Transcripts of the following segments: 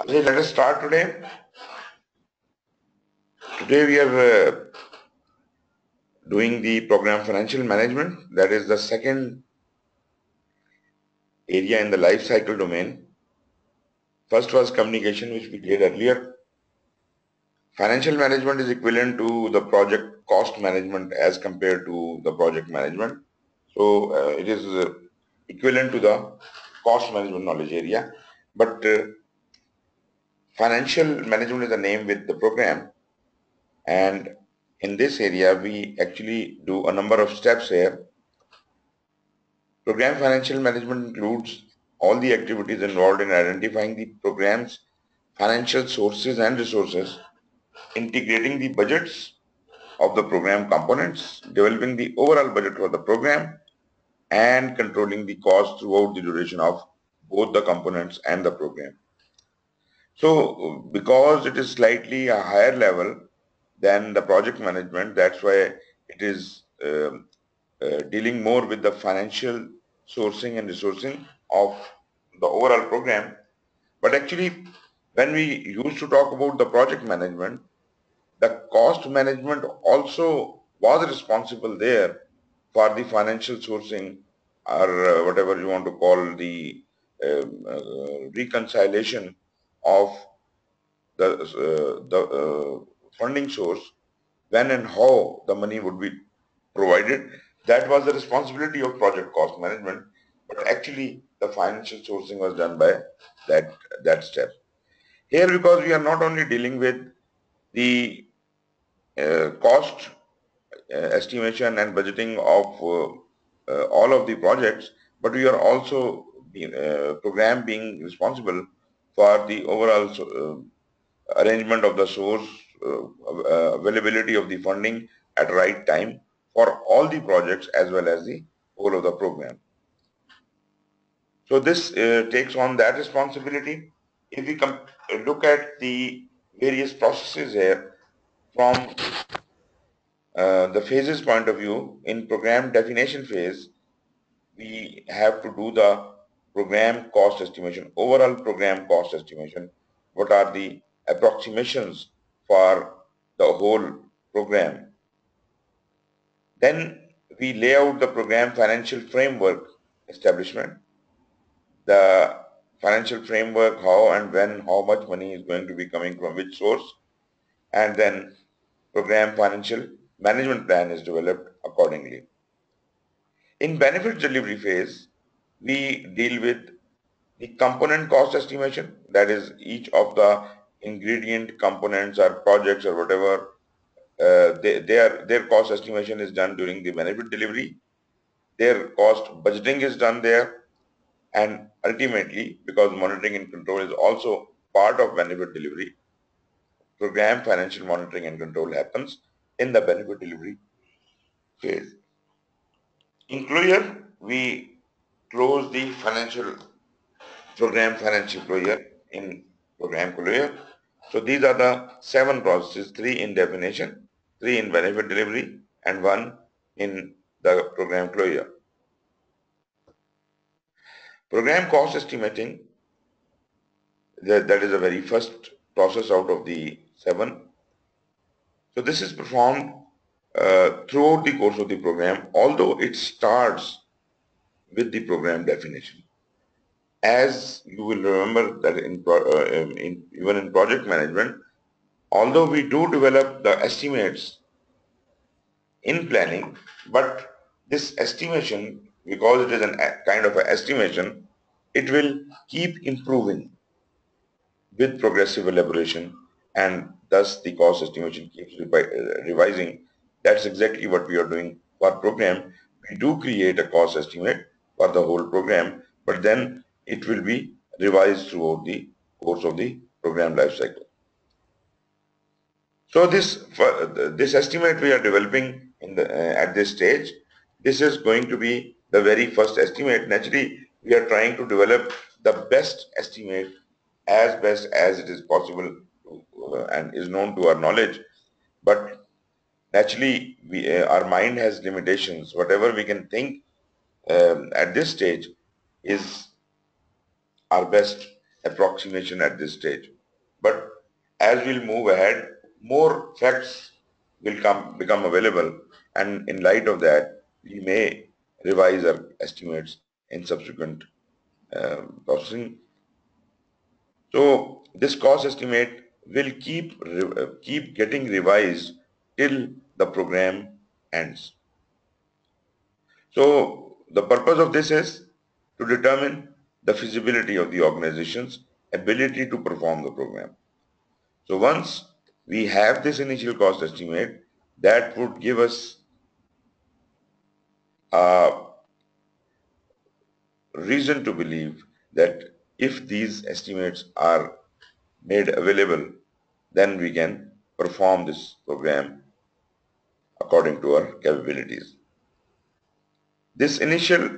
Okay, let us start today. Today we are doing the program financial management. That is the second area in the life cycle domain. First was communication, which we did earlier. Financial management is equivalent to the project cost management as compared to the project management. So it is equivalent to the cost management knowledge area. But financial management is the name with the program. And in this area, we actually do a number of steps here. Program financial management includes all the activities involved in identifying the program's financial sources and resources, integrating the budgets of the program components, developing the overall budget for the program, and controlling the cost throughout the duration of both the components and the program. So, because it is slightly a higher level than the project management, that's why it is dealing more with the financial sourcing and resourcing of the overall program. But actually, when we used to talk about the project management, the cost management also was responsible there for the financial sourcing or whatever you want to call the reconciliation of the funding source, when and how the money would be provided. That was the responsibility of project cost management, but actually the financial sourcing was done by that step. Here, because we are not only dealing with the cost estimation and budgeting of all of the projects, but we are also program being responsible for the overall arrangement of the source, availability of the funding at right time for all the projects as well as the whole of the program. So this takes on that responsibility. If we look at the various processes here from the phases point of view, in program definition phase, we have to do the program cost estimation, overall program cost estimation. What are the approximations for the whole program? Then we lay out the program financial framework establishment, the financial framework, how and when, how much money is going to be coming from which source, and then program financial management plan is developed accordingly. In benefit delivery phase, we deal with the component cost estimation, that is each of the ingredient components or projects or whatever, their cost estimation is done during the benefit delivery. Their cost budgeting is done there, and ultimately, because monitoring and control is also part of benefit delivery, program financial monitoring and control happens in the benefit delivery phase. In closure, we close the program financial closure in program closure. So these are the 7 processes, 3 in definition, 3 in benefit delivery, and 1 in the program closure. Program cost estimating, that is the very first process out of the 7. So this is performed throughout the course of the program, although it starts with the program definition. As you will remember that even in project management, although we do develop the estimates in planning, but this estimation, because it is a kind of an estimation, it will keep improving with progressive elaboration, and thus the cost estimation keeps revising. That's exactly what we are doing for program. We do create a cost estimate for the whole program, but then it will be revised throughout the course of the program life cycle. So this estimate we are developing at this stage, this is going to be the very first estimate. Naturally, we are trying to develop the best estimate as best as it is possible and is known to our knowledge. But naturally, our mind has limitations. Whatever we can think at this stage is our best approximation at this stage. But as we'll move ahead, more facts will become available, and in light of that, we may revise our estimates in subsequent processing. So this cost estimate will keep getting revised till the program ends. So the purpose of this is to determine the feasibility of the organization's ability to perform the program. So once we have this initial cost estimate, that would give us a reason to believe that if these estimates are made available, then we can perform this program according to our capabilities. This initial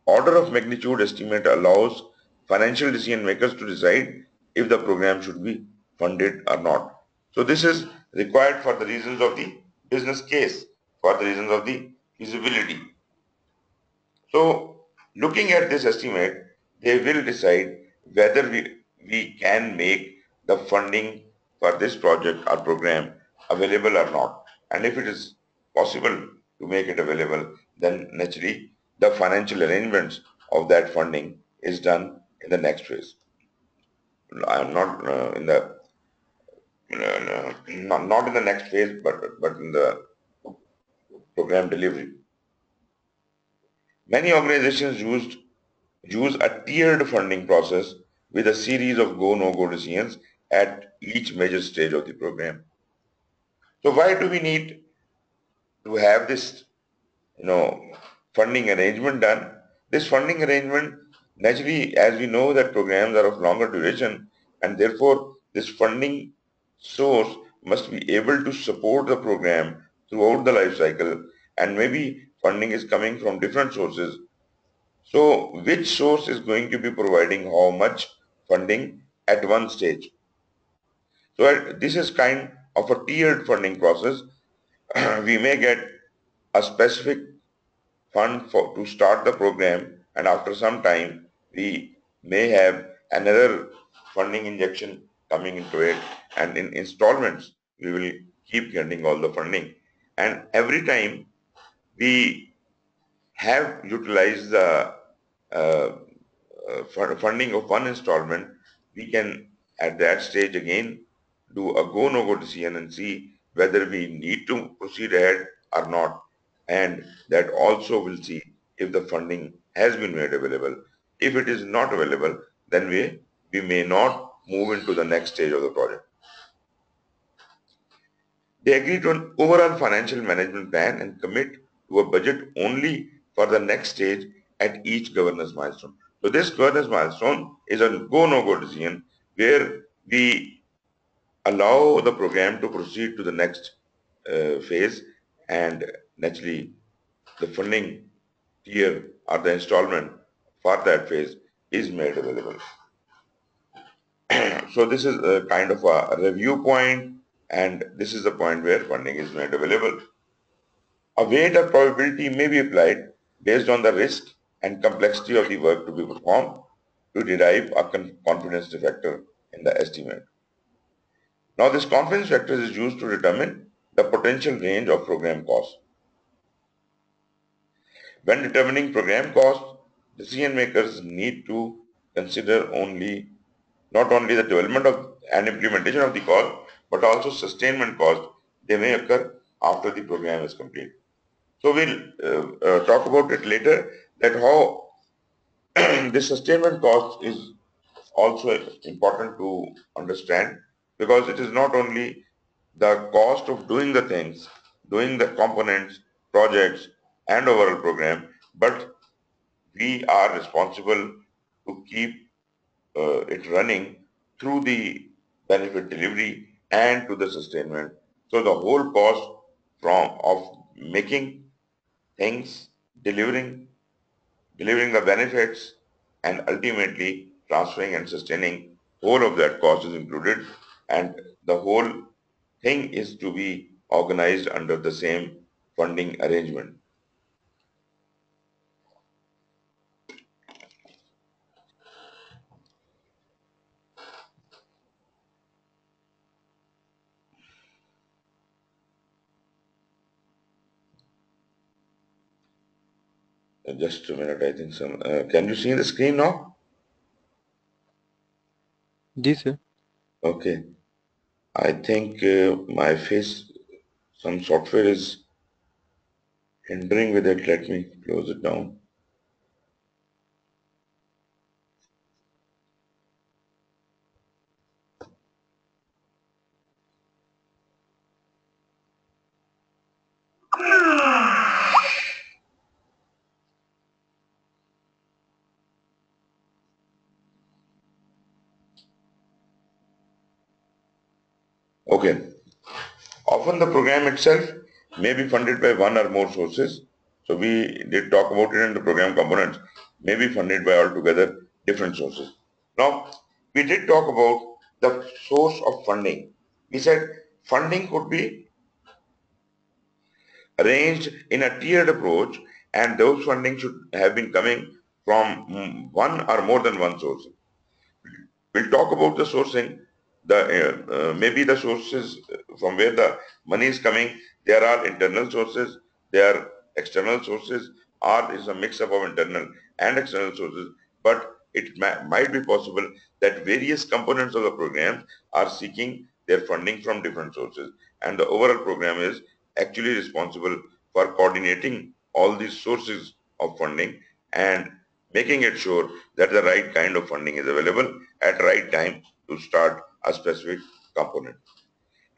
order of magnitude estimate allows financial decision makers to decide if the program should be funded or not. So this is required for the reasons of the business case, for the reasons of the feasibility. So looking at this estimate, they will decide whether we can make the funding for this project or program available or not. And if it is possible to make it available, then naturally the financial arrangements of that funding is done in the next phase. I am not in the not in the next phase, but in the program delivery. Many organizations use a tiered funding process with a series of go-no-go decisions at each major stage of the program. So why do we need to have this, you know, funding arrangement done? This funding arrangement, naturally, as we know that programs are of longer duration, and therefore this funding source must be able to support the program throughout the life cycle, and maybe funding is coming from different sources. So which source is going to be providing how much funding at one stage? So this is kind of a tiered funding process. We may get a specific fund to start the program, and after some time we may have another funding injection coming into it, and in installments we will keep getting all the funding. And every time we have utilized the uh, funding of one installment, we can at that stage again do a go no go decision and see whether we need to proceed ahead or not. And that also will see if the funding has been made available. If it is not available, then we may not move into the next stage of the project. They agree to an overall financial management plan and commit to a budget only for the next stage at each governance milestone. So this governance milestone is a go-no-go decision where we allow the program to proceed to the next phase, and naturally the funding tier or the installment for that phase is made available. So this is a kind of a review point, and this is the point where funding is made available. A weight or probability may be applied based on the risk and complexity of the work to be performed to derive a confidence factor in the estimate. Now this confidence factor is used to determine the potential range of program costs. When determining program costs, decision makers need to consider not only the development of and implementation of the cost, but also sustainment costs they may occur after the program is complete. So we'll talk about it later, that how this sustainment cost is also important to understand, because it is not only the cost of doing the things, doing the components, projects and overall program, but we are responsible to keep it running through the benefit delivery and to the sustainment. So the whole cost from of making things, delivering the benefits, and ultimately transferring and sustaining, whole of that cost is included, and the whole thing is to be organized under the same funding arrangement. Just a minute, I think some. Can you see the screen now? जी sir. Okay. I think my face, some software is hindering with it. Let me close it down. Okay. Often the program itself may be funded by one or more sources. So we did talk about it, in the program components may be funded by altogether different sources. Now, we did talk about the source of funding. We said funding could be arranged in a tiered approach, and those funding should have been coming from one or more than one source. We'll talk about the sourcing, the maybe the sources from where the money is coming. There are internal sources, there are external sources, or is a mix-up of internal and external sources. But it might be possible that various components of the program are seeking their funding from different sources, and the overall program is actually responsible for coordinating all these sources of funding and making it sure that the right kind of funding is available at right time to start a specific component.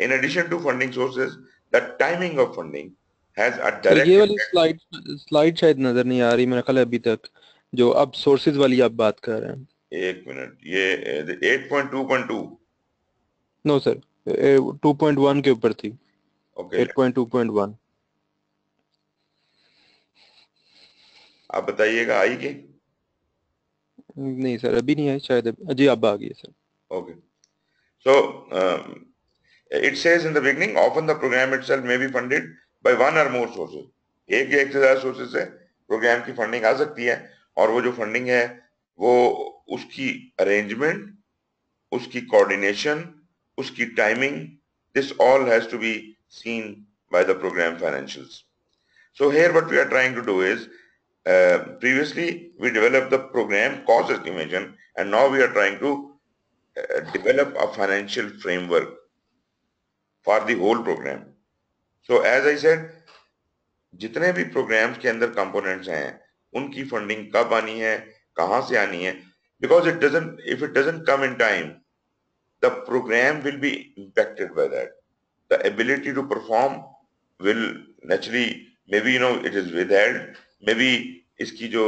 In addition to funding sources, the timing of funding has a sir direct ये वाली impact. Slide शायद नजर नहीं आ रही मेरा ख्याल है अभी तक, जो अब सोर्सेज वाली आप बात कर रहे हैं. एक मिनट, ये 8.2.2. नो सर, 2.1 के ऊपर थी. ओके, 8.2.1. आप बताइएगा आई कि? नहीं सर अभी नहीं आई शायद. जी अब आ गई है sir. Okay, so it says in the beginning, often the program itself may be funded by one or more sources. एक या एक से ज्यादा सोर्सेज से प्रोग्राम की फंडिंग आ सकती है, और वो जो फंडिंग है वो उसकी अरेंजमेंट, उसकी कोऑर्डिनेशन, उसकी timing, this all has to be seen by the program financials. So here what we are trying to do is, previously we developed the program cost estimation, and now we are trying to develop a financial framework for the whole program. So as I said, जितने भी programmes के अंदर components हैं उनकी funding कब आनी है, कहां से आनी है, because it doesn't, if it doesn't come in time, the program will be impacted by that. The ability to perform will naturally, maybe it is withheld, maybe इसकी जो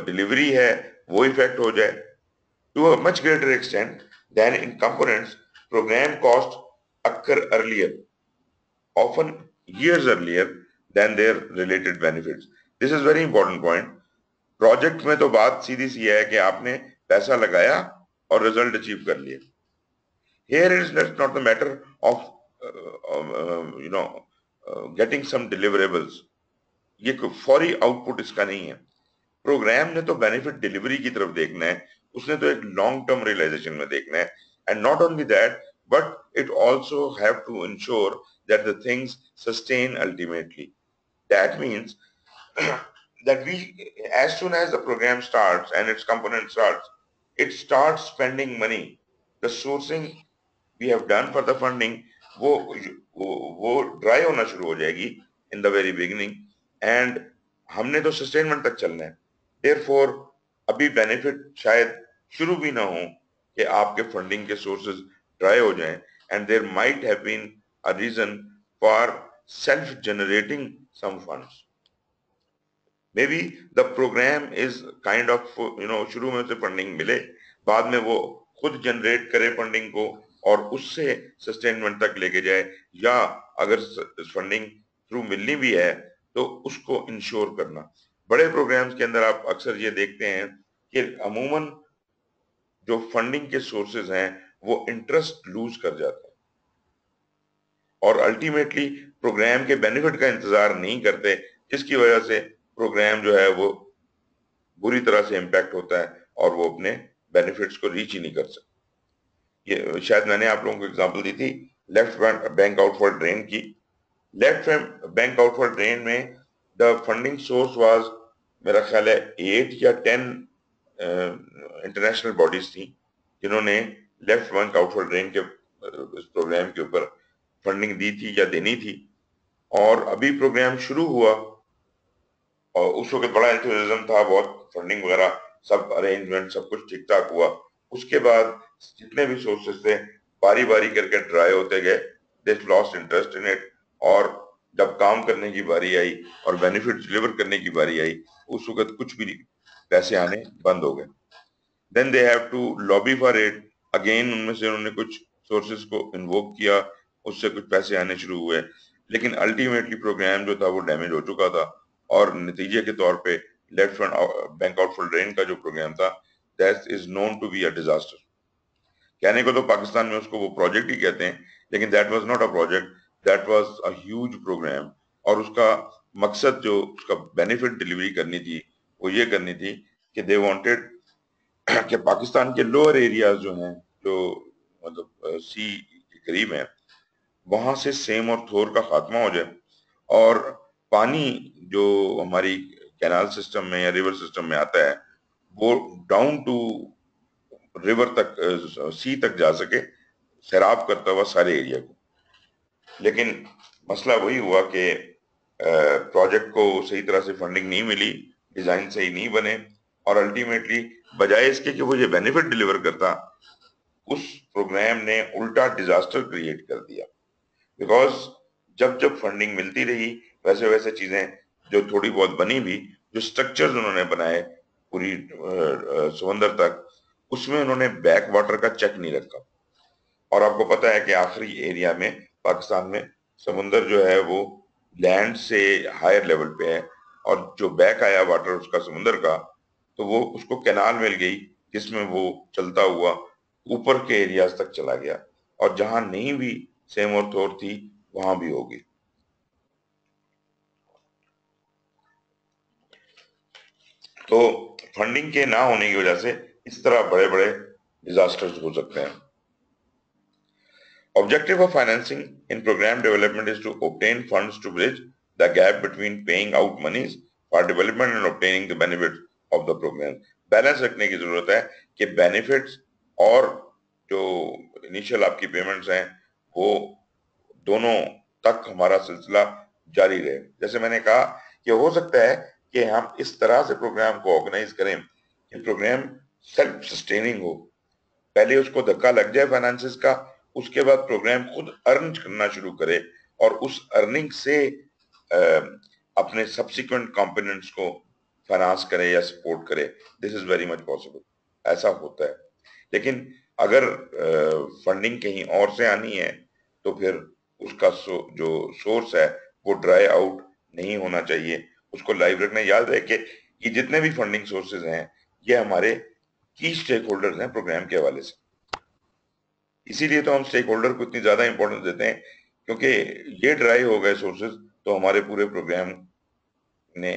डिलीवरी है वो इफेक्ट हो जाए. To a much greater extent than in components, program costs occur earlier, often years earlier than their related benefits. This is very important point. Project में तो बात सीधी सी है कि आपने पैसा लगाया और रिजल्ट अचीव कर लिया. Here it is not the matter of getting some deliverables. ये फौरी आउटपुट इसका नहीं है. प्रोग्राम ने तो बेनिफिट डिलीवरी की तरफ देखना है, उसने तो एक लॉन्ग टर्म रियलाइजेशन में देखना है. And not only that, but it also have to ensure that the things sustain ultimately. That means that we, as soon as the program starts and its component starts, it starts spending money. The sourcing we have done for the funding वो dry होना शुरू हो जाएगी in the very beginning, and हमने तो sustainment तक चलना है. Therefore अभी बेनिफिट शायद शुरू भी ना हो कि आपके फंडिंग के सोर्सेज ड्राई हो जाएं, and there might have been a reason for self generating some funds. Maybe the program is kind of, शुरू में उसे फंडिंग मिले, बाद में वो खुद जनरेट करे फंडिंग को और उससे सस्टेनमेंट तक लेके जाए, या अगर फंडिंग थ्रू मिलनी भी है तो उसको इंश्योर करना. बड़े प्रोग्राम्स के अंदर आप अक्सर ये देखते हैं कि अमूमन जो फंडिंग के सोर्सेज हैं वो इंटरेस्ट लूज कर जाते हैं, और अल्टीमेटली प्रोग्राम के बेनिफिट का इंतजार नहीं करते, जिसकी वजह से प्रोग्राम जो है वो बुरी तरह से इम्पैक्ट होता है और वो अपने बेनिफिट्स को रीच ही नहीं कर सकते. ये शायद मैंने आप लोगों को एग्जांपल दी थी left bank outfall drain की. Left bank outfall drain में द फंडिंग सोर्स वाज मेरा ख्याल है 8 या 10 इंटरनेशनल बॉडीज थी जिन्होंने लेफ्ट बैंक आउटवर्ड ड्रेन के इस प्रोग्राम के ऊपर फंडिंग दी थी या देनी थी। और अभी प्रोग्राम शुरू हुआ और उस वक्त बड़ा एंथुसियाज्म था, बहुत फंडिंग वगैरह सब अरेंजमेंट सब कुछ ठीक ठाक हुआ। उसके बाद जितने भी सोर्सेस थे बारी बारी करके ड्राई होते गए, they lost interest in it. और जब काम करने की बारी आई और बेनिफिट डिलीवर करने की बारी आई, उस वक्त कुछ भी पैसे आने बंद हो गए। Then they have to lobby for it again, उनमें से उन्होंने कुछ सोर्सेज को इन्वोक किया, उससे कुछ पैसे आने शुरू हुए, लेकिन अल्टीमेटली प्रोग्राम जो था वो डैमेज हो चुका था। और नतीजे के तौर पे left front bank outfall drain का जो प्रोग्राम था that is known to be a disaster. कहने को तो पाकिस्तान में उसको वो प्रोजेक्ट ही कहते हैं, लेकिन that was not a project, that was a huge programme. और उसका मकसद जो उसका बेनिफिट डिलीवरी करनी थी वो ये करनी थी कि दे वांटेड कि पाकिस्तान के लोअर एरियाज जो हैं, जो मतलब सी के करीब हैं, वहां से सेम और थोर का खात्मा हो जाए और पानी जो हमारी कैनाल सिस्टम में या रिवर सिस्टम में आता है वो डाउन टू रिवर तक, सी तक जा सके, सैराब करता हुआ सारे एरिया को। लेकिन मसला वही हुआ कि प्रोजेक्ट को सही तरह से फंडिंग नहीं मिली, डिजाइन सही नहीं बने, और अल्टीमेटली बजाय इसके कि वो ये बेनिफिट डिलीवर करता, उस प्रोग्राम ने उल्टा डिजास्टर क्रिएट कर दिया। बिकॉज जब जब फंडिंग मिलती रही वैसे वैसे चीजें जो थोड़ी बहुत बनी भी, जो स्ट्रक्चर्स उन्होंने बनाए पूरी समंदर तक, उसमें उन्होंने बैक वाटर का चेक नहीं रखा। और आपको पता है कि आखिरी एरिया में पाकिस्तान में समुंदर जो है वो लैंड से हायर लेवल पे है, और जो बैक आया वाटर उसका समुंदर का, तो वो उसको कैनाल मिल गई जिसमें वो चलता हुआ ऊपर के एरियाज तक चला गया, और जहां नहीं भी सेम और थोर थी वहां भी होगी। तो फंडिंग के ना होने की वजह से इस तरह बड़े बड़े डिजास्टर्स हो सकते हैं। Objective of financing in program development is to obtain funds to bridge the gap between paying out monies for development and obtaining the benefits of the program. Balance रखने की जरूरत है कि बेनिफिट्स और जो इनिशियल आपकी पेमेंट्स हैं वो दोनों तक हमारा सिलसिला जारी रहे। जैसे मैंने कहा कि हो सकता है कि हम इस तरह से प्रोग्राम को ऑर्गेनाइज करें कि प्रोग्राम सेल्फ सस्टेनिंग हो, पहले उसको धक्का लग जाए फाइनेंसिस का, उसके बाद प्रोग्राम खुद अर्न करना शुरू करे और उस अर्निंग से अपने सब्सिक्वेंट कंपोनेंट्स को फाइनेंस करे या सपोर्ट करे। This is very much possible, ऐसा होता है। लेकिन अगर फंडिंग कहीं और से आनी है तो फिर उसका जो सोर्स है वो ड्राई आउट नहीं होना चाहिए, उसको लाइव रखना। याद रहे कि ये जितने भी फंडिंग सोर्सेज हैं ये हमारे की स्टेक होल्डर्स हैं प्रोग्राम के हवाले से। इसीलिए तो हम स्टेक होल्डर को इतनी ज्यादा इंपॉर्टेंस देते हैं, क्योंकि ये ड्राई हो गए सोर्सेज तो हमारे पूरे प्रोग्राम ने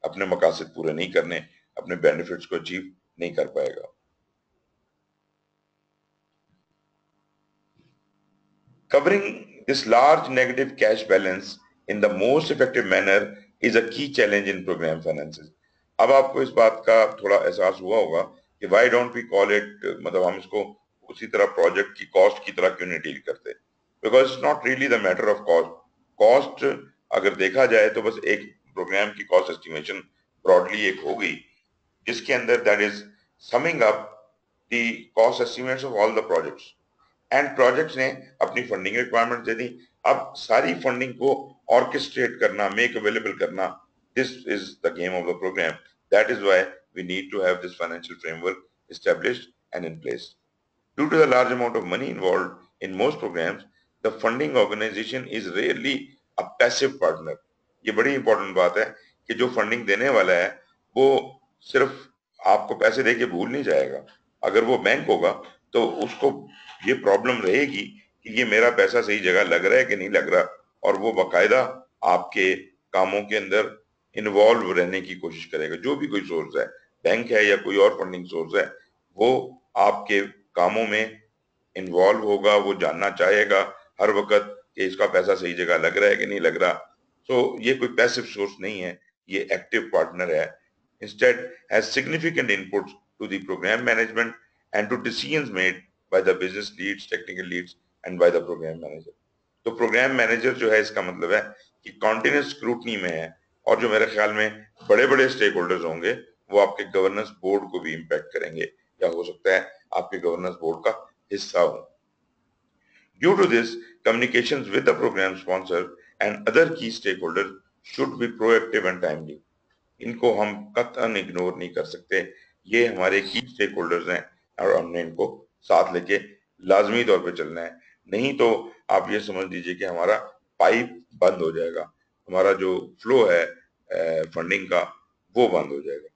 अपने मकासद पूरे नहीं करने, अपने बेनिफिट्स को अचीव नहीं कर पाएगा। Covering this large negative cash balance in the most effective manner is a key challenge in program finances. अब आपको इस बात का थोड़ा एहसास हुआ होगा कि why don't we call it, मतलब हम इसको उसी तरह प्रोजेक्ट की कॉस्ट की तरह क्यों नहीं डील करते? Because it's not really the matter of cost. Cost अगर देखा जाए तो बस एक प्रोग्राम की कॉस्ट एस्टिमेशन ब्रॉडली एक हो गई, जिसके अंदर that is summing up the cost estimates of all the projects, and projects ने अपनी फंडिंग रिक्वायरमेंट दे दी। अब सारी फंडिंग को ऑर्केस्ट्रेट करना, मेक अवेलेबल करना, this is the game of the programme. That is why we need to have this financial framework established and in place. Due to the large amount of money involved in most programs, the funding organization is rarely a passive partner. ये बड़ी important बात है कि जो funding देने वाला है वो सिर्फ आपको पैसे दे के भूल नहीं जाएगा। अगर वो बैंक होगा तो उसको ये प्रॉब्लम रहेगी कि ये मेरा पैसा सही जगह लग रहा है कि नहीं लग रहा, और वो बाकायदा आपके कामों के अंदर इन्वॉल्व रहने की कोशिश करेगा। जो भी कोई सोर्स है, बैंक है या कोई और फंडिंग सोर्स है, वो आपके कामों में इन्वॉल्व होगा, वो जानना चाहेगा हर वक्त कि इसका पैसा सही जगह लग रहा है कि नहीं लग रहा। सो ये कोई पैसिव सोर्स नहीं है, ये एक्टिव पार्टनर है instead has significant inputs to the program management and to decisions made by the business leads, technical leads and by the program manager. तो प्रोग्राम मैनेजर जो है इसका मतलब है कि कॉन्टिन्यूस स्क्रूटनी में है और जो मेरे ख्याल में बड़े बड़े स्टेक होल्डर्स होंगे वो आपके गवर्नेंस बोर्ड को भी इम्पैक्ट करेंगे या हो सकता है आपके गवर्नेंस बोर्ड का हिस्सा हो. Due to this, communications with the program sponsor and other key stakeholders should be proactive and timely. इनको हम कतई इग्नोर नहीं कर सकते. ये हमारे की स्टेक होल्डर्स हैं और हमने इनको साथ लेके लाजमी तौर पे चलना है. नहीं तो आप ये समझ लीजिए कि हमारा पाइप बंद हो जाएगा, हमारा जो फ्लो है फंडिंग का वो बंद हो जाएगा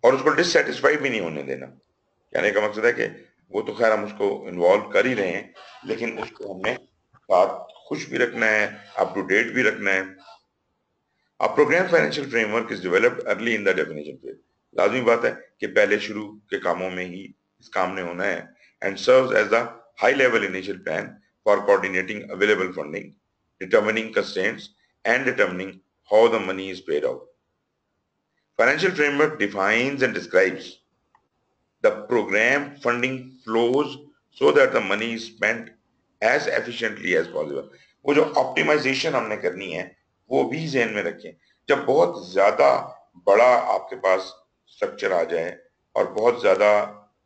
और उसको डिससेटिस्फाइड भी नहीं होने देना. कहने का मकसद है कि वो तो खैर हम उसको इन्वॉल्व कर ही रहे हैं लेकिन उसको हमने साथ खुश भी रखना है, अप टू डेट भी रखना है. A program financial framework is developed early in the definition phase. लाजमी बात है कि पहले शुरू के कामों में ही इस काम ने होना है and serves as the high level initial plan for coordinating available funding, determining constraints and determining how the money is paid out. Financial framework defines and describes the program funding flows so that the money is spent as efficiently as possible. वो जो optimisation हमने करनी है वो भी ज़हन में रखें. जब बहुत ज्यादा बड़ा आपके पास स्ट्रक्चर आ जाए और बहुत ज्यादा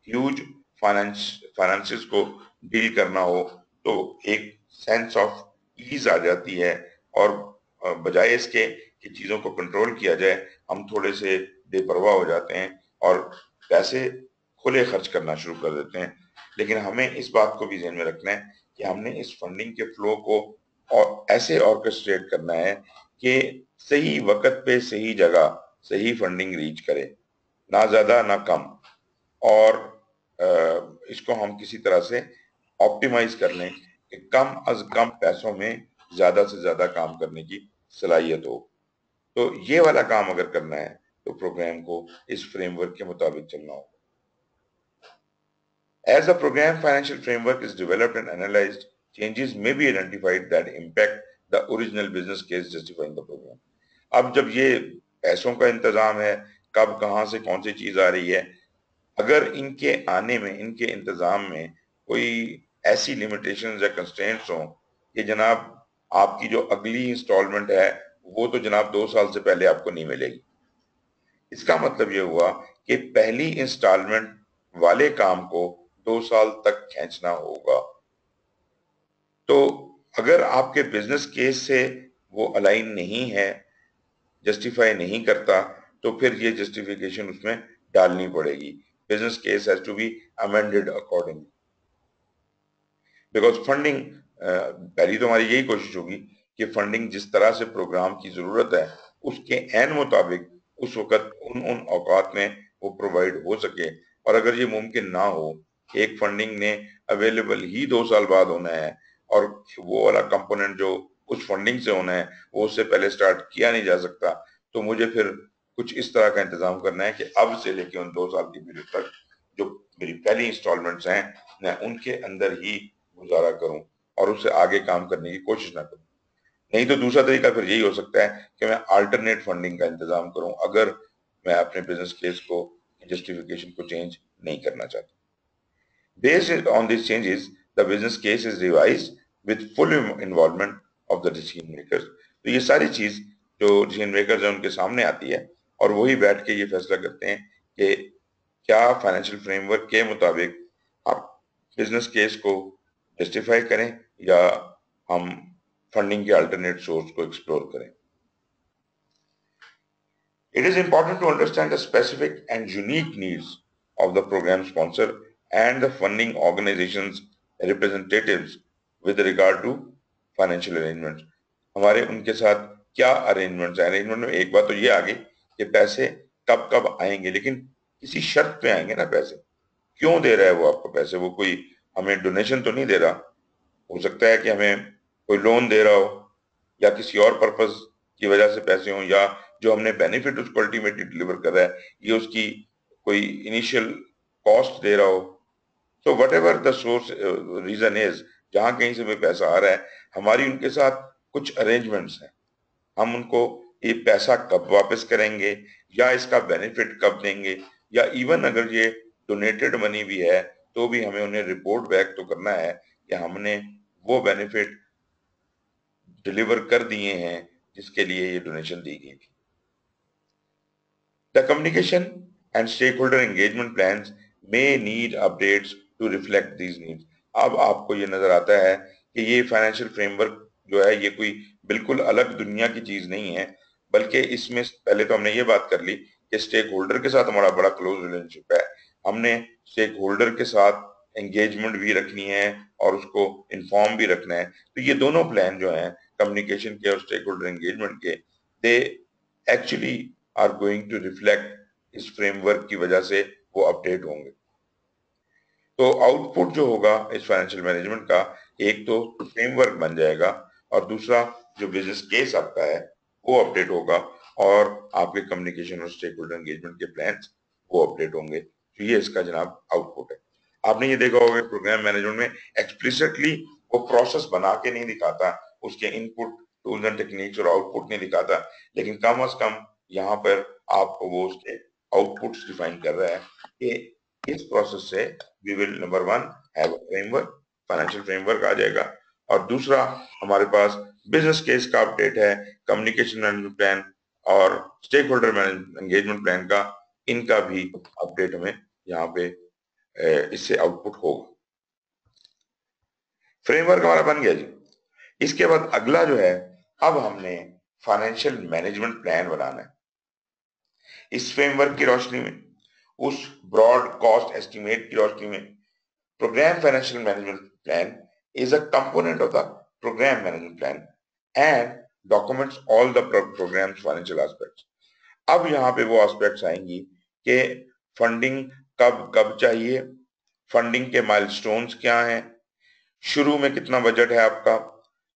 ह्यूज फाइनेंसेस को डील करना हो तो एक सेंस ऑफ ईज आ जाती है और बजाय इसके कि चीजों को कंट्रोल किया जाए हम थोड़े से बेपरवाह हो जाते हैं और पैसे खुले खर्च करना शुरू कर देते हैं. लेकिन हमें इस बात को भी ध्यान में रखना है कि हमने इस फंडिंग के फ्लो को और ऐसे ऑर्केस्ट्रेट करना है कि सही वक्त पे सही जगह सही फंडिंग रीच करे, ना ज्यादा ना कम, और इसको हम किसी तरह से ऑप्टिमाइज कर लें कि कम अज कम पैसों में ज्यादा से ज्यादा काम करने की सलाहियत हो. तो ये वाला काम अगर करना है तो प्रोग्राम को इस फ्रेमवर्क के मुताबिक चलना होगा. As the program financial framework is developed and analyzed, changes may be identified that impact the original business case justifying the program. अब जब ये पैसों का इंतजाम है, कब कहां से कौन सी चीज आ रही है, अगर इनके आने में इनके इंतजाम में कोई ऐसी लिमिटेशंस या कंस्ट्रेंट्स हों कि जनाब आपकी जो अगली इंस्टॉलमेंट है वो तो जनाब 2 साल से पहले आपको नहीं मिलेगी. इसका मतलब ये हुआ कि पहली इंस्टॉलमेंट वाले काम को 2 साल तक खींचना होगा. तो अगर आपके बिजनेस केस से वो अलाइन नहीं है, जस्टिफाई नहीं करता, तो फिर ये जस्टिफिकेशन उसमें डालनी पड़ेगी. Business case has to be amended accordingly. Because funding पहली तो हमारी यही कोशिश होगी कि फंडिंग जिस तरह से प्रोग्राम की जरूरत है उसके एन मुताबिक उस वक्त उन औकात में वो प्रोवाइड हो सके. और अगर ये मुमकिन ना हो, एक फंडिंग ने अवेलेबल ही 2 साल बाद होना है और वो वाला कंपोनेंट जो उस फंडिंग से होना है वो उससे पहले स्टार्ट किया नहीं जा सकता, तो मुझे फिर कुछ इस तरह का इंतजाम करना है कि अब से लेके उन 2 साल की पीरियड तक जो मेरी पहली इंस्टॉलमेंट्स हैं मैं उनके अंदर ही गुजारा करूं और उससे आगे काम करने की कोशिश ना करूं. नहीं तो दूसरा तरीका फिर यही हो सकता है कि मैं अल्टरनेट फंडिंग का इंतजाम करूं अगर मैं अपने बिजनेस केस को जस्टिफिकेशन को चेंज नहीं करना चाहता. Based on these changes, the business case is revised with full involvement of the decision makers. तो ये सारी चीज जो decision makers हैं उनके सामने आती है और वही बैठ के ये फैसला करते हैं कि क्या फाइनेंशियल फ्रेमवर्क के मुताबिक आप बिजनेस केस को जस्टिफाई करें या हम फंडिंग के अल्टरनेट सोर्स को एक्सप्लोर करें. It is important to understand the specific and unique needs of the program sponsor and the funding organizations representatives with regard to financial arrangements. हमारे उनके साथ क्या अरेंजमेंट्स हैं. अरेंजमेंट में एक बात तो ये आ गई कि पैसे कब कब आएंगे, लेकिन किसी शर्त पे आएंगे ना. पैसे क्यों दे रहा है वो आपको पैसे? वो कोई हमें डोनेशन तो नहीं दे रहा. हो सकता है कि हमें कोई लोन दे रहा हो या किसी और पर्पस की वजह से पैसे हों, या जो हमने बेनिफिट उसको अल्टीमेटली डिलीवर कर रहा है ये उसकी कोई इनिशियल कॉस्ट दे रहा हो. So whatever the source reason is, जहां कहीं से भी पैसा आ रहा है, हमारी उनके साथ कुछ अरेंजमेंट्स हैं. हम उनको ये पैसा कब वापस करेंगे या इसका बेनिफिट कब देंगे, या इवन अगर ये डोनेटेड मनी भी है तो भी हमें उन्हें रिपोर्ट बैक तो करना है कि हमने वो बेनिफिट डिलीवर कर दिए हैं जिसके लिए ये डोनेशन दी गई थी। The communication and stakeholder engagement plans may need updates to reflect these needs. अब आपको ये नजर आता है कि ये फाइनेंशियल फ्रेमवर्क जो है ये कोई बिल्कुल अलग दुनिया की चीज नहीं है, बल्कि इसमें पहले तो हमने ये बात कर ली कि स्टेक होल्डर के साथ हमारा बड़ा क्लोज रिलेशनशिप है, हमने स्टेक होल्डर के साथ एंगेजमेंट भी रखनी है और उसको इन्फॉर्म भी रखना है। तो ये दोनों प्लान जो हैं कम्युनिकेशन के और स्टेक होल्डर एंगेजमेंट के, they actually are going to reflect इस फ्रेमवर्क की वजह से वो अपडेट होंगे। तो आउटपुट जो होगा इस फाइनेंशियल मैनेजमेंट का, एक तो फ्रेमवर्क बन जाएगा और दूसरा जो बिजनेस केस आपका है वो अपडेट होगा और आपके कम्युनिकेशन और स्टेक होल्डर एंगेजमेंट के प्लान्स वो अपडेट होंगे। तो ये इसका जनाब आउटपुट है। आपने ये देखा होगा प्रोग्राम मैनेजमेंट में एक्सप्लिसिटली वो प्रोसेस बना के नहीं दिखाता, उसके इनपुट टूल्स एंड टेक्निक्स और आउटपुट नहीं दिखाता, लेकिन कम अज कम यहाँ पर आपको वो उसके आउटपुट्स डिफाइन कर रहा है कि इस प्रोसेस से we will number one have a framework, financial framework आ जाएगा, और दूसरा हमारे पास बिजनेस केस का अपडेट है, कम्युनिकेशन मैनेजमेंट प्लान और स्टेक होल्डर एंगेजमेंट प्लान का, इनका भी अपडेट हमें यहाँ पे इससे आउटपुट होगा। फ्रेमवर्क हमारा बन गया जी। इसके बाद अगला जो है, अब हमने फाइनेंशियल मैनेजमेंट प्लान बनाना है। इस फ्रेमवर्क की रोशनी में, उस ब्रॉड कॉस्ट एस्टिमेट की रोशनी में, program financial management plan is a component of the program management plan and documents all the program's financial aspects। अब यहाँ पे वो एस्पेक्ट्स आएंगी कि फंडिंग कब कब चाहिए, फंडिंग के माइलस्टोन्स क्या हैं, शुरू में कितना बजट है आपका,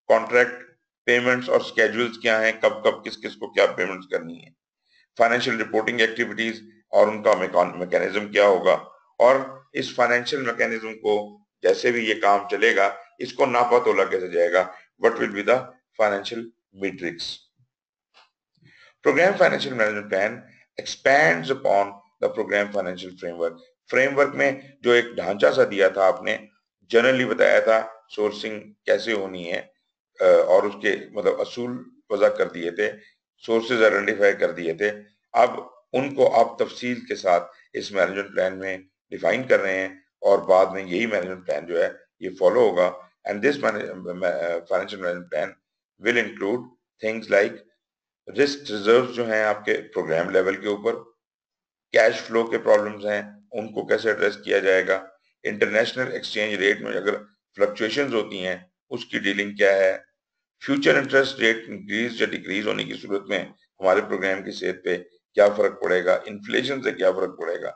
कॉन्ट्रैक्ट पेमेंट्स और स्केड्यूल्स क्या हैं, कब कब किस किस को क्या पेमेंट्स करनी है, फाइनेंशियल रिपोर्टिंग एक्टिविटीज और उनका मैकेनिज्म क्या होगा, और इस फाइनेंशियल मैकेनिज्म को जैसे भी ये काम चलेगा इसको नापा तोला कैसे जाएगा, what will be the financial matrix. Program financial management plan expands upon the program financial framework. Framework में जो एक ढांचा सा दिया था आपने, जनरली बताया था सोर्सिंग कैसे होनी है और उसके मतलब असूल वजह कर दिए थे, सोर्सेज आइडेंटिफाई कर दिए थे। अब उनको आप तफसील के साथ इस मैनेजमेंट प्लान में डिफाइन कर रहे हैं और बाद में यही मैनेजमेंट प्लान जो है ये फॉलो होगा। And this financial management plan will include things like risk reserve जो हैं आपके प्रोग्राम लेवल के ऊपर, कैश फ्लो के प्रॉब्लम्स हैं उनको कैसे एड्रेस किया जाएगा, इंटरनेशनल एक्सचेंज रेट में अगर फ्लक्चुएशंस होती हैं उसकी डीलिंग क्या है, फ्यूचर इंटरेस्ट रेट इंक्रीज या डिक्रीज होने की सूरत में हमारे प्रोग्राम की सेहत पे क्या फर्क पड़ेगा, इन्फ्लेशन से क्या फर्क पड़ेगा,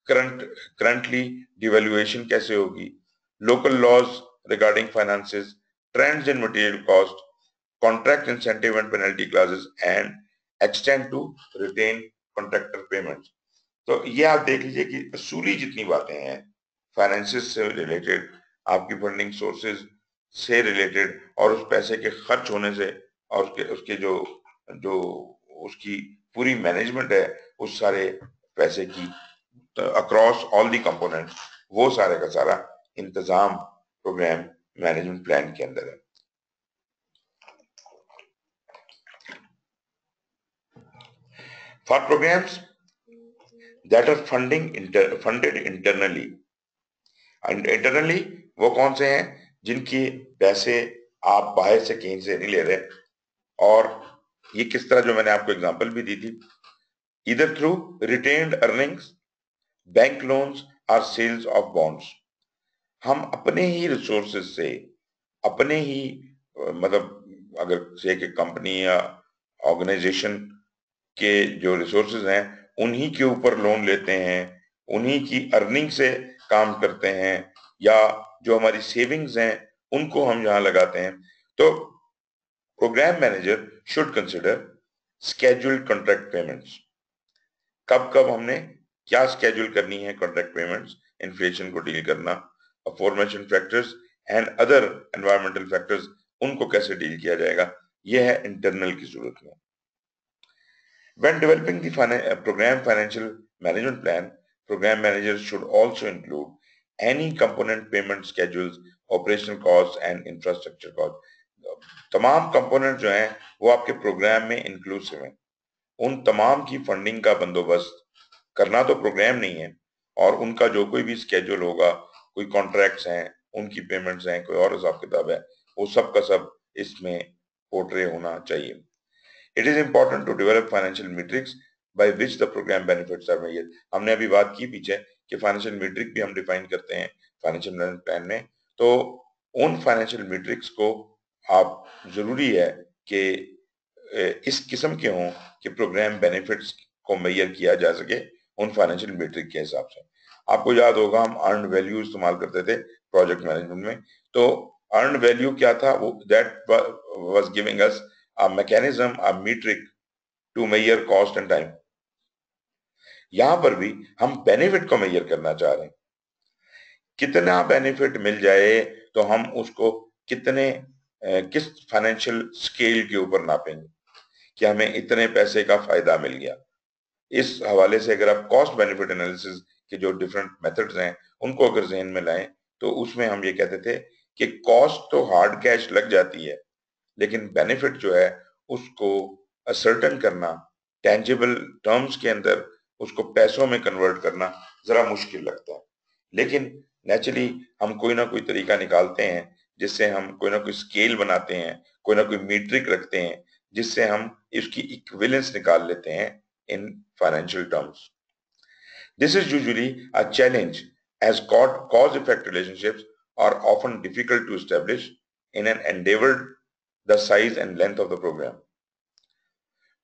करंटली डिवेल्युएशन कैसे होगी, local laws regarding finances, trends in material cost, contract incentive and penalty clauses and extend to retain contractor payments. तो ये आप देख लीजिए कि असूली जितनी बातें हैं फाइनेंसिस से रिलेटेड, आपकी फंडिंग सोर्सेज से रिलेटेड और उस पैसे के खर्च होने से और उसके उसके जो जो उसकी पूरी मैनेजमेंट है उस सारे पैसे की अक्रॉस ऑल दी कंपोनेंट्स, वो सारे का सारा इंतजाम प्रोग्राम मैनेजमेंट प्लान के अंदर है। For programs that are funded internally, internally वो कौन से हैं जिनकी पैसे आप बाहर से कहीं से नहीं ले रहे, और ये किस तरह, जो मैंने आपको एग्जांपल भी दी थी, इधर through retained earnings, bank loans और सेल्स ऑफ बॉन्ड्स। हम अपने ही रिसोर्सेज से, अपने ही मतलब अगर से कि कंपनी या ऑर्गेनाइजेशन के जो रिसोर्सेज हैं उन्हीं के ऊपर लोन लेते हैं, उन्हीं की अर्निंग से काम करते हैं, या जो हमारी सेविंग्स हैं उनको हम यहाँ लगाते हैं। तो program manager should consider scheduled contract payments, कब कब हमने क्या स्केड्यूल करनी है कॉन्ट्रैक्ट पेमेंट्स, इन्फ्लेशन को डील करना, aforementioned factors and other environmental factors, उनको कैसे डील किया जाएगा, यह है इंटरनल की सूरत में। When developing the program financial management plan, program managers should also include any component payment schedules, operational costs and infrastructure costs. तमाम कंपोनेंट जो हैं वो आपके प्रोग्राम में इंक्लूसिव हैं। उन तमाम की फंडिंग का बंदोबस्त करना तो प्रोग्राम नहीं है, और उनका जो कोई भी स्केड्यूल होगा, कोई कॉन्ट्रैक्ट्स हैं, उनकी पेमेंट्स हैं, कोई और हिसाब किताब है, वो सब का सब इसमें पोर्ट्रे होना चाहिए। It is important to develop financial matrix by which the program benefits are measured. हमने अभी बात की पीछे कि फाइनेंशियल मैट्रिक भी हम डिफाइन करते हैं फाइनेंशियल मैनेजमेंट प्लान में, तो उन फाइनेंशियल मैट्रिक्स को आप जरूरी है कि इस किस्म के हों कि प्रोग्राम बेनिफिट्स को मेजर किया जा सके उन फाइनेंशियल मैट्रिक के हिसाब से। आपको याद होगा हम अर्न वैल्यू इस्तेमाल करते थे प्रोजेक्ट मैनेजमेंट में, तो अर्न वैल्यू क्या था, वो that was giving us a mechanism, a metric to measure cost and time. यहां पर भी हम बेनिफिट को मेजर करना चाह रहे हैं, कितना बेनिफिट मिल जाए तो हम उसको कितने किस फाइनेंशियल स्केल के ऊपर नापेंगे कि हमें इतने पैसे का फायदा मिल गया। इस हवाले से अगर आप कॉस्ट बेनिफिट एनालिसिस के जो डिफरेंट मेथड्स हैं उनको अगर जहन में लाएं, तो उसमें हम ये कहते थे कि कॉस्ट तो हार्ड कैश लग जाती है, लेकिन बेनिफिट जो है उसको असर्टन करना, टेंजिबल टर्म्स के अंदर उसको पैसों में कन्वर्ट करना जरा मुश्किल लगता है। लेकिन नेचुरली हम कोई ना कोई तरीका निकालते हैं जिससे हम कोई ना कोई स्केल बनाते हैं, कोई ना कोई मीट्रिक रखते हैं जिससे हम इसकी इक्विवेलेंस निकाल लेते हैं in financial terms. This is usually a challenge as cause-effect relationships are often difficult to establish in an endeavor the size and length of the program.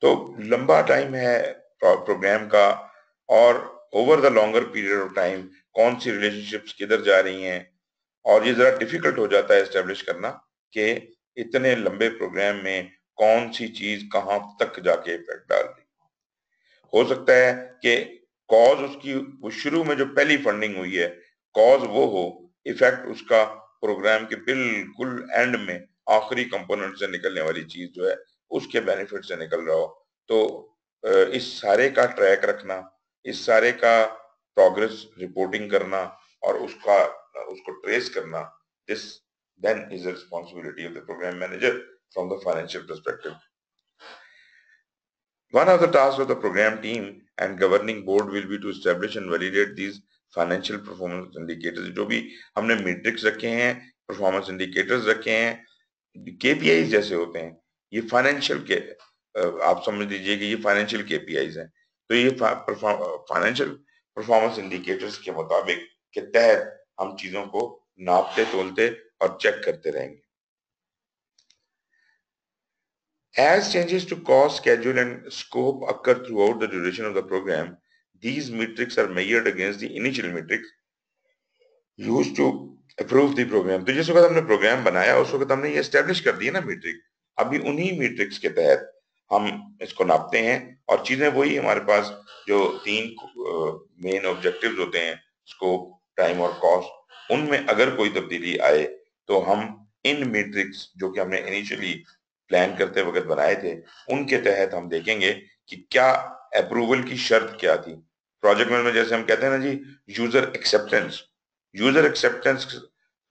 तो लंबा टाइम है प्रोग्राम का, और over the longer period of time कौन सी relationships किधर जा रही हैं, और ये जरा डिफिकल्ट हो जाता है एस्टेब्लिश करना कि इतने लंबे प्रोग्राम में कौन सी चीज कहां तक जाके इफेक्ट डाल रही। हो सकता है कि कॉज उसकी वो शुरू में जो पहली फंडिंग हुई है कॉज वो हो, इफेक्ट उसका प्रोग्राम के बिल्कुल एंड में आखिरी कंपोनेंट से निकलने वाली चीज जो है उसके बेनिफिट से निकल रहा हो। तो इस सारे का ट्रैक रखना, इस सारे का प्रोग्रेस रिपोर्टिंग करना और उसको ट्रेस करना, this then is the responsibility of the program manager from the financial perspective. One of the tasks of the program team and governing board will be to establish and validate these financial performance indicators। जो भी हमने matrix रखे हैं, performance indicators रखे हैं, KPIs जैसे होते हैं, ये फाइनेंशियल के आप समझ लीजिए कि ये फाइनेंशियल केपीआईज हैं। तो ये फाइनेंशियल परफॉर्मेंस इंडिकेटर्स के मुताबिक के तहत हम चीजों को नापते, तोलते और चेक करते रहेंगे। As changes to cost, schedule and scope occur throughout the duration of the program, these metrics are measured against the initial metrics used to approve the program। तो जिस वक्त हमने प्रोग्राम बनाया उस वक्त हमने ये एस्टेब्लिश कर दिया ना मीट्रिक, अभी उन्हीं मीट्रिक्स के तहत हम इसको नापते हैं, और चीजें वही हमारे पास जो तीन मेन ऑब्जेक्टिव्स होते हैं, स्कोप, टाइम और कॉस्ट, उनमें अगर कोई तब्दीली आए तो हम इन मीट्रिक्स जो कि हमने इनिशियली प्लान करते वक्त बनाए थे उनके तहत हम देखेंगे कि क्या अप्रूवल की शर्त क्या थी। प्रोजेक्ट मैनेजमेंट जैसे हम कहते हैं ना जी, यूजर एक्सेप्टेंस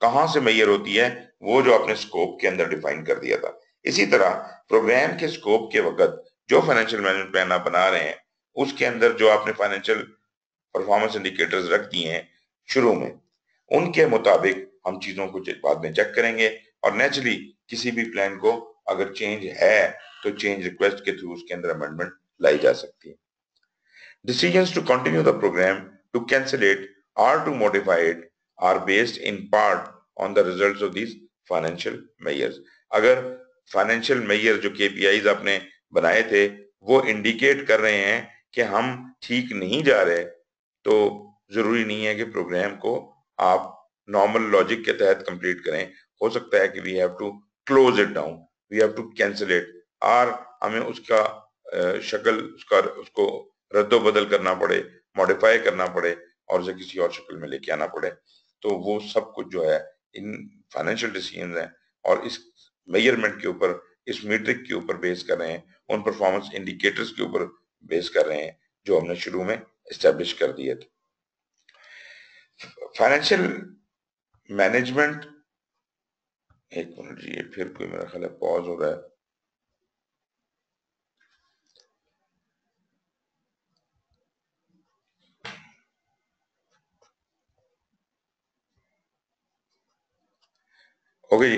कहां से मेजर होती है, वो जो आपने स्कोप के अंदर डिफाइन कर दिया था। इसी तरह प्रोग्राम के स्कोप के वक्त जो फाइनेंशियल मैनेजमेंट प्लान आप बना रहे हैं उसके अंदर जो आपने फाइनेंशियल परफॉर्मेंस इंडिकेटर्स रख दिए हैं शुरू में, उनके मुताबिक हम चीजों को बाद में चेक करेंगे, और नेचुरली किसी भी प्लान को अगर चेंज है तो चेंज रिक्वेस्ट के थ्रू उसके अंदर अमेंडमेंट लाई जा सकती है। Decisions to continue the program, to cancel it or to modify it are based in part on the results of these financial measures। अगर फाइनेंशियल मेजर जो केपीआईज आपने बनाए थे वो इंडिकेट कर रहे हैं कि हम ठीक नहीं जा रहे, तो जरूरी नहीं है कि प्रोग्राम को आप नॉर्मल लॉजिक के तहत कंप्लीट करें। हो सकता है कि we have to close it down, we have to cancel it, और हमें उसका शक्ल उसको रद्दो बदल करना पड़े, मॉडिफाई करना पड़े और उसे किसी और शक्ल में लेके आना पड़े। तो वो सब कुछ जो है इन फाइनेंशियल डिसीजन है, और इस मेजरमेंट के ऊपर, इस मीट्रिक के ऊपर बेस कर रहे हैं, उन परफॉर्मेंस इंडिकेटर्स के ऊपर बेस कर रहे हैं जो हमने शुरू में एस्टेब्लिश कर दिए थे। फाइनेंशियल मैनेजमेंट, एक मिनट जी, ये फिर कोई मेरा ख्याल है पॉज हो रहा है। ओके जी,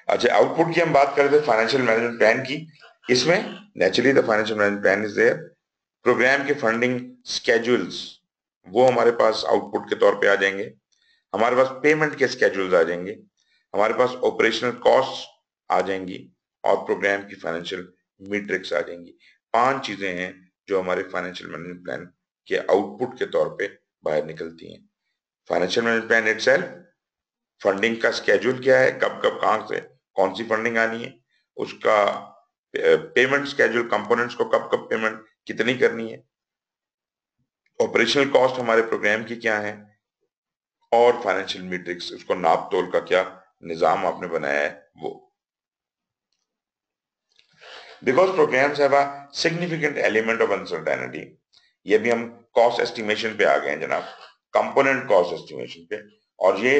अच्छा आउटपुट की हम बात कर रहे थे फाइनेंशियल मैनेजमेंट प्लान की। इसमें naturally the financial management plan is there, program के फंडिंग स्केड्यूल्स वो हमारे पास आउटपुट के तौर पे आ जाएंगे, हमारे पास पेमेंट के स्केड्यूल्स आ जाएंगे, हमारे पास ऑपरेशनल कॉस्ट आ जाएंगी और प्रोग्राम की फाइनेंशियल मीट्रिक्स आ जाएंगी। 5 चीजें हैं जो हमारे फाइनेंशियल मैनेजमेंट प्लान के आउटपुट के तौर पे बाहर निकलती हैं। Financial management plan itself, funding का स्केड्यूल क्या है, कब कब कहां से कौन सी फंडिंग आनी है, उसका पेमेंट स्केड्यूल, कंपोनेंट्स को कब कब पेमेंट कितनी करनी है, ऑपरेशनल कॉस्ट हमारे प्रोग्राम की क्या है, और फाइनेंशियल मीट्रिक्स, उसको नाप तोल का क्या निजाम आपने बनाया है वो। Because programs have a significant element of uncertainty, ये भी हम कॉस्ट एस्टिमेशन पे आ गए हैं जनाब, कंपोनेंट कॉस्ट एस्टिमेशन पे, और ये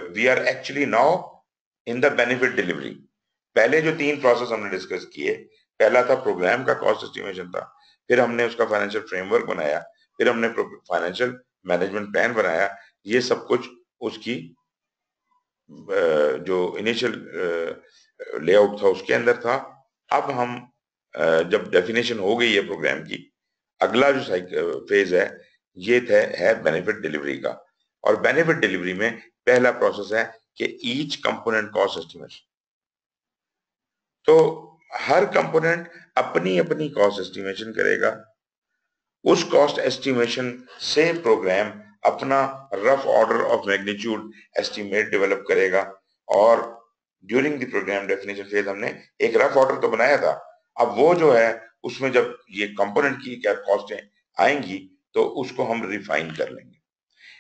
we are actually now in the benefit delivery. पहले जो 3 प्रोसेस हमने डिस्कस किए, पहला था प्रोग्राम का कॉस्ट एस्टिमेशन था, फिर हमने उसका फाइनेंशियल फ्रेमवर्क बनाया, फिर हमने फाइनेंशियल मैनेजमेंट प्लान बनाया, ये सब कुछ उसकी जो इनिशियल लेआउट था उसके अंदर था। अब हम जब डेफिनेशन हो गई है प्रोग्राम की, अगला जो फेज है ये है बेनिफिट डिलीवरी का, और बेनिफिट डिलीवरी में पहला प्रोसेस है कि ईच कंपोनेंट कॉस्ट एस्टिमेशन। तो हर कंपोनेंट अपनी अपनी कॉस्ट एस्टिमेशन करेगा, उस कॉस्ट एस्टिमेशन से प्रोग्राम अपना rough order of magnitude estimate develop करेगा, और during the program definition phase हमने एक रफ ऑर्डर तो बनाया था, अब वो जो है उसमें जब ये कंपोनेंट की क्या कॉस्टें आएंगी तो उसको हम रिफाइन कर लेंगे।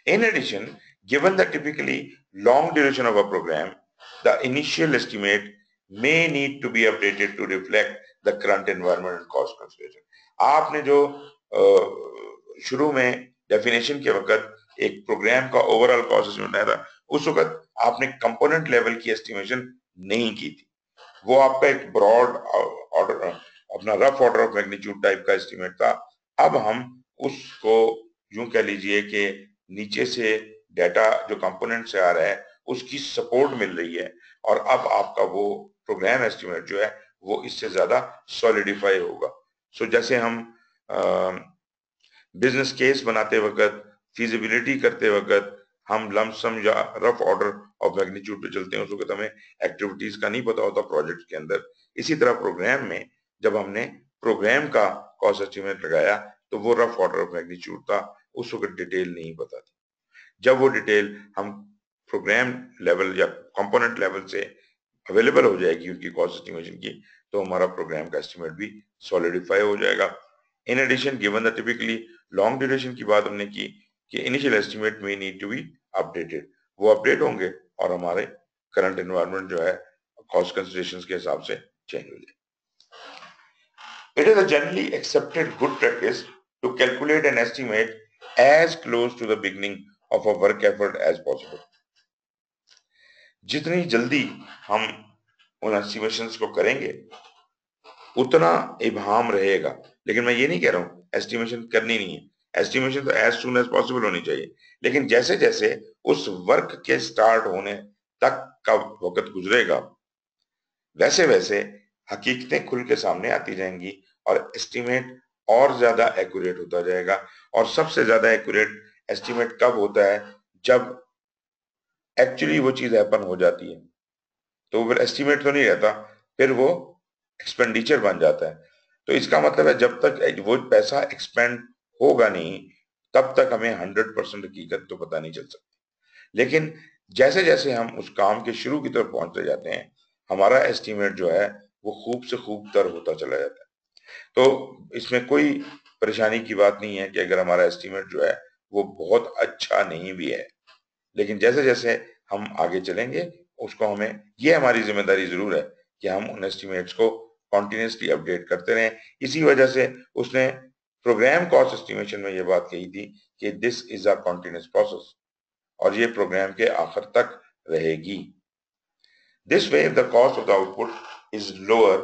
In addition, given the typically long duration of a program, the initial estimate may need to be updated to reflect the current environment and cost consideration. आपने जो शुरू में डेफिनेशन के वक्त एक प्रोग्राम का ओवरऑल कॉस्ट एस्टिमेट बनाया था, उस वक्त आपने कंपोनेंट लेवल की एस्टिमेशन नहीं की थी, वो आपका एक ब्रॉड ऑर्डर, अपना rough order of magnitude type का एस्टिमेट था। अब हम उसको यूं कह लीजिए कि नीचे से डाटा जो कंपोनेंट से आ रहा है उसकी सपोर्ट मिल रही है, और अब आपका वो प्रोग्राम एस्टिमेट जो है वो इससे ज्यादा सॉलिडिफाई होगा। सो जैसे हम बिजनेस केस बनाते वक्त, फिजिबिलिटी करते वक्त हम लमसम या रफ ऑर्डर ऑफ मैग्नीट्यूड पे चलते हैं, उस वक्त हमें एक्टिविटीज का नहीं पता होता प्रोजेक्ट के अंदर। इसी तरह प्रोग्राम में जब हमने प्रोग्राम का कॉस्ट एस्टिमेट लगाया तो वो रफ ऑर्डर ऑफ मैग्नीट्यूड था, उस वक्त डिटेल नहीं पता थी। जब वो डिटेल हम प्रोग्राम लेवल या कंपोनेंट लेवल से अवेलेबल हो जाएगी उनकी कॉस्ट एस्टिमेशन की, तो हमारा प्रोग्राम का एस्टिमेट भी सॉलिडिफाई हो जाएगा। In addition, given the typically long duration की बात हमने की कि इनिशियल एस्टिमेट में नीड टू बी अपडेटेड, वो अपडेट होंगे और हमारे करंट एनवायरनमेंट जो है कॉस्ट कंसिडरेशंस के हिसाब से चेंज हो जाए। It is a generally accepted good practice to calculate an estimate as close to the beginning of a work effort as possible. जितनी जल्दी हम उन एस्टिमेशंस को करेंगे उतना इबाम रहेगा, लेकिन मैं ये नहीं कह रहा हूं एस्टिमेशन करनी नहीं है, एस्टिमेशन तो एज सून एज पॉसिबल होनी चाहिए, लेकिन जैसे जैसे उस वर्क के स्टार्ट होने तक का वक्त गुजरेगा वैसे वैसे हकीकतें खुल के सामने आती जाएंगी और एस्टिमेट और ज्यादा एक्यूरेट होता जाएगा। और सबसे ज्यादा एक्यूरेट एस्टिमेट कब होता है, जब एक्चुअली वो चीज हैपन हो जाती है, तो फिर एस्टिमेट तो नहीं रहता, फिर वो एक्सपेंडिचर बन जाता है। तो इसका मतलब है जब तक वो पैसा एक्सपेंड होगा नहीं तब तक हमें 100% हकीकत तो पता नहीं चल सकती, लेकिन जैसे जैसे हम उस काम के शुरू की तरफ पहुंचते जाते हैं हमारा एस्टिमेट जो है वो खूब से खूब तर होता चला जाता है। तो इसमें कोई परेशानी की बात नहीं है कि अगर हमारा एस्टिमेट जो है वो बहुत अच्छा नहीं भी है, लेकिन जैसे जैसे हम आगे चलेंगे, उसको हमें, ये हमारी जिम्मेदारी जरूर है कि हम उन एस्टिमेट्स को कॉन्टिन्यूसली अपडेट करते रहें। इसी वजह से उसने प्रोग्राम कॉस्ट एस्टिमेशन में ये बात कही थी कि this is a continuous process, और ये प्रोग्राम के आखिर तक रहेगी। This way, if the cost of the output is lower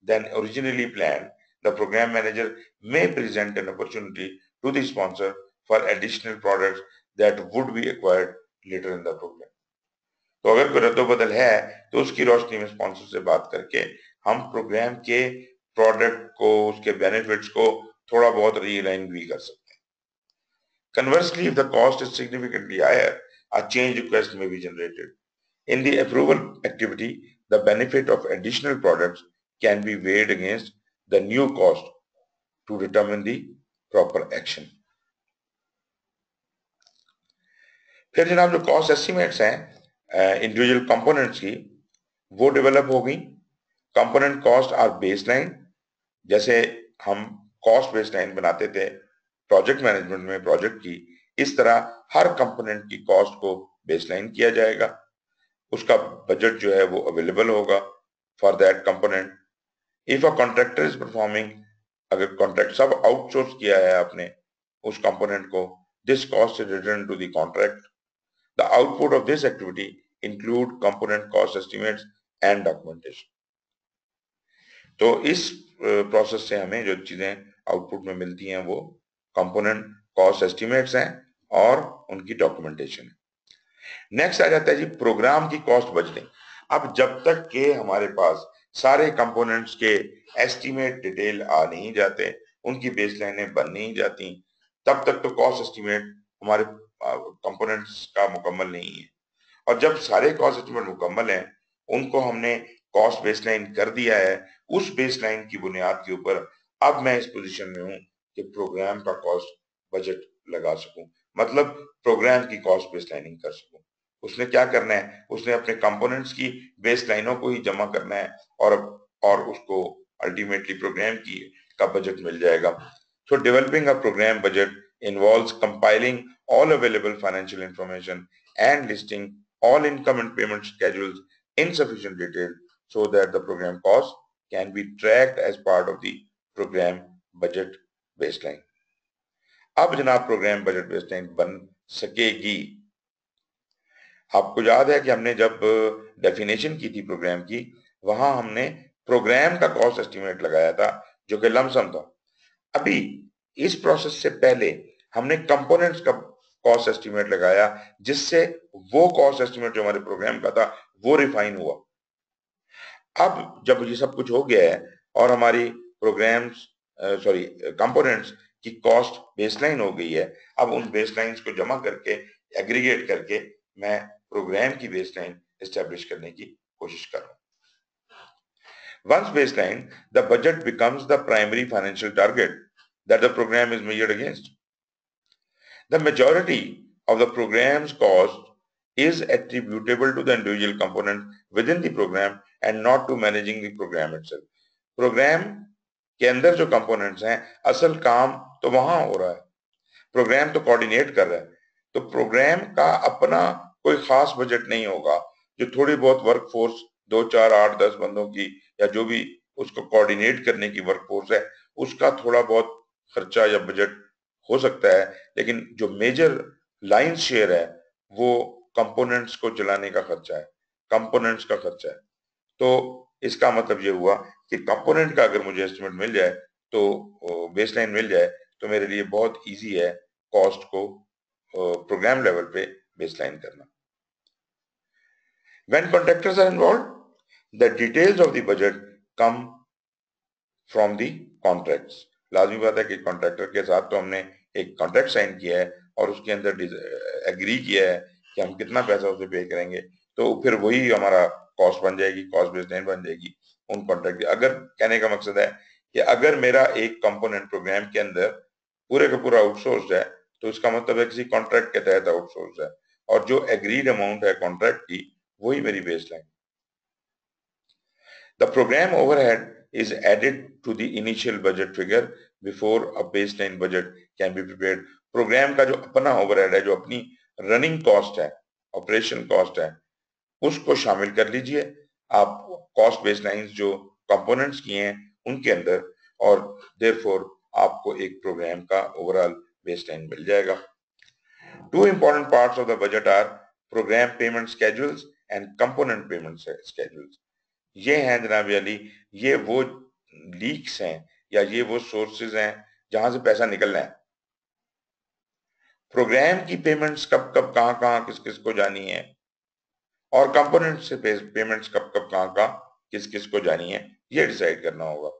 than originally planned, the program manager may present an opportunity to the sponsor for additional products that would be acquired later in the program. तो अगर कोई रद्दोबदल है तो उसकी रोशनी में sponsor से बात करके हम प्रोग्राम के प्रोडक्ट को, उसके बेनिफिट्स को थोड़ा बहुत रीअलाइन भी कर सकते हैं। Conversely, if the cost is significantly higher, a change request may be generated. In the approval activity, the benefit of additional products can be weighed against the new cost to determine the proper action. फिर जनाब जो cost estimates हैं individual components की, वो develop हो गई। Component cost are baseline, जैसे हम कॉस्ट बेसलाइन बनाते थे प्रोजेक्ट मैनेजमेंट में प्रोजेक्ट की, इस तरह हर कंपोनेंट की कॉस्ट को बेसलाइन किया जाएगा। उसका बजट जो है वो अवेलेबल होगा for that component. If a contractor is performing, अगर कॉन्ट्रैक्ट सब आउटसोर्स किया है आपने उस कंपोनेंट को, this cost is return to the contract. The output of this activity include component cost estimates and documentation. तो इस प्रोसेस से हमें जो चीजें आउटपुट में मिलती हैं वो कंपोनेंट कॉस्ट एस्टिमेट्स हैं और उनकी डॉक्यूमेंटेशन है। नेक्स्ट आ जाता है जी प्रोग्राम की कॉस्ट बजटिंग। अब जब तक के हमारे पास सारे कंपोनेंट्स के एस्टीमेट डिटेल आ नहीं जाते, उनकी बेसलाइनें बन नहीं जाती, तब तक तो कॉस्ट एस्टीमेट हमारे कंपोनेंट्स का मुकम्मल नहीं है। और जब सारे कॉस्ट एस्टीमेट मुकम्मल हैं, उनको हमने कॉस्ट बेसलाइन कर दिया है, उस बेसलाइन की बुनियाद के ऊपर अब मैं इस पोजीशन में हूं कि प्रोग्राम का कॉस्ट बजट लगा सकूं, मतलब प्रोग्राम की कॉस्ट बेसलाइनिंग कर सकूं। उसने क्या करना है, उसने अपने कंपोनेंट्स की बेसलाइनों को ही जमा करना है और उसको अल्टीमेटली प्रोग्राम की का बजट मिल जाएगा। So developing a program budget involves compiling all available financial information and listing all income and payment schedules in sufficient detail so that the program cost can be tracked as part of the program budget baseline. अब जनाब programme budget baseline बन सकेगी। आपको याद है कि हमने जब डेफिनेशन की थी प्रोग्राम की, वहां हमने प्रोग्राम का कॉस्ट एस्टिमेट लगाया था जो कि लमसम था। अभी इस प्रोसेस से पहले हमने कंपोनेंट्स का कॉस्ट एस्टिमेट लगाया, जिससे वो कॉस्ट एस्टिमेट जो हमारे प्रोग्राम का था वो रिफाइन हुआ। अब जब ये सब कुछ हो गया है और हमारी प्रोग्राम्स कंपोनेंट्स की कॉस्ट बेसलाइन हो गई है, अब उन बेसलाइंस को जमा करके एग्रीगेट करके मैं प्रोग्राम की बेसलाइन एस्टेब्लिश करने की कोशिश कर रहा हूं। Once baseline, the budget becomes the primary financial target that the program is measured against. The majority of the program's cost is attributable to the individual component within the program and not to managing the program itself. Program के अंदर जो components हैं, असल काम तो वहां हो रहा है, प्रोग्राम तो कोऑर्डिनेट कर रहा है। तो प्रोग्राम का अपना कोई खास बजट नहीं होगा। जो थोड़ी बहुत वर्क फोर्स 2, 4, 8, 10 बंदों की या जो भी उसको कोऑर्डिनेट करने की वर्क फोर्स है, उसका थोड़ा बहुत खर्चा या बजट हो सकता है, लेकिन जो मेजर लाइन शेयर है वो कंपोनेंट्स को चलाने का खर्चा है, कंपोनेंट्स का खर्चा है। तो इसका मतलब ये हुआ कि कंपोनेंट का अगर मुझे एस्टिमेट मिल जाए, तो बेसलाइन मिल जाए, तो मेरे लिए बहुत इजी है कॉस्ट को प्रोग्राम लेवल पे बेसलाइन करना। When contractors are involved, the details of the budget come from the contracts. लाजमी बात है कि कॉन्ट्रैक्टर के साथ तो हमने एक कॉन्ट्रैक्ट साइन किया है और उसके अंदर एग्री किया है कि हम कितना पैसा उसे पे करेंगे, तो फिर वही हमारा कॉस्ट बन जाएगी, कॉस्ट बेसलाइन बन जाएगी उन कॉन्ट्रैक्ट। अगर कहने का मकसद है कि अगर मेरा एक कंपोनेंट प्रोग्राम के अंदर पूरे का पूरा आउटसोर्स्ड है, तो इसका मतलब है किसी कॉन्ट्रैक्ट के तहत आउटसोर्स है, और जो एग्रीड अमाउंट है कॉन्ट्रैक्ट की वही मेरी baseline. The program overhead is added to the initial budget figure before a baseline budget can be prepared. Program का जो अपना ओवरहेड है, जो अपनी रनिंग कॉस्ट है, ऑपरेशन कॉस्ट है उसको शामिल कर लीजिए आप कॉस्ट बेसलाइंस जो कंपोनेंट्स किए हैं उनके अंदर, और देयरफॉर आपको एक प्रोग्राम का ओवरऑल बेसलाइन मिल जाएगा। Two important parts of the budget are program payment schedules and component payment schedules. ये हैं जनाब अली, ये वो लीक्स हैं या ये वो सोर्सेज हैं जहां से पैसा निकलना है। प्रोग्राम की पेमेंट्स कब कब कहां कहां किस किस को जानी है, और कंपोनेंट से पेमेंट्स कब कब कहां कहां किस किस को जानी है, ये डिसाइड करना होगा।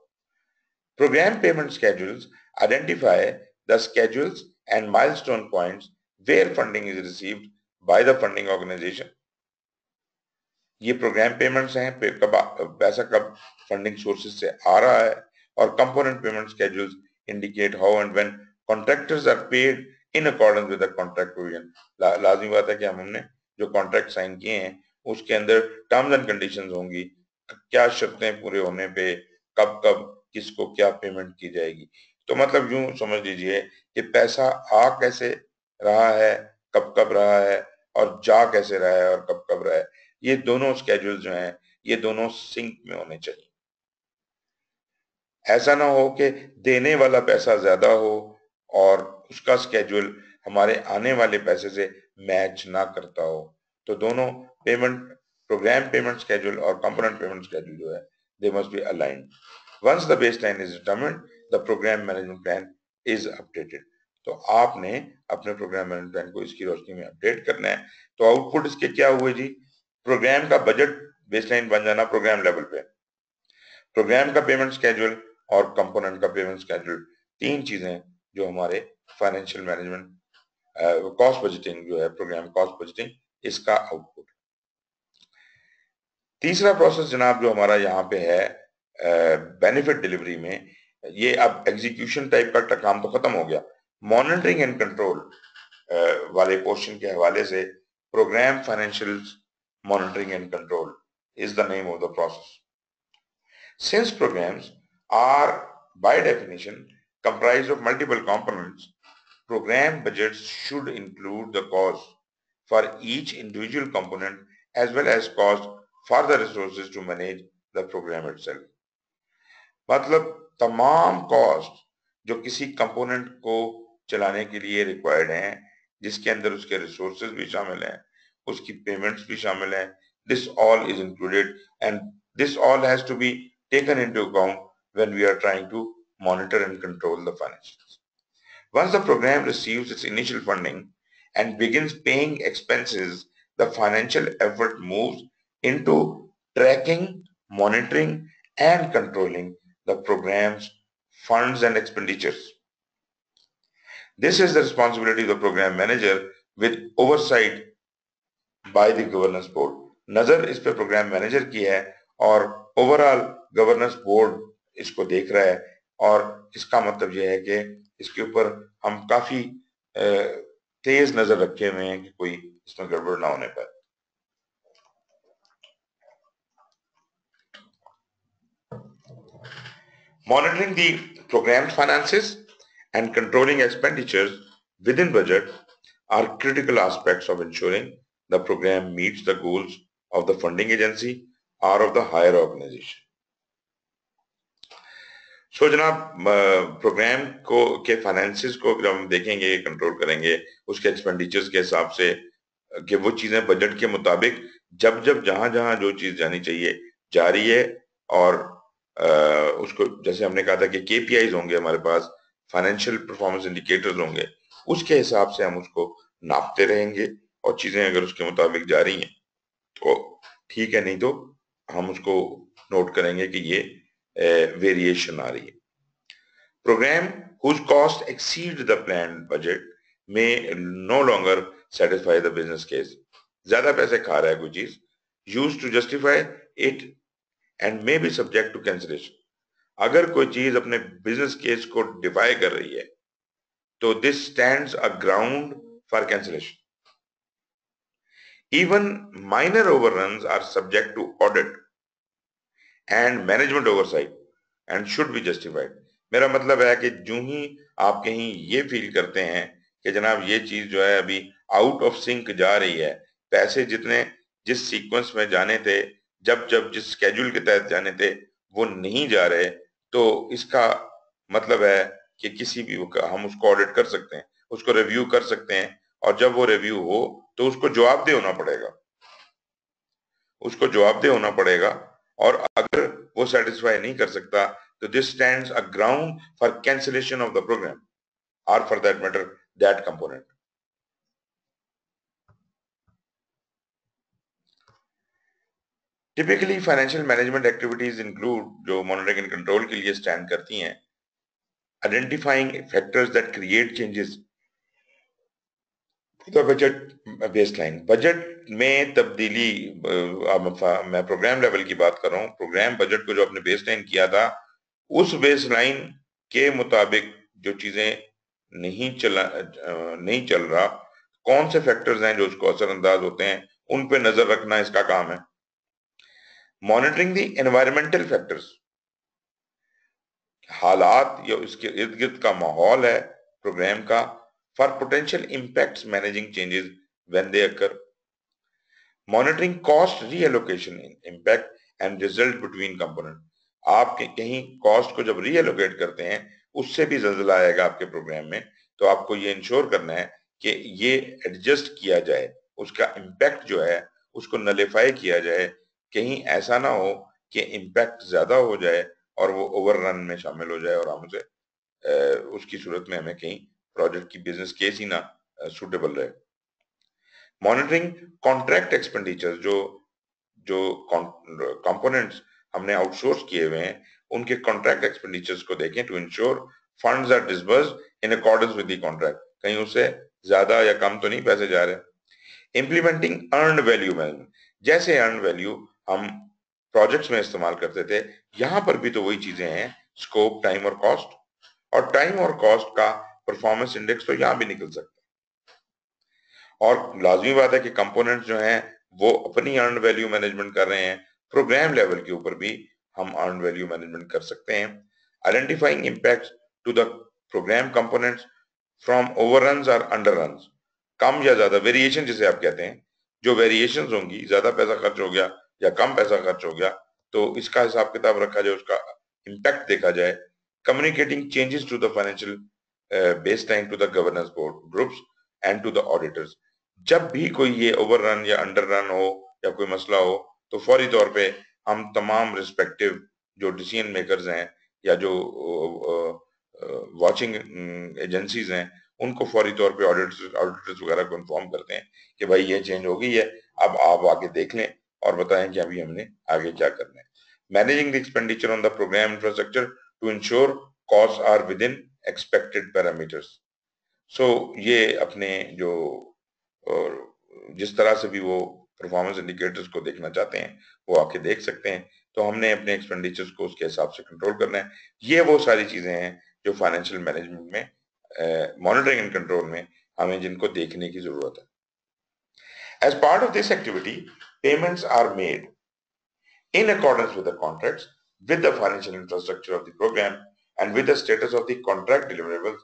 Program payment schedules identify the schedules and milestone points where funding is received by the funding organization. ये प्रोग्राम पेमेंट्स हैं पैसा कब फंडिंग सोर्सेज से आ रहा है, और component payment schedules indicate how and when contractors are paid in accordance with the contract provision. लाजमी बात है कि हमने जो कॉन्ट्रैक्ट साइन किए हैं उसके अंदर टर्म्स एंड कंडीशंस होंगी, क्या शर्तें पूरे होने पे कब कब किसको क्या पेमेंट की जाएगी। तो मतलब यूं समझ लीजिए कि पैसा आ कैसे रहा है, कब कब रहा है, और जा कैसे रहा है और कब कब रहा है, ये दोनों स्केड्यूल जो हैं ये दोनों सिंक में होने चाहिए। ऐसा ना हो कि देने वाला पैसा ज्यादा हो और उसका स्केड्यूल हमारे आने वाले पैसे से मैच ना करता हो। तो दोनों पेमेंट प्रोग्राम पेमेंट स्केड्यूल और कंपोनेंट पेमेंट स्केड्यूल जो है they must be aligned. Once the baseline is determined the program management plan is updated. तो आपने अपने प्रोग्राम मैनेजमेंट प्लान को इसकी रोशनी में अपडेट करना है। तो आउटपुट इसके क्या हुए जी, प्रोग्राम का बजट बेसलाइन बन जाना प्रोग्राम लेवल पे, प्रोग्राम का पेमेंट स्केड्यूल और कंपोनेंट का पेमेंट स्केड्यूल, तीन चीजें जो हमारे फाइनेंशियल मैनेजमेंट कॉस्ट बजटिंग जो है प्रोग्राम कॉस्ट बजटिंग इसका आउटपुट। तीसरा प्रोसेस जनाब जो हमारा यहाँ पे है बेनिफिट डिलीवरी में, ये अब एग्जीक्यूशन टाइप का काम तो खत्म हो गया। मॉनिटरिंग एंड कंट्रोल वाले पोर्शन के हवाले से program financial monitoring and control is the name of the process. Since programs are by definition comprised of multiple components, program budgets should include the cost for each individual component as well as cost for the resources to manage the program itself. मतलब तमाम cost जो किसी component को चलाने के लिए required हैं, जिसके अंदर उसके रिसोर्सेज भी शामिल हैं, उसकी पेमेंट्स भी शामिल हैं, this all is included and this all has to be taken into account when we are trying to monitor and control the financials. Once the program receives its initial funding and begins paying expenses, the financial effort moves into tracking, monitoring and controlling the program's funds and expenditures. This is the responsibility of the program manager with oversight by the governance board. नजर इस पे programme manager की है और overall governance board इसको देख रहा है, और इसका मतलब यह है कि इसके ऊपर हम काफी तेज नजर रखे हुए हैं कि कोई इसमें गड़बड़ ना होने पाए। Monitoring the program's finances and controlling expenditures within budget are critical aspects of ensuring the program meets the goals of the funding agency or of the higher organization. सो जनाब प्रोग्राम को के फाइनेंसेस को जब हम देखेंगे, कंट्रोल करेंगे उसके expenditures के हिसाब से कि वो चीजें बजट के मुताबिक जब जब जहां जहां जो चीज जानी चाहिए जा रही है, और उसको जैसे हमने कहा था कि केपीआईज होंगे हमारे पास, फाइनेंशियल परफॉर्मेंस इंडिकेटर्स होंगे, उसके हिसाब से हम उसको नापते रहेंगे, और चीजें अगर उसके मुताबिक जा रही हैं तो ठीक है, नहीं तो हम उसको नोट करेंगे कि ये वेरिएशन आ रही है। Program whose cost exceed the planned budget may no longer satisfy the business case. ज्यादा पैसे खा रहा है कोई चीज, used to justify it and may be subject to cancellation. अगर कोई चीज अपने बिजनेस केस को डिफाई कर रही है तो this stands a ground for cancellation. Even minor overruns are subject to audit and management oversight and should be justified. मेरा मतलब है कि जो ही आप कहीं ये फील करते हैं कि जनाब ये चीज जो है अभी आउट ऑफ सिंक जा रही है पैसे जितने जिस सीक्वेंस में जाने थे, जब जब जिस स्केड्यूल के तहत जाने थे, वो नहीं जा रहे, तो इसका मतलब है कि किसी भी हम उसको ऑडिट कर सकते हैं, उसको रिव्यू कर सकते हैं, और जब वो रिव्यू हो तो उसको जवाबदेह होना पड़ेगा, उसको जवाबदेह होना पड़ेगा। और अगर वो सेटिस्फाई नहीं कर सकता, तो this stands a ground for cancellation of the program, और for that matter that component. Typically financial management activities include, जो मॉनिटरिंग एंड कंट्रोल के लिए स्टैंड करती हैं, identifying factors that create changes to budget baseline, budget में तब्दीली, मैं programme level की बात कर रहा हूँ। प्रोग्राम बजट को जो आपने बेसलाइन किया था, उस बेसलाइन के मुताबिक जो चीजें नहीं चल रहा, कौन से फैक्टर्स हैं जो उसको असरअंदाज होते हैं, उन पे नजर रखना इसका काम है। मॉनिटरिंग द एनवायरमेंटल फैक्टर्स, हालात या उसके इर्द गिर्द का माहौल है प्रोग्राम का, for potential impacts, managing changes when they occur. Monitoring cost reallocation, impact and result between component, आप कहीं कॉस्ट को जब रीएलोकेट करते हैं, उससे भी जल्जला आएगा आपके प्रोग्राम में, तो आपको ये इंश्योर करना है कि ये एडजस्ट किया जाए, उसका इम्पैक्ट जो है उसको नलिफाई किया जाए। कहीं ऐसा ना हो कि इम्पैक्ट ज्यादा हो जाए और वो ओवररन में शामिल हो जाए, और हमसे उसकी सूरत में हमें कहीं प्रोजेक्ट की बिजनेस केस ही ना सूटेबल रहे। मॉनिटरिंग कॉन्ट्रैक्ट एक्सपेंडिचर, जो जो कंपोनेंट्स हमने आउटसोर्स किए हुए हैं, उनके कॉन्ट्रैक्ट एक्सपेंडिचर्स को देखें, to ensure funds are disbursed in accordance with the contract, कहीं उससे ज्यादा या कम तो नहीं पैसे जा रहे। इंप्लीमेंटिंग अर्न्ड वैल्यू मैनेजमेंट, जैसे अर्न्ड वैल्यू हम प्रोजेक्ट्स में इस्तेमाल करते थे, यहां पर भी तो वही चीजें हैं, स्कोप, टाइम और कॉस्ट, और टाइम और कॉस्ट का परफॉर्मेंस इंडेक्स तो यहां भी निकल सकता है। और लाजमी बात है कि कंपोनेंट्स जो हैं वो अपनी अर्न वैल्यू मैनेजमेंट कर रहे हैं, प्रोग्राम लेवल के ऊपर भी हम अर्न वैल्यू मैनेजमेंट कर सकते हैं। Identifying impact to the program components from overruns और अंडररन्स, कम या ज्यादा वेरिएशन जिसे आप कहते हैं, जो वेरिएशंस होंगी, ज्यादा पैसा खर्च हो गया या कम पैसा खर्च हो गया, तो इसका हिसाब किताब रखा जाए, उसका इम्पैक्ट देखा जाए। Communicating changes to the financial baseline to the governance board groups and to the auditors, जब भी कोई ये ओवररन या अंडररन हो या कोई मसला हो, तो फौरी तौर पे हम तमाम रिस्पेक्टिव जो डिसीजन मेकर्स हैं या जो वाचिंग एजेंसीज हैं, उनको फौरी तौर पे ऑडिटर्स वगैरह को इन्फॉर्म करते हैं कि भाई ये चेंज हो गई है, अब आप आके देख लें और बताएं कि अभी हमने आगे क्या करना है। Managing the expenditure on the program infrastructure to ensure cost are within expected parameters. So ये अपने जो, और जिस तरह से भी वो परफॉर्मेंस इंडिकेटर्स को देखना चाहते हैं, वो आके देख सकते हैं। तो हमने अपने एक्सपेंडिचर्स को उसके हिसाब से कंट्रोल करना है। ये वो सारी चीजें हैं जो फाइनेंशियल मैनेजमेंट में, मॉनिटरिंग एंड कंट्रोल में हमें जिनको देखने की जरूरत है। As part of this activity, payments are made in accordance with the contracts, with the financial infrastructure of the program, and with the status of the contract deliverables.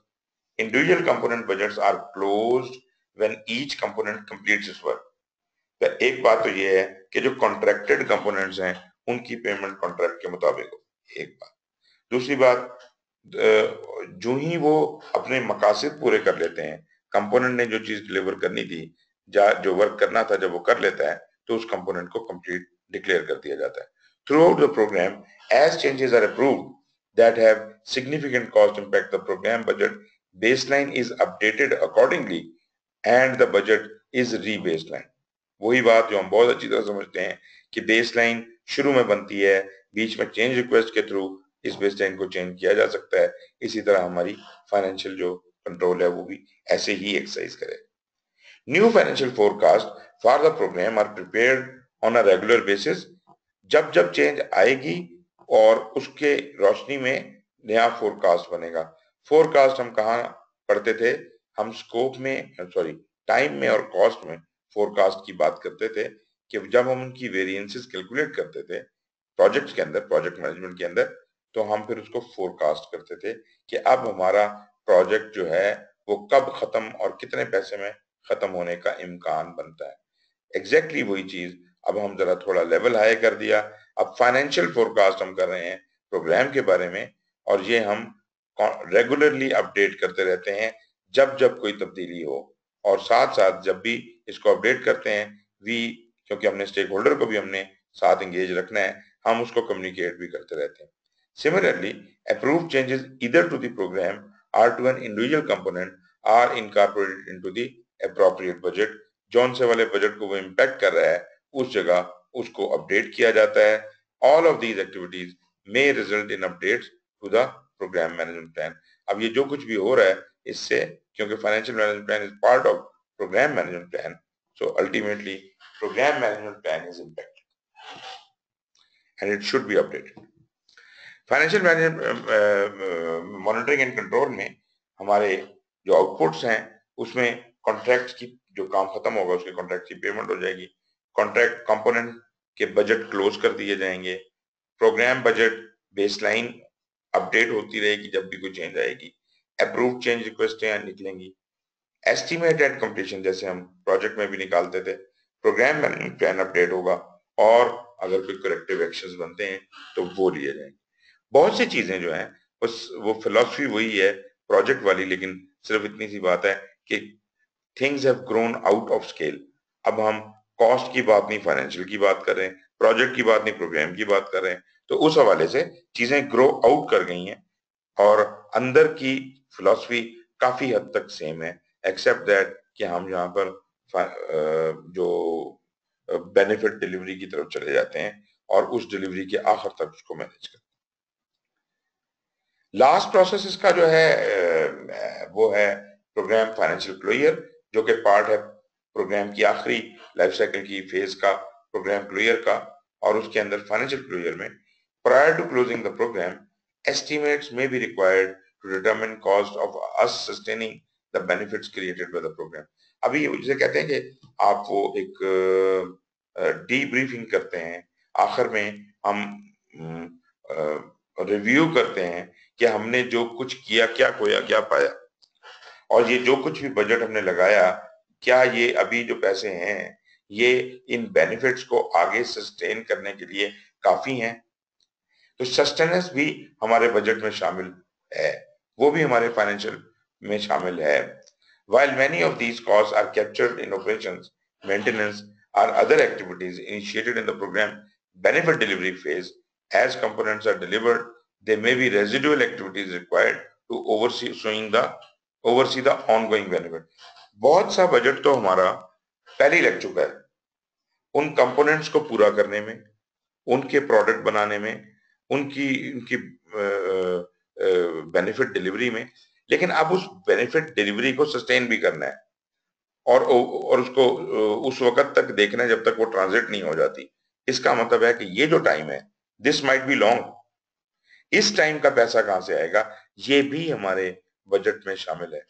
Individual component budgets are closed when each component completes its work. तो एक बात तो ये है कि जो contracted components हैं, उनकी पेमेंट कॉन्ट्रैक्ट के मुताबिक हो, एक बात। दूसरी बात, जो ही वो अपने मकासद पूरे कर लेते हैं, कंपोनेंट ने जो चीज डिलीवर करनी थी, जो वर्क करना था, जब वो कर लेता है, तो उस कंपोनेंट को कंप्लीट डिक्लेयर कर दिया जाता है। Throughout the program, as changes are approved that have significant cost impact, the program budget baseline is updated accordingly and the budget is re-baseline. वही बात जो हम बहुत अच्छी तरह समझते हैं कि बेसलाइन शुरू में बनती है, बीच में चेंज रिक्वेस्ट के थ्रू इस बेसलाइन को चेंज किया जा सकता है। इसी तरह हमारी फाइनेंशियल जो कंट्रोल है वो भी ऐसे ही एक्सरसाइज करे। New financial forecast for the program are prepared on a regular basis, जब जब चेंज आएगी और उसके रोशनी में नया फोरकास्ट बनेगा। फोरकास्ट हम कहाँ पढ़ते थे, हम स्कोप में, सॉरी, टाइम में और कॉस्ट में फोरकास्ट की बात करते थे, कि जब हम उनकी वेरिएंसेस कैलकुलेट करते थे प्रोजेक्ट्स के अंदर, प्रोजेक्ट मैनेजमेंट के अंदर, तो हम फिर उसको फोरकास्ट करते थे कि अब हमारा प्रोजेक्ट जो है वो कब खत्म और कितने पैसे में खत्म होने का इम्कान बनता है। एग्जैक्टली वही चीज अब हम जरा थोड़ा लेवल हाई कर दिया। अब फाइनेंशियल फोरकास्ट हम कर रहे हैं प्रोग्राम के बारे में, और ये हम रेगुलरली अपडेट करते रहते हैं जब जब कोई तब्दीली हो, और साथ साथ जब भी इसको अपडेट करते हैं वी, क्योंकि हमने स्टेक होल्डर को भी हमने साथ एंगेज रखना है, हम उसको कम्युनिकेट भी करते रहते हैं। Similarly approve changes either to the program or to an individual component are incorporated into the appropriate budget. जौन से वाले बजट को वो इम्पैक्ट कर रहा है उस जगह उसको अपडेट किया जाता है। All of these activities may result in updates to the program management plan. अब ये जो कुछ भी हो रहा है इससे, क्योंकि financial management plan is part of program management plan, so ultimately program management plan is impacted and it should be updated. Financial management monitoring and control में हमारे जो आउटपुट्स हैं उसमें कॉन्ट्रैक्ट की जो काम खत्म होगा उसके कॉन्ट्रैक्ट की पेमेंट हो जाएगी, कॉन्ट्रैक्ट कंपोनेंट के बजट क्लोज कर दिए जाएंगे, प्रोग्राम बजट बेसलाइन अपडेट होती रहेगी जब भी कोई चेंज आएगी, अप्रूव चेंज रिक्वेस्टें निकलेंगी, एस्टिमेट एट कंप्लीशन जैसे हम प्रोजेक्ट में भी निकालते थे, प्रोग्राम मैनेजमेंट प्लान अपडेट होगा, और अगर कोई करेक्टिव एक्शंस बनते हैं तो वो लिए जाएंगे। बहुत सी चीजें जो हैं बस वो फिलॉसफी वही है प्रोजेक्ट वाली, लेकिन सिर्फ इतनी सी बात है कि things have grown out of scale. अब हम कॉस्ट की बात नहीं फाइनेंशियल की बात कर रहे हैं, प्रोजेक्ट की बात नहीं प्रोग्राम की बात कर रहे हैं, तो उस हवाले से चीजें ग्रो आउट कर गई हैं और अंदर की फिलॉसफी काफी हद तक सेम है, एक्सेप्ट दैट कि हम यहाँ पर जो बेनिफिट डिलीवरी की तरफ चले जाते हैं और उस डिलीवरी के आखिर तक उसको मैनेज करते हैं। लास्ट प्रोसेस इसका जो है वो है प्रोग्राम फाइनेंशियल क्लोजर, जो कि पार्ट है प्रोग्राम की आखिरी लाइफ साइकिल की फेज का, प्रोग्राम क्लोजर का, और उसके अंदर फाइनेंशियल क्लोजर में prior to closing the program estimates may be required to determine cost of us sustaining the benefits created by the program. अभी जिसे कहते हैं कि आप वो एक डीब्रीफिंग करते हैं, आखिर में हम रिव्यू करते हैं कि हमने जो कुछ किया क्या खोया क्या पाया, और ये जो कुछ भी बजट हमने लगाया क्या ये अभी जो पैसे हैं ये इन बेनिफिट्स को आगे सस्टेन करने के लिए काफी हैं। तो सस्टेनेंस भी हमारे बजट में शामिल है, वो भी हमारे फाइनेंशियल में शामिल है। While many of these costs are captured in operations, maintenance, or other activities initiated in the program benefit delivery phase, as components are delivered, there may be residual activities required to oversee the ongoing benefit. बहुत सा budget तो हमारा पहले ही लग चुका है उन components को पूरा करने में, उनके प्रोडक्ट बनाने में, उनकी उनकी बेनिफिट डिलीवरी में, लेकिन अब उस बेनिफिट डिलीवरी को सस्टेन भी करना है और उसको उस वक्त तक देखना है जब तक वो ट्रांजिट नहीं हो जाती। इसका मतलब है कि ये जो टाइम है दिस माइट बी लॉन्ग, इस टाइम का पैसा कहां से आएगा ये भी हमारे बजट में शामिल है।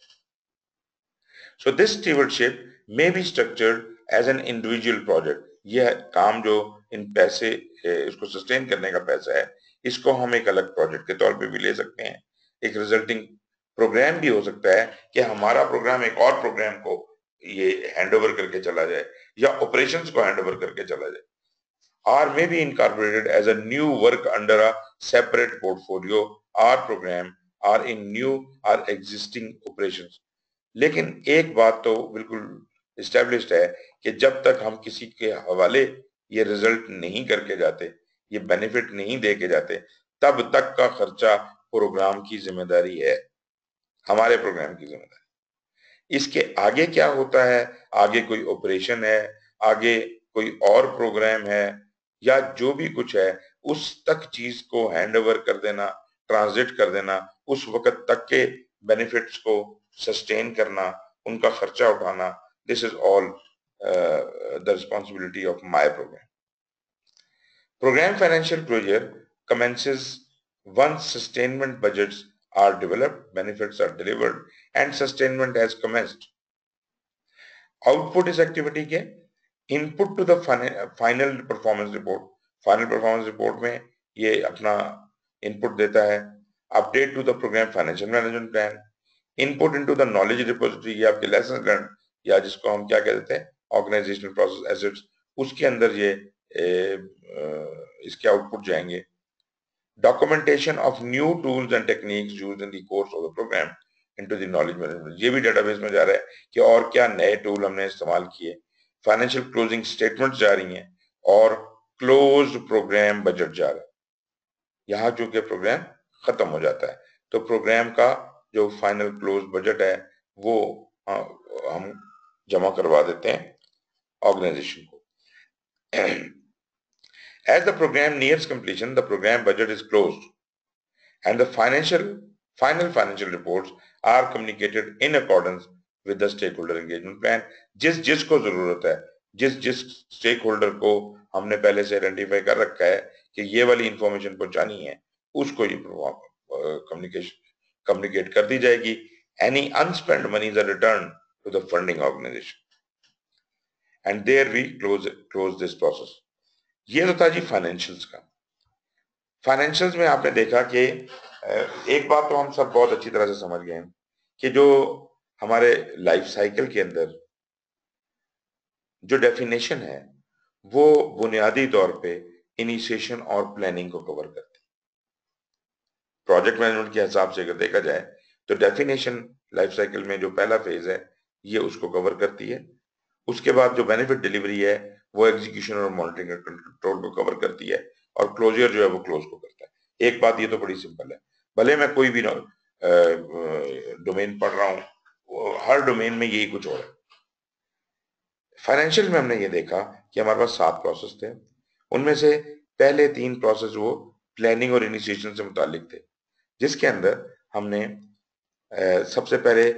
So this stewardship may be structured as an individual project. यह काम जो इन पैसे इसको सस्टेन करने का पैसा है इसको हम एक अलग प्रोजेक्ट के तौर पे भी ले सकते हैं। एक रिजल्टिंग प्रोग्राम भी हो सकता है कि हमारा प्रोग्राम एक और प्रोग्राम को ये हैंडओवर करके चला जाए या ऑपरेशंस को हैंडओवर करके चला जाए, or may be incorporated as a new work under a separate portfolio or program or in new or existing operations। लेकिन एक बात तो बिल्कुल इस्टेब्लिश्ड है कि जब तक हम किसी के हवाले ये रिजल्ट नहीं करके जाते, ये बेनिफिट नहीं दे के जाते, तब तक का खर्चा प्रोग्राम की जिम्मेदारी है, हमारे प्रोग्राम की जिम्मेदारी। इसके आगे क्या होता है, आगे कोई ऑपरेशन है, आगे कोई और प्रोग्राम है, या जो भी कुछ है उस तक चीज को हैंडओवर कर देना, ट्रांजिट कर देना, उस वक्त तक के बेनिफिट्स को सस्टेन करना, उनका खर्चा उठाना, this is all the responsibility of my program. Program financial closure commences once sustainment budgets are developed, benefits are delivered and sustainment has commenced। Output इस एक्टिविटी के input to the final performance report. Final performance report में ये अपना input देता है। Update to the program financial management plan, input into the knowledge repository, ये आपके lesson learn या जिसको हम क्या कहते हैं ऑर्गेनाइजेशनल प्रोसेस एसेट्स, उसके अंदर ये इसके आउटपुट जाएंगे। Documentation of new tools and techniques used in the course of the programme into the knowledge management, ये भी डेटाबेस में जा रहा है कि और क्या नए टूल हमने इस्तेमाल किए। फाइनेंशियल क्लोजिंग स्टेटमेंट्स जा रही हैं और क्लोज्ड प्रोग्राम बजट जा रहा है। यहाँ चूंकि प्रोग्राम खत्म हो जाता है तो प्रोग्राम का जो फाइनल क्लोज बजट है वो हम जमा करवा देते हैं ऑर्गेनाइजेशन को। As the program nears completion, the program budget is closed and the final financial reports are communicated in accordance with the stakeholder engagement plan। जिसको जरूरत है, जिस स्टेक होल्डर को हमने पहले से आइडेंटिफाई कर रखा है कि ये वाली इंफॉर्मेशन पहुंचानी है, उसको ये कम्युनिकेट कर दी जाएगी। Any unspent monies are returned to the funding organization and there we close this process। ये तो था जी फाइनेंशियल्स का। फाइनेंशियल्स में आपने देखा कि एक बात तो हम सब बहुत अच्छी तरह से समझ गए हैं कि जो हमारे लाइफ साइकिल के अंदर जो डेफिनेशन है वो बुनियादी तौर पे इनिशिएशन और प्लानिंग को कवर करती है। प्रोजेक्ट मैनेजमेंट के हिसाब से अगर देखा जाए तो डेफिनेशन लाइफ साइकिल में जो पहला फेज है ये उसको कवर करती है। उसके बाद जो बेनिफिट डिलीवरी है वो एग्जीक्यूशन और मॉनिटरिंग और कंट्रोल को कवर करती है और क्लोजर जो है वो क्लोज को करता है। एक बात ये तो बड़ी सिंपल है, भले मैं कोई भी डोमेन पढ़ रहा हूँ, हर डोमेन में यही कुछ हो रहा है। फाइनेंशियल में हमने ये देखा कि हमारे पास 7 प्रोसेस थे, उनमें से पहले 3 प्रोसेस वो प्लानिंग और इनिशिएशन से मुतालिक थे, जिसके अंदर हमने सबसे पहले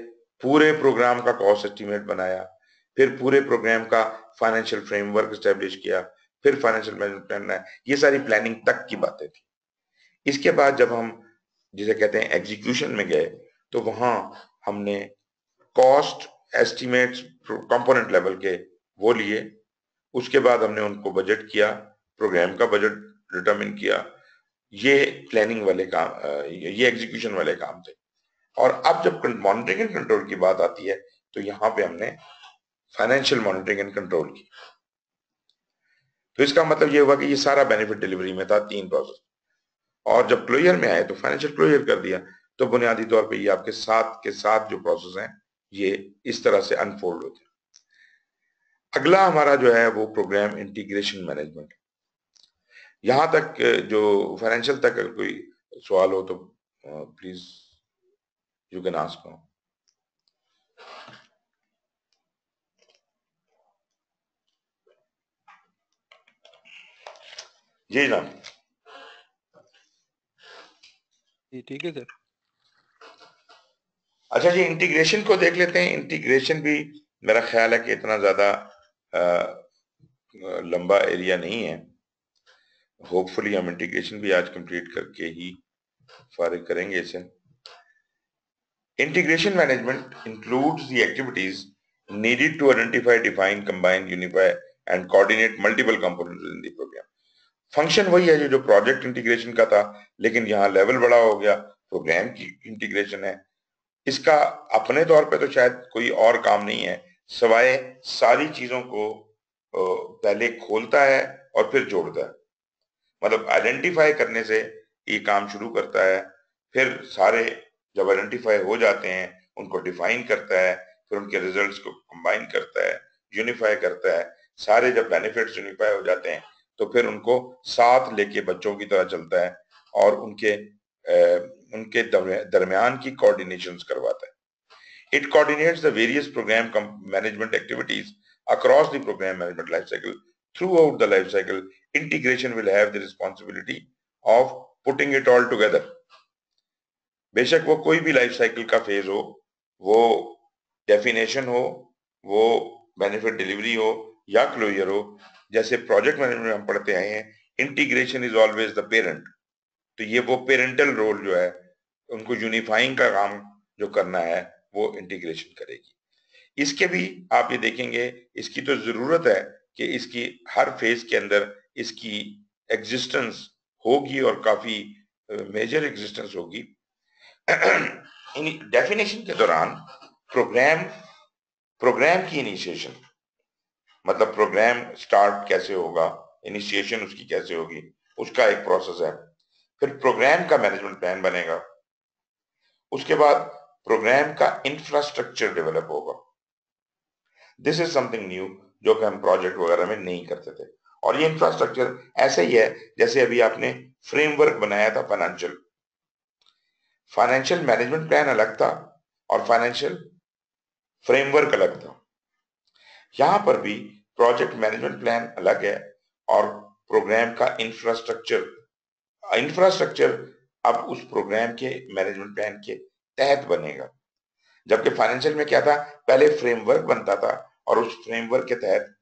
पूरे प्रोग्राम का कॉस्ट एस्टीमेट बनाया, फिर पूरे प्रोग्राम का फाइनेंशियल फ्रेमवर्क एस्टेब्लिश किया, फिर फाइनेंशियल मैनेजमेंट प्लान बनाया। ये सारी प्लानिंग तक की बातें थी। इसके बाद जब हम जिसे कहते हैं एग्जीक्यूशन में गए तो वहां हमने कॉस्ट एस्टीमेट्स कंपोनेंट लेवल के वो लिए, उसके बाद हमने उनको बजट किया, प्रोग्राम का बजट डिटरमिन किया। ये प्लानिंग वाले काम, ये एग्जीक्यूशन वाले काम थे। और अब जब मॉनिटरिंग एंड कंट्रोल की बात आती है तो यहाँ पे हमने फाइनेंशियल मॉनिटरिंग एंड कंट्रोल की। तो इसका मतलब ये हुआ कि ये सारा बेनिफिट डिलीवरी में था 3 प्रोसेस, और जब क्लोजर में आए तो फाइनेंशियल क्लोजर कर दिया। तो बुनियादी तौर पे ये आपके साथ के साथ जो प्रोसेस हैं ये इस तरह से अनफोल्ड होते हैं। अगला हमारा जो है वो प्रोग्राम इंटीग्रेशन मैनेजमेंट। यहां तक जो फाइनेंशियल तक अगर कोई सवाल हो तो please you can ask now. जी जनाब। जी ठीक है सर। अच्छा जी, इंटीग्रेशन को देख लेते हैं। इंटीग्रेशन भी मेरा ख्याल है कि इतना ज्यादा लंबा एरिया नहीं है। होपफुली हम इंटीग्रेशन भी आज कंप्लीट करके ही फारिग करेंगे इसे। Integration management includes the activities needed to identify, define, combine, unify and coordinate multiple components in the program। Function वही है जो प्रोजेक्ट इंटीग्रेशन का था, लेकिन यहाँ लेवल बड़ा हो गया, प्रोग्राम की इंटीग्रेशन है। इसका अपने तौर पे तो शायद कोई और काम नहीं है सवाए सारी चीजों को पहले खोलता है और फिर जोड़ता है। मतलब आइडेंटिफाई करने से ये काम शुरू करता है, फिर सारे जब आइडेंटिफाई हो जाते हैं उनको डिफाइन करता है, फिर उनके रिजल्ट्स को कंबाइन करता है, यूनिफाई करता है। सारे जब बेनिफिट्स यूनिफाई हो जाते हैं तो फिर उनको साथ लेके बच्चों की तरह चलता है और उनके दरमियान की कोऑर्डिनेशंस करवाता है। It coordinates the various program management activities across the program management life cycle। Throughout the life cycle, integration will have the responsibility of putting it all together। बेशक वो कोई भी लाइफ साइकिल का फेज हो, वो definition हो, वो benefit delivery हो या क्लोजर हो, जैसे प्रोजेक्ट मैनेजमेंट में हम पढ़ते आए हैं, integration is always the parent. तो ये वो पेरेंटल रोल जो है, उनको यूनिफाइंग का काम जो करना है वो इंटीग्रेशन करेगी। इसके भी आप ये देखेंगे, इसकी तो जरूरत है कि इसकी हर फेज के अंदर इसकी एग्जिस्टेंस होगी और काफी मेजर एग्जिस्टेंस होगी। डेफिनेशन के दौरान प्रोग्राम की इनिशिएशन, मतलब प्रोग्राम स्टार्ट कैसे होगा, इनिशिएशन उसकी कैसे होगी, उसका एक प्रोसेस है। फिर प्रोग्राम का मैनेजमेंट प्लान बनेगा। उसके बाद प्रोग्राम का इंफ्रास्ट्रक्चर डेवलप होगा। दिस इज समथिंग न्यू जो कि हम प्रोजेक्ट वगैरह में नहीं करते थे। और ये इंफ्रास्ट्रक्चर ऐसे ही है जैसे अभी आपने फ्रेमवर्क बनाया था फाइनेंशियल। फाइनेंशियल मैनेजमेंट प्लान अलग था और फाइनेंशियल फ्रेमवर्क अलग था। यहां पर भी प्रोजेक्ट मैनेजमेंट प्लान अलग है और प्रोग्राम का इंफ्रास्ट्रक्चर इंफ्रास्ट्रक्चर अब उस प्रोग्राम के मैनेजमेंट प्लान के तहत बनेगा। जबकि फाइनेंशियल में क्या था, पहले फ्रेमवर्क बनता था और उस फ्रेमवर्क के तहत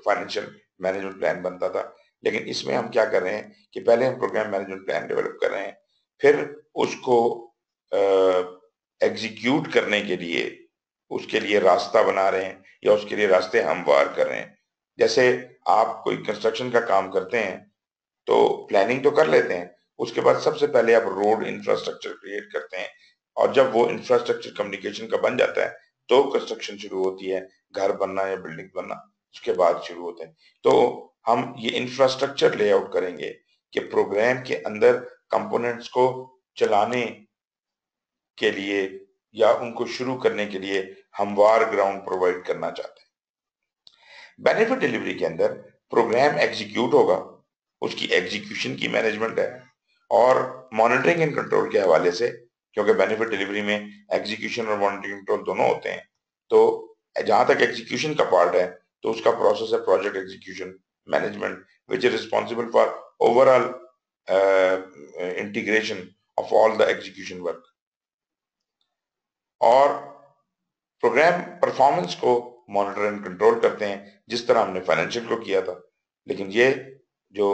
फाइनेंशियल मैनेजमेंट प्लान बनता था। लेकिन इसमें हम क्या कर रहे हैं कि पहले हम प्रोग्राम मैनेजमेंट प्लान डेवलप कर रहे हैं, फिर उसको एग्जीक्यूट करने के लिए उसके लिए रास्ता बना रहे हैं या उसके लिए रास्ते हमवार कर रहे हैं। जैसे आप कोई कंस्ट्रक्शन का काम करते हैं तो प्लानिंग तो कर लेते हैं, उसके बाद सबसे पहले आप रोड इंफ्रास्ट्रक्चर क्रिएट करते हैं और जब वो इंफ्रास्ट्रक्चर कम्युनिकेशन का बन जाता है तो कंस्ट्रक्शन शुरू होती है, घर बनना या बिल्डिंग बनना उसके बाद शुरू होते हैं। तो हम ये इंफ्रास्ट्रक्चर लेआउट करेंगे कि प्रोग्राम के अंदर कंपोनेंट्स को चलाने के लिए या उनको शुरू करने के लिए हमवार ग्राउंड प्रोवाइड करना चाहते हैं। बेनिफिट डिलीवरी के अंदर प्रोग्राम एग्जीक्यूट होगा, उसकी एग्जीक्यूशन की मैनेजमेंट है और मॉनिटरिंग एंड कंट्रोल के हवाले से, क्योंकि बेनिफिट डिलीवरी में एग्जीक्यूशन और मॉनिटरिंग कंट्रोल दोनों होते हैं। तो जहां तक एग्जीक्यूशन का पार्ट है तो उसका प्रोसेस है project execution management which is responsible for overall integration of all the execution work. और प्रोग्राम परफॉर्मेंस को मॉनिटर एंड कंट्रोल करते हैं जिस तरह हमने फाइनेंशियल को किया था। लेकिन जो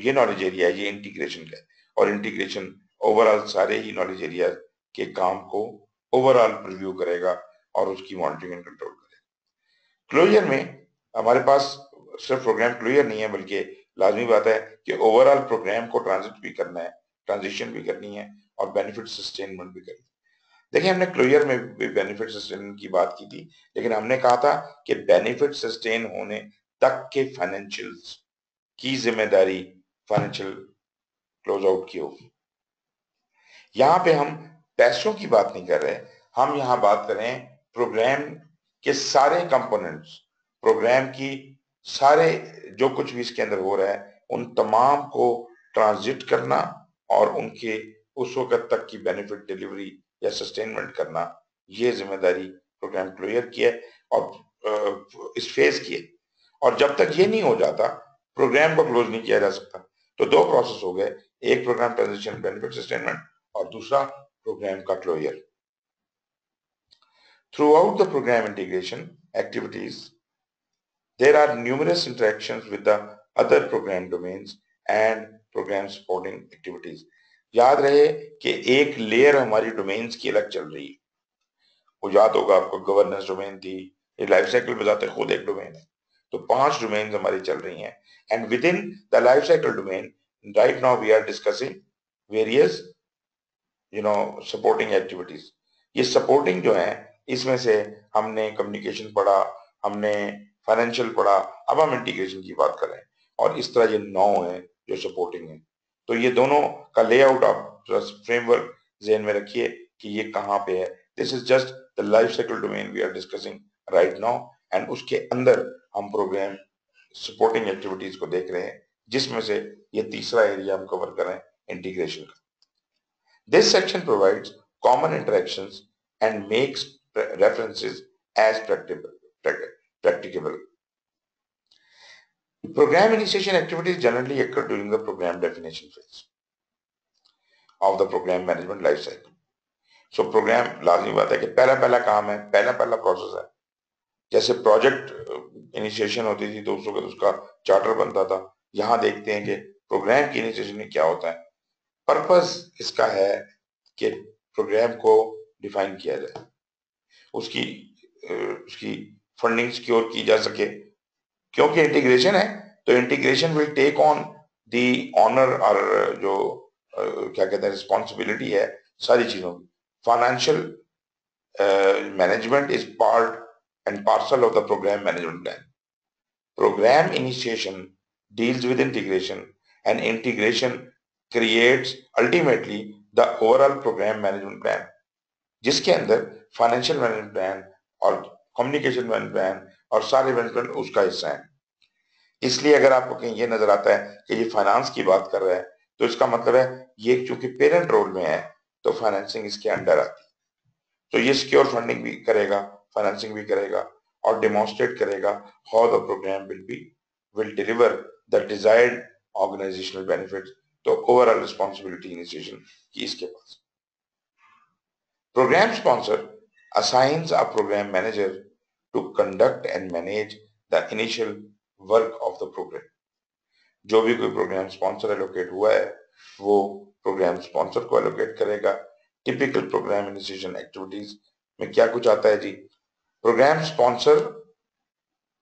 ये नॉलेज एरिया है ये इंटीग्रेशन का है और इंटीग्रेशन ओवरऑल सारे ही नॉलेज एरिया के काम को ओवरऑल रिव्यू करेगा और उसकी मॉनिटरिंग एंड कंट्रोल करेगा। क्लोजर में हमारे पास सिर्फ प्रोग्राम क्लोजर नहीं है बल्कि लाजमी बात है कि ओवरऑल प्रोग्राम को ट्रांजिट भी करना है, ट्रांजिशन भी करनी है और बेनिफिट सस्टेनमेंट भी करनी है। देखिए हमने क्लोजर में भी बेनिफिट सस्टेन की बात की थी, लेकिन हमने कहा था कि बेनिफिट सस्टेन होने तक के फाइनेंशियल्स की जिम्मेदारी फाइनेंशियल क्लोज आउट की होगी। यहां पे हम पैसों की बात नहीं कर रहे, हम यहां बात कर रहे हैं प्रोग्राम के सारे कंपोनेंट्स, प्रोग्राम की सारे जो कुछ भी इसके अंदर हो रहा है उन तमाम को ट्रांजिट करना और उनके उस वक्त तक की बेनिफिट डिलीवरी या सस्टेनमेंट करना, ये जिम्मेदारी प्रोग्राम क्लोजर की है और इस फेज की है। और जब तक ये नहीं हो जाता प्रोग्राम को क्लोज नहीं किया जा सकता। तो दो प्रोसेस हो गए, एक प्रोग्राम ट्रांजिशन बेनिफिट सस्टेनमेंट और दूसरा प्रोग्राम का closure. Throughout the program integration activities, there are numerous interactions with the other program domains and program supporting activities. याद रहे कि एक लेयर हमारी डोमेन्स की अलग चल रही है। वो याद होगा आपको, गवर्नेंस डोमेन थी, ये लाइफ साइकिल बताते खुद एक डोमेन है। तो 5 डोमेन्स हमारी चल रही हैं and within the life cycle domain right now we are discussing various supporting activities. ये सपोर्टिंग जो है इसमें से हमने कम्युनिकेशन पढ़ा, हमने फाइनेंशियल पढ़ा, अब हम इंटीग्रेशन की बात कर रहे हैं और इस तरह ये 9 है जो सपोर्टिंग है। तो ये दोनों का लेआउट आप फ्रेमवर्क ज़हन में रखिए कि ये कहाँ पे है। This is just the life cycle domain we are discussing right now and उसके अंदर हम प्रोग्राम सपोर्टिंग एक्टिविटीज को देख रहे हैं जिसमें से ये तीसरा एरिया हम कवर कर रहे हैं इंटीग्रेशन का। This section provides common interactions and makes references as practicable. Program initiation activities generally occur during the program definition phase of the program management life cycle. So program लाजमी बात है कि पहला काम है, पहला प्रोसेस है। जैसे प्रोजेक्ट इनिशिएशन होती थी तो उस वक्त उसका चार्टर बनता था। यहाँ देखते हैं कि प्रोग्राम की इनिशिएशन में क्या होता है। पर्पस इसका है कि प्रोग्राम को डिफाइन किया जाए, उसकी उसकी फंडिंग सिक्योर की जा सके, क्योंकि इंटीग्रेशन है तो integration will take on the owner और जो क्या कहते हैं रिस्पॉन्सिबिलिटी है सारी चीजों की। Financial management is part and parcel of the program management plan. Program initiation deals with integration, and integration creates ultimately the overall program management plan, जिसके अंदर फाइनेंशियल मैनेजमेंट प्लान और कम्युनिकेशन मैनेजमेंट प्लान और सारे management उसका हिस्सा है। इसलिए अगर आपको कहीं ये नजर आता है कि ये फाइनेंस की बात कर रहा है, तो इसका मतलब है ये चूंकि पेरेंट रोल में है तो फाइनेंसिंग इसके अंडर आती है। तो ये सिक्योर फंडिंग भी करेगा, फाइनेंसिंग भी करेगा और डेमोन्स्ट्रेट करेगा how the program will deliver the desired organizational benefits. तो ओवरऑल रिस्पॉन्सिबिलिटी इनिशिएशन की इसके पास। Program sponsor assigns a program manager to conduct and manage the initial work of the program. जो भी कोई प्रोग्राम स्पॉन्सर एलोकेट हुआ है वो programme sponsor को एलोकेट करेगा। टिपिकल प्रोग्राम इनिशिएशन एक्टिविटीज में क्या कुछ आता है जी? प्रोग्राम स्पॉन्सर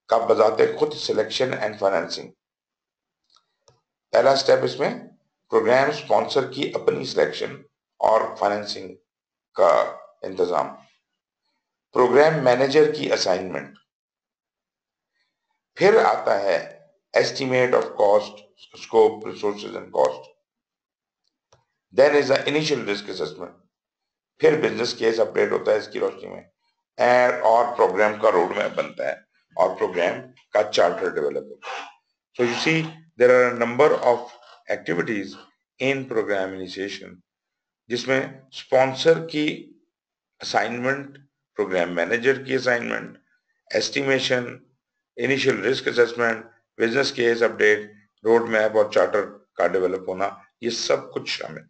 का बजाते खुद सिलेक्शन एंड फाइनेंसिंग। पहला स्टेप इसमें प्रोग्राम स्पॉन्सर की अपनी सिलेक्शन और फाइनेंसिंग का इंतजाम। प्रोग्राम मैनेजर की असाइनमेंट। फिर आता है estimate of cost, scope, resources and cost. Then is the initial risk assessment. फिर बिजनेस केस अपडेट होता है इसकी रोशनी में, एंड और प्रोग्राम का रोड मैप बनता है और प्रोग्राम का चार्टर डेवलप होता है। So you see there are a number of activities in program initiation, जिसमें स्पॉन्सर की असाइनमेंट, प्रोग्राम मैनेजर की assignment, estimation, initial risk assessment, business case update, road map और चार्टर का डेवलप होना, ये सब कुछ शामिल।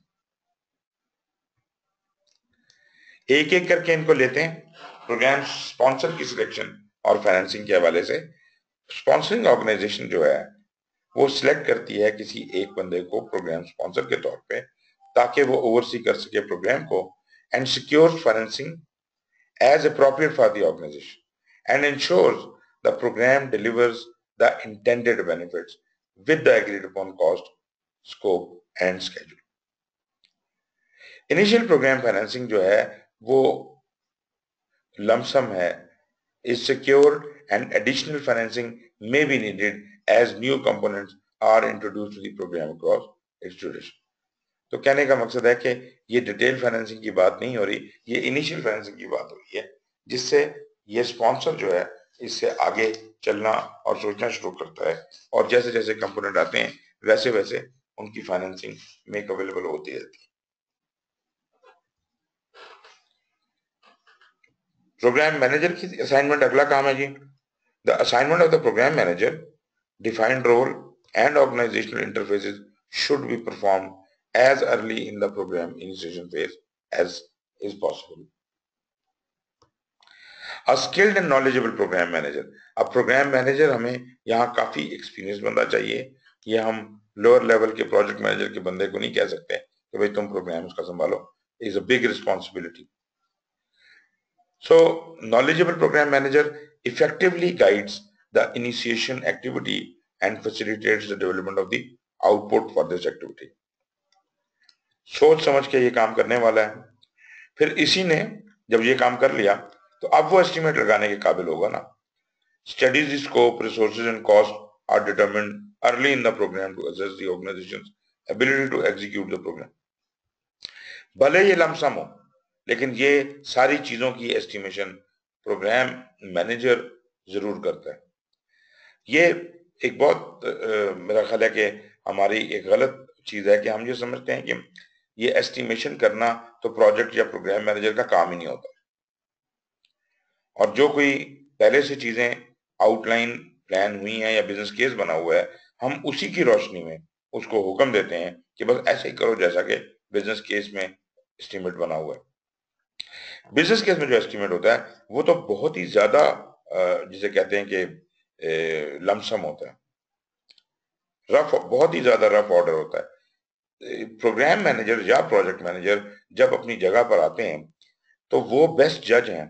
एक एक करके इनको लेते हैं। प्रोग्राम स्पॉन्सर की सिलेक्शन और फाइनेंसिंग के हवाले से स्पॉन्सरिंग ऑर्गेनाइजेशन जो है वो सिलेक्ट करती है किसी एक बंदे को प्रोग्राम स्पॉन्सर के तौर पे, ताकि वो ओवरसी कर सके प्रोग्राम को and secure financing as appropriate for the organization and ensures the program delivers the intended benefits with the agreed upon cost, scope and schedule. Initial program financing जो है वो lump sum है, is secured and additional financing may be needed as new components are introduced to the program across its duration. तो कहने का मकसद है कि ये डिटेल फाइनेंसिंग की बात नहीं हो रही, ये इनिशियल फाइनेंसिंग की बात हो रही है, जिससे ये स्पॉन्सर जो है इससे आगे चलना और सोचना शुरू करता है और जैसे जैसे कंपोनेंट आते हैं वैसे वैसे उनकी फाइनेंसिंग मेक अवेलेबल होती रहती है। प्रोग्राम मैनेजर की असाइनमेंट अगला काम है जी। The assignment of the program manager, defined role and organizational interfaces should be perform as early in the program initiation phase as is possible. A skilled and knowledgeable program manager. अब programme manager हमें यहाँ काफी experience बंदा चाहिए। ये हम lower level के project manager के बंदे को नहीं कह सकते कि भाई तुम प्रोग्राम उसका संभालो, is a big responsibility. So knowledgeable program manager effectively guides the initiation activity and facilitates the development of the output for this activity. सोच समझ के ये काम करने वाला है। फिर इसी ने जब ये काम कर लिया तो अब वो एस्टिमेट लगाने के काबिल होगा ना। Studies the scope, resources and cost are determined early in the program to assess the organizations ability to execute the program. भले ये लमसम हो, लेकिन ये सारी चीजों की एस्टिमेशन प्रोग्राम मैनेजर जरूर करता है। ये एक बहुत मेरा ख्याल है कि हमारी एक गलत चीज है कि हम ये समझते हैं कि ये एस्टिमेशन करना तो प्रोजेक्ट या प्रोग्राम मैनेजर का काम ही नहीं होता, और जो कोई पहले से चीजें आउटलाइन प्लान हुई हैं या बिजनेस केस बना हुआ है, हम उसी की रोशनी में उसको हुक्म देते हैं कि बस ऐसे ही करो जैसा कि बिजनेस केस में एस्टिमेट बना हुआ है। बिजनेस केस में जो एस्टिमेट होता है वो तो बहुत ही ज्यादा जिसे कहते हैं कि लमसम होता है, रफ, बहुत ही ज्यादा रफ ऑर्डर होता है। प्रोग्राम मैनेजर या प्रोजेक्ट मैनेजर जब अपनी जगह पर आते हैं तो वो बेस्ट जज हैं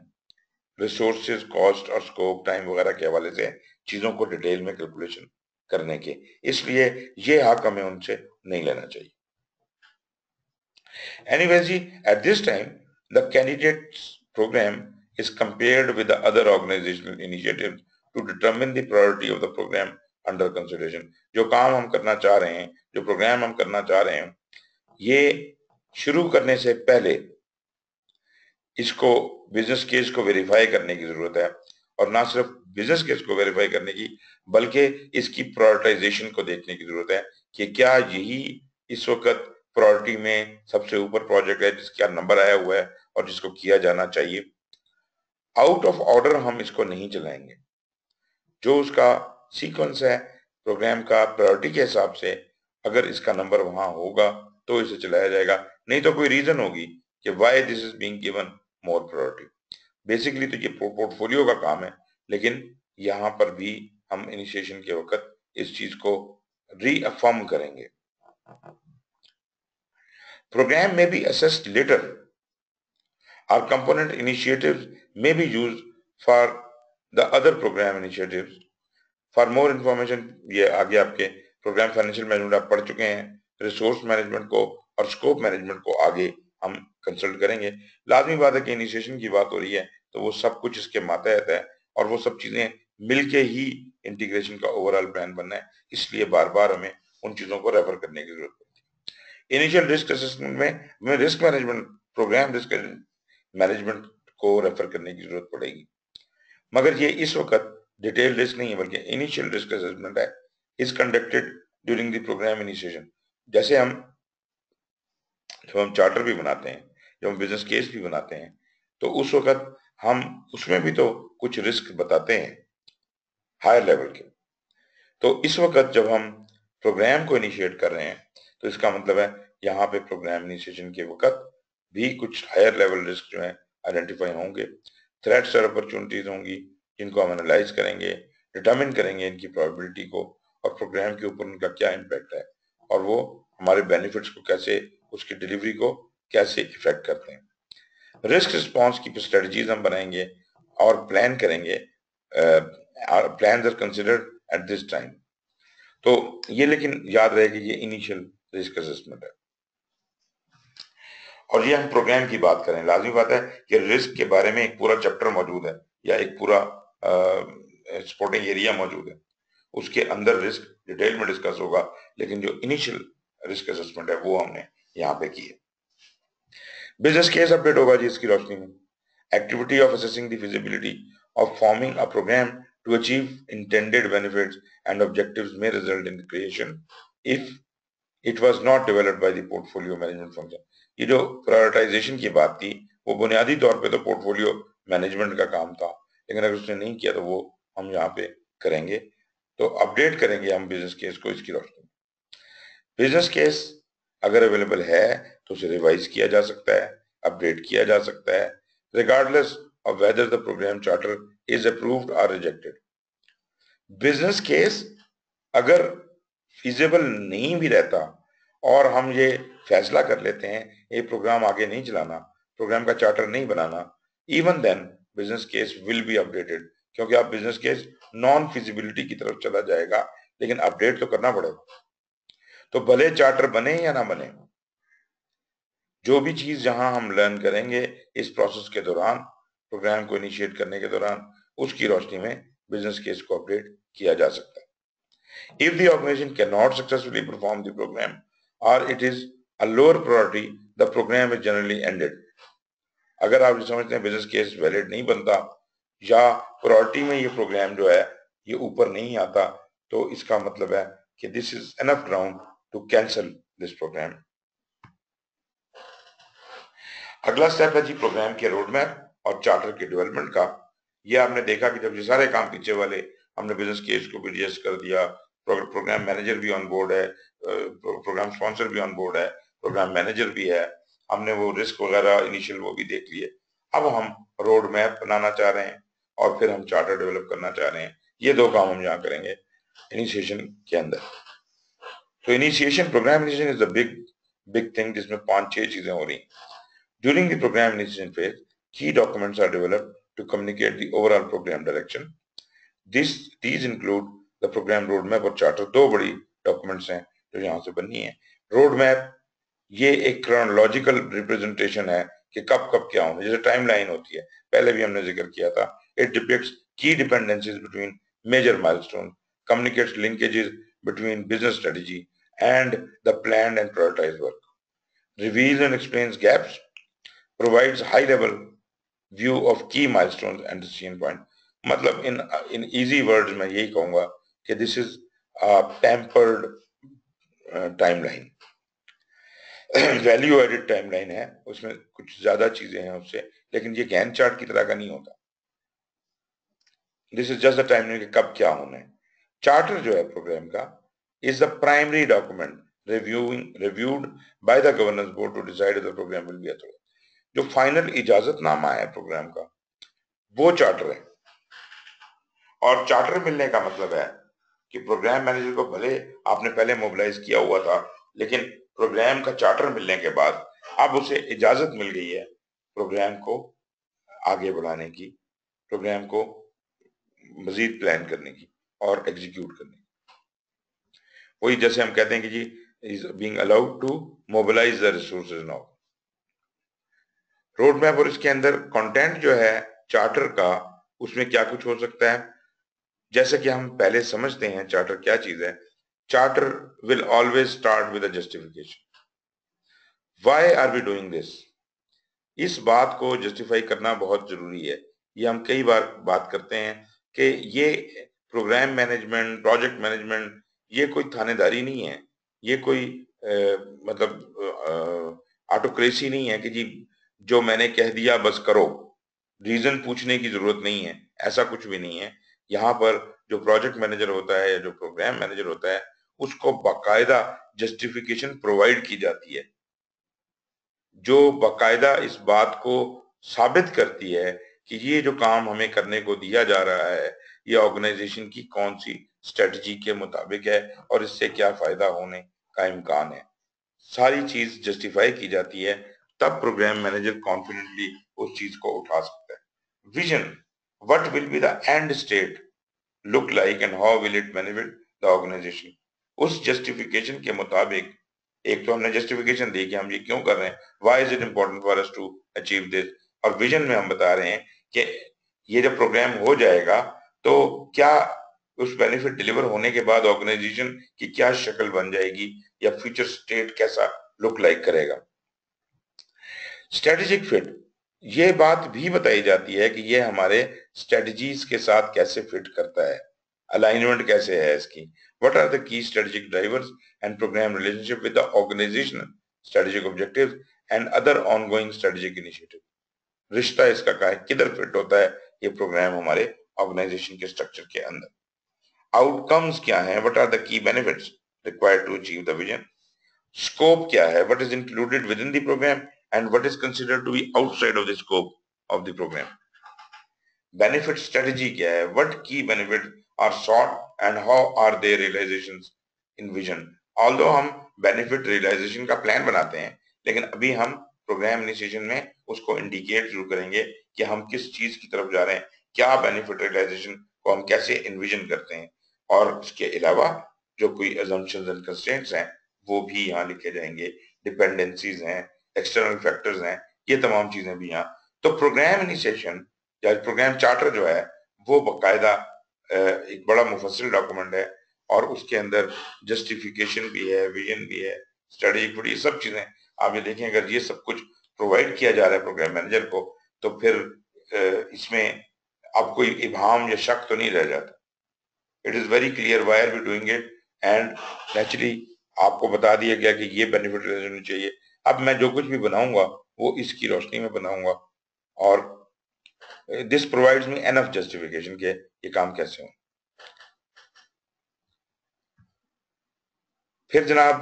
रिसोर्सेज, कॉस्ट और स्कोप, टाइम वगैरह के हवाले से चीजों को डिटेल में कैलकुलेशन करने के, इसलिए ये हक हमें उनसे नहीं लेना चाहिए। Anyways, at this time, the candidate's program is compared with the other organizational initiatives to determine the priority of the program under consideration. जो काम हम करना चाह रहे हैं, जो प्रोग्राम हम करना चाह रहे हैं, ये शुरू करने से पहले इसको बिजनेस केस को वेरीफाई करने की जरूरत है, और ना सिर्फ बिजनेस केस को वेरीफाई करने की बल्कि इसकी प्रायोरिटाइजेशन को देखने की जरूरत है कि क्या यही इस वक्त प्रायोरिटी में सबसे ऊपर प्रोजेक्ट है जिसका नंबर आया हुआ है और जिसको किया जाना चाहिए। आउट ऑफ ऑर्डर हम इसको नहीं चलाएंगे। जो उसका सीक्वेंस है प्रोग्राम का प्रायोरिटी के हिसाब से, अगर इसका नंबर वहां होगा तो इसे चलाया जाएगा, नहीं तो कोई रीजन होगी कि why this is being given more priority. Basically तो ये पोर्टफोलियो का काम है, लेकिन यहाँ पर भी हम इनिशिएशन के वक्त इस चीज को रीअफर्म करेंगे। प्रोग्राम में be assessed later. Our component initiatives may be used for the other program initiatives. For more information, ये आगे आपके प्रोग्राम फाइनेंशियल मैनेजमेंट आप पढ़ चुके हैं, रिसोर्स मैनेजमेंट को और स्कोप मैनेजमेंट को आगे हम कंसल्ट करेंगे। लाजमी बात है कि इनिशिएशन की बात हो रही है तो वो सब कुछ इसके मातहत है और वो सब चीजें मिलके ही इंटीग्रेशन का ओवरऑल प्लान बनना है, इसलिए बार बार हमें उन चीजों को रेफर करने की जरूरत पड़ती है। इनिशियल रिस्क असेसमेंट में हमें risk management, program risk management को रेफर करने की जरूरत पड़ेगी, मगर ये इस वक्त डिटेल रिस्क नहीं है बल्कि इनिशियल रिस्क असेसमेंट है, is conducted during the program initiation. जैसे जब हम चार्टर भी बनाते हैं, जब हम बिजनेस केस भी बनाते हैं, तो उस वक्त हम उसमें भी तो कुछ रिस्क बताते हैं हायर लेवल के। तो इस वक्त जब हम प्रोग्राम को इनिशिएट कर रहे हैं तो इसका मतलब है यहाँ पे प्रोग्राम इनिशिएशन के वक्त भी कुछ हायर लेवल रिस्क जो है आइडेंटिफाई होंगे, थ्रेट्स और अपॉर्चुनिटीज होंगी जिनको हम एनालाइज करेंगे, डिटरमिन करेंगे इनकी प्रोबेबिलिटी को और प्रोग्राम के ऊपर उनका क्या इम्पैक्ट है और वो हमारे बेनिफिट्स को कैसे, उसकी डिलीवरी को कैसे इफेक्ट करते हैं। रिस्क रिस्पॉन्स की स्ट्रेटजीज हम बनाएंगे और प्लान करेंगे, plans are considered at this time. तो ये लेकिन याद रहे कि ये इनिशियल रिस्क असेसमेंट है और ये हम प्रोग्राम की बात करें, लाजमी बात है कि रिस्क के बारे में एक पूरा चैप्टर मौजूद है या एक पूरा सपोर्टिंग एरिया मौजूद है, उसके अंदर रिस्क डिटेल में डिस्कस होगा, लेकिन जो इनिशियल रिस्क असेसमेंट है वो हमने यहाँ पे की है। बिजनेस केस अपडेट होगा जी इसकी रोशनी में। Activity of assessing the feasibility of forming a program to achieve intended benefits and objectives में result in creation if it was not developed by the portfolio management function. ये जो prioritisation की बात थी वो बुनियादी तौर पे तो पोर्टफोलियो मैनेजमेंट का काम था, लेकिन अगर उसने नहीं किया तो वो हम यहाँ पे करेंगे। तो अपडेट करेंगे हम बिजनेस केस को इसकी रोशनी में। बिजनेस केस अगर अवेलेबल है तो उसे रिवाइज किया जा सकता है, अपडेट किया जा सकता है, regardless of whether the program charter is approved और रिजेक्टेड। बिजनेस केस अगर फीजिबल नहीं भी रहता और हम ये फैसला कर लेते हैं ये प्रोग्राम आगे नहीं चलाना, प्रोग्राम का चार्टर नहीं बनाना, even then business case will be updated, क्योंकि आप बिजनेस केस नॉन फिजिबिलिटी की तरफ चला जाएगा, लेकिन अपडेट तो करना पड़ेगा। तो भले चार्टर बने या ना बने, जो भी चीज जहां हम लर्न करेंगे इस प्रोसेस के दौरान, प्रोग्राम को इनिशिएट करने के दौरान, उसकी रोशनी में बिजनेस केस को अपडेट किया जा सकता है। If the organization cannot successfully perform the program or it is a lower priority, the program is generally ended. अगर आप समझते हैं बिजनेस केस वैलिड नहीं बनता या प्रायोरिटी में ये प्रोग्राम जो है ये ऊपर नहीं आता, तो इसका मतलब है कि this is enough ground to cancel this program. अगला स्टेप है जी प्रोग्राम के रोड मैप और चार्टर के डेवलपमेंट का। ये आपने देखा कि जब ये सारे काम पीछे वाले हमने बिजनेस केस को भी एडजस्ट कर दिया, प्रोग्राम मैनेजर भी ऑन बोर्ड है, प्रोग्राम स्पॉन्सर भी ऑन बोर्ड है, प्रोग्राम मैनेजर भी है, हमने वो रिस्क वगैरह इनिशियल वो भी देख लिए। अब हम रोड मैप बनाना चाह रहे हैं और फिर हम चार्टर डेवलप करना चाह रहे हैं। ये दो काम हम यहाँ करेंगे इनिशिएशन के अंदर। तो initiation, program initiation is the big thing जिसमें 5-6 चीजें हो रही। During the program initiation phase, key documents are developed to communicate the overall program direction. These include the program roadmap और charter, दो बड़ी डॉक्यूमेंट्स हैं जो यहाँ से बननी है। रोड मैप ये एक क्रोनोलॉजिकल रिप्रेजेंटेशन है कि कब कब क्या होना, जैसे टाइमलाइन होती है, पहले भी हमने जिक्र किया था। It depicts key dependencies between major milestone, communicates linkages between business strategy and the planned and prioritized work, reveals and explains gaps, provides high level view of key milestones and decision point. मतलब in easy words मैं यही कहूंगा कि this is a pampered timeline. Value added timeline है, उसमें कुछ ज्यादा चीजें हैं उससे, लेकिन ये गैन चार्ट की तरह का नहीं होता। This is just the timeline कि कब क्या होना है। चार्टर जो है प्रोग्राम का is the primary document reviewed by the governance board to decide the program will be authority. जो फाइनल इजाजतनामा है प्रोग्राम का वो चार्टर है। और चार्टर मिलने का मतलब है कि प्रोग्राम मैनेजर को भले आपने पहले मोबिलाइज किया हुआ था, लेकिन प्रोग्राम का चार्टर मिलने के बाद अब उसे इजाजत मिल गई है प्रोग्राम को आगे बढ़ाने की, प्रोग्राम को मजीद प्लान करने की और एग्जीक्यूट करने की। वही जैसे हम कहते हैं कि जी is being allowed to mobilize the resources now. Road map और इसके अंदर कंटेंट जो है चार्टर का, उसमें क्या कुछ हो सकता है, जैसे कि हम पहले समझते हैं चार्टर क्या चीज है। Charter will always start with a justification. Why are we doing this? इस बात को जस्टिफाई करना बहुत जरूरी है। ये हम कई बार बात करते हैं कि ये प्रोग्राम मैनेजमेंट, प्रोजेक्ट मैनेजमेंट, ये कोई थानेदारी नहीं है, ये कोई मतलब ऑटोक्रेसी नहीं है कि जी जो मैंने कह दिया बस करो, रीजन पूछने की जरूरत नहीं है, ऐसा कुछ भी नहीं है। यहाँ पर जो प्रोजेक्ट मैनेजर होता है या जो प्रोग्राम मैनेजर होता है उसको बाकायदा जस्टिफिकेशन प्रोवाइड की जाती है, जो बाकायदा इस बात को साबित करती है कि ये जो काम हमें करने को दिया जा रहा है ये ऑर्गेनाइजेशन की कौन सी स्ट्रेटजी के मुताबिक है और इससे क्या फायदा होने का इम्कान है। सारी चीज जस्टिफाई की जाती है, तब प्रोग्राम मैनेजर कॉन्फिडेंटली उस चीज को उठा सकता है। Vision, what will be the end state look like and how will it benefit the organization. उस जस्टिफिकेशन के मुताबिक, एक तो हमने जस्टिफिकेशन दी कि हम ये क्यों कर रहे हैं, why is it important for us to achieve this, और विजन में हम बता रहे हैं कि ये जब प्रोग्राम हो जाएगा तो क्या उस बेनिफिट डिलीवर होने के बाद ऑर्गेनाइजेशन की क्या शक्ल बन जाएगी या फ्यूचर स्टेट कैसा लुक लाइक करेगा। स्ट्रेटेजिक फिट, ये बात भी बताई जाती है कि ये हमारे स्ट्रेटजीज के साथ कैसे फिट करता है, अलाइनमेंट कैसे है इसकी। What are the key strategic drivers and program relationship with the organizational strategic objectives and other ongoing strategic initiative. रिश्ता इसका क्या है, किधर फिट होता है ये प्रोग्राम हमारे ऑर्गेनाइजेशन के स्ट्रक्चर के अंदर। आउटकम्स क्या है, what are the key benefits required to achieve the vision. Scope क्या है, what is included within the program and what is considered to be outside of the scope of the program. Benefit strategy क्या है, what key benefit are sought and how are they realizations in vision. Although हम benefit realization का plan बनाते हैं, लेकिन अभी हम programme initiation में उसको इंडिकेट जरूर करेंगे कि हम किस चीज की तरफ जा रहे हैं, क्या बेनिफिट रियलाइजेशन को हम कैसे इन्विजन करते हैं। और इसके अलावा जो कोई अजम्पशंस एंड कंस्ट्रेंट्स हैं वो भी यहाँ लिखे जाएंगे, डिपेंडेंसीज हैं, एक्सटर्नल फैक्टर्स हैं, ये तमाम चीजें भी यहाँ। तो प्रोग्राम इनिशिएशन या प्रोग्राम चार्टर जो है वो बाकायदा एक बड़ा मुफस्सिल डॉक्यूमेंट है और उसके अंदर जस्टिफिकेशन भी है, विजन भी है, स्ट्रेटेजिक फिट, ये सब चीजें आप ये देखें। अगर ये सब कुछ प्रोवाइड किया जा रहा है प्रोग्राम मैनेजर को तो फिर इसमें अब कोई इबाम या शक तो नहीं रह जाता। It is very clear why are we doing it and naturally आपको बता दिया गया कि ये बेनिफिट होनी चाहिए। अब मैं जो कुछ भी बनाऊंगा वो इसकी रोशनी में बनाऊंगा और this provides me enough justification के ये काम कैसे हो। फिर जनाब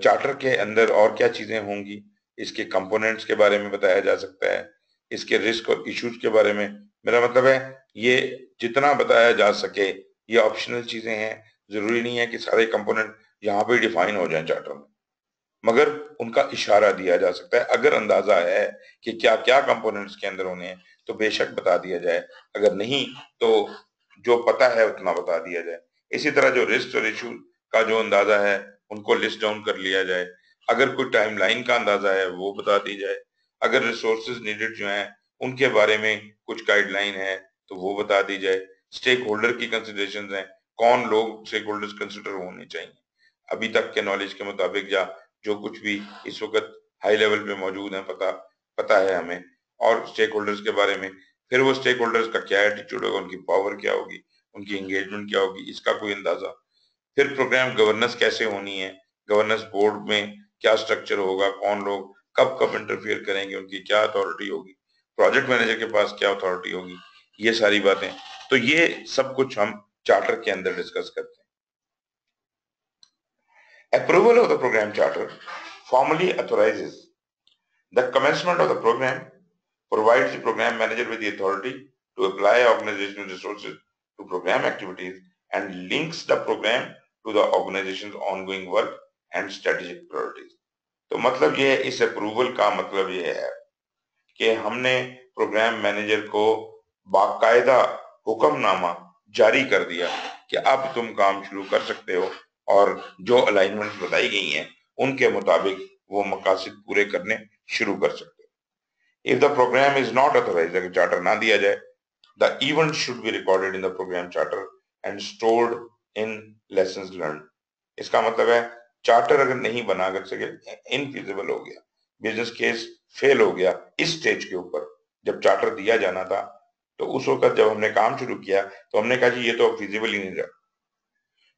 चार्टर के अंदर और क्या चीजें होंगी, इसके कंपोनेंट्स के बारे में बताया जा सकता है, इसके रिस्क और इश्यूज के बारे में। मेरा मतलब है ये जितना बताया जा सके ये ऑप्शनल चीजें हैं, जरूरी नहीं है कि सारे कंपोनेंट यहाँ पे डिफाइन हो जाएं चार्टर में, मगर उनका इशारा दिया जा सकता है। अगर अंदाजा है कि क्या क्या कंपोनेंट्स के अंदर होने हैं तो बेशक बता दिया जाए, अगर नहीं तो जो पता है उतना बता दिया जाए। इसी तरह जो रिस्क और इशू का जो अंदाजा है उनको लिस्ट डाउन कर लिया जाए। अगर कोई टाइमलाइन का अंदाजा है वो बता दी जाए। अगर रिसोर्सेज नीडेड जो हैं उनके बारे में कुछ गाइडलाइन है तो वो बता दी जाए। स्टेक होल्डर की कंसिडरेशन हैं, कौन लोग स्टेक होल्डर्स कंसिडर होने चाहिए अभी तक के नॉलेज के मुताबिक, या जो कुछ भी इस वक्त हाई लेवल पे मौजूद है पता है हमें, और स्टेक होल्डर्स के बारे में। फिर वो स्टेक होल्डर्स का क्या एटीट्यूड होगा, उनकी पावर क्या होगी, उनकी एंगेजमेंट क्या होगी, इसका कोई अंदाजा। फिर प्रोग्राम गवर्नेंस कैसे होनी है, गवर्नेंस बोर्ड में क्या स्ट्रक्चर होगा, कौन लोग कब कब इंटरफियर करेंगे, उनकी क्या अथॉरिटी होगी, प्रोजेक्ट मैनेजर के पास क्या अथॉरिटी होगी, ये सारी बातें। तो ये सब कुछ हम चार्टर के अंदर डिस्कस करते हैं। Approval of the program charter formally authorizes the commencement of the program, provides the program manager with the authority to apply organizational resources to program activities, and links the program to the organization's ongoing work and strategic priorities. तो मतलब ये है, इस approval का मतलब ये है कि हमने प्रोग्राम मैनेजर को बाकायदा हुक्मनामा जारी कर दिया कि अब तुम काम शुरू कर सकते हो, और जो अलाइनमेंट बताई गई हैं उनके मुताबिक वो मकासद पूरे करने शुरू कर सकते हो। If the program is not authorized, अगर चार्टर ना दिया जाए, the event should be recorded in the program charter and stored in lessons learn. इसका मतलब है चार्टर अगर नहीं बना कर सके, इनफिजिबल हो गया, बिजनेस केस फेल हो गया इस स्टेज के ऊपर, जब चार्टर दिया जाना था, तो उस वक्त जब हमने काम शुरू किया तो हमने कहा जी ये तो फिजिबल ही नहीं रहा,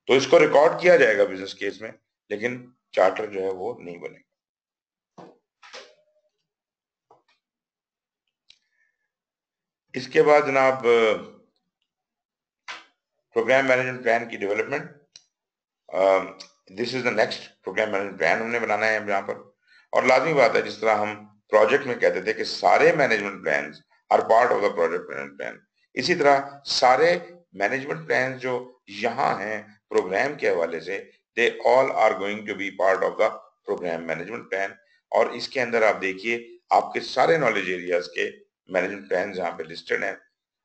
तो इसको रिकॉर्ड किया जाएगा बिजनेस केस में, लेकिन चार्टर जो है वो नहीं बनेगा। इसके बाद जनाब प्रोग्राम मैनेजमेंट प्लान की development, this is the next program management plan हमने बनाना है यहाँ पर। और लाजमी बात है, जिस तरह हम प्रोजेक्ट में कहते थे कि सारे management plan are part of the project management plan, इसी तरह सारे मैनेजमेंट प्लान जो यहाँ हैं प्रोग्राम के हवाले से, they all are going to be part of the program management plan. और इसके अंदर आप देखिए आपके सारे नॉलेज एरियाज के मैनेजमेंट प्लान यहाँ पे लिस्टेड हैं,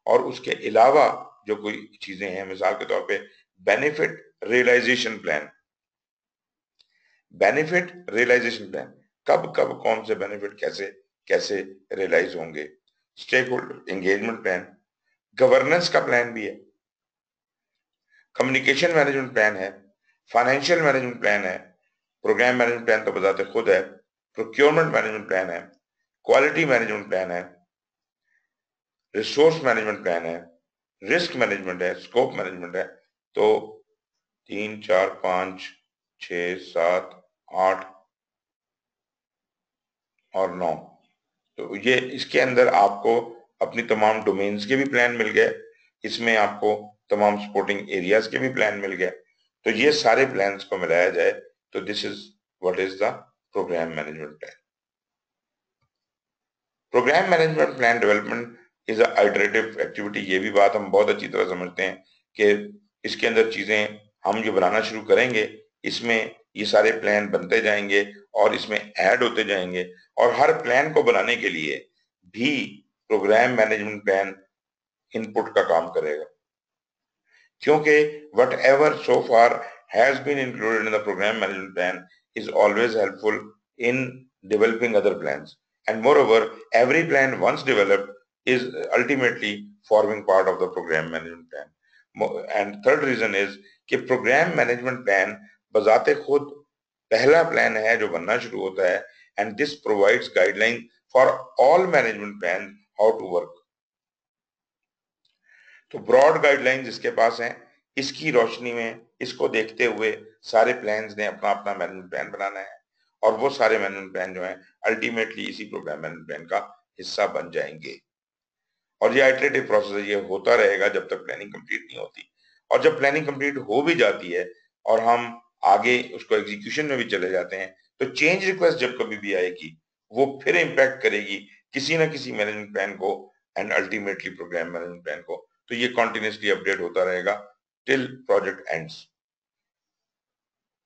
और उसके अलावा जो कोई चीजें हैं, मिसाल के तौर पे benefit realization plan, benefit realization plan, कब कब कौन से बेनिफिट कैसे कैसे रियलाइज होंगे, stakeholder engagement plan, governance का प्लान भी है, कम्युनिकेशन मैनेजमेंट प्लान है, फाइनेंशियल मैनेजमेंट प्लान है, प्रोग्राम मैनेजमेंट प्लान तो बताते खुद है, प्रोक्योरमेंट मैनेजमेंट प्लान है, क्वालिटी मैनेजमेंट प्लान है, रिसोर्स मैनेजमेंट प्लान है, रिस्क मैनेजमेंट है, स्कोप मैनेजमेंट है। तो 3, 4, 5, 6, 7, 8 और 9, तो ये इसके अंदर आपको अपनी तमाम डोमेन्स के भी प्लान मिल गए, इसमें आपको तमाम सपोर्टिंग एरियाज के भी प्लान मिल गए। तो ये सारे प्लान्स को मिलाया जाए तो this is what is the program management plan. Program management plan development is a iterative activity. ये भी बात हम बहुत अच्छी तरह समझते हैं कि इसके अंदर चीजें हम जो बनाना शुरू करेंगे, इसमें ये सारे प्लान बनते जाएंगे और इसमें ऐड होते जाएंगे, और हर प्लान को बनाने के लिए भी प्रोग्राम मैनेजमेंट प्लान इनपुट का काम करेगा, क्योंकि whatever so far has been included in the program management plan is always helpful in developing other plans, and moreover every plan once developed is ultimately forming part of the program management plan. And third reason is कि program management plan बजाते खुद पहला plan है जो बनना शुरू होता है, and this provides guidelines for all management plans how to work. तो ब्रॉड गाइडलाइंस इसके पास हैं, इसकी रोशनी में इसको देखते हुए सारे प्लान्स ने अपना अपना मैनेजमेंट प्लान बनाना है, और वो सारे मैनेजमेंट प्लान जो हैं अल्टीमेटली इसी प्रोग्राम मैनेजमेंट प्लान का हिस्सा बन जाएंगे। और ये आइटरेटिव प्रोसेस है, ये होता रहेगा जब तक प्लानिंग कंप्लीट नहीं होती। और जब प्लानिंग कंप्लीट हो भी जाती है और हम आगे उसको एग्जीक्यूशन में भी चले जाते हैं, तो चेंज रिक्वेस्ट जब कभी भी आएगी वो फिर इम्पैक्ट करेगी किसी ना किसी मैनेजमेंट प्लान को and ultimately program management plan को। तो ये कॉन्टिन्यूसली अपडेट होता रहेगा टिल प्रोजेक्ट एंड्स।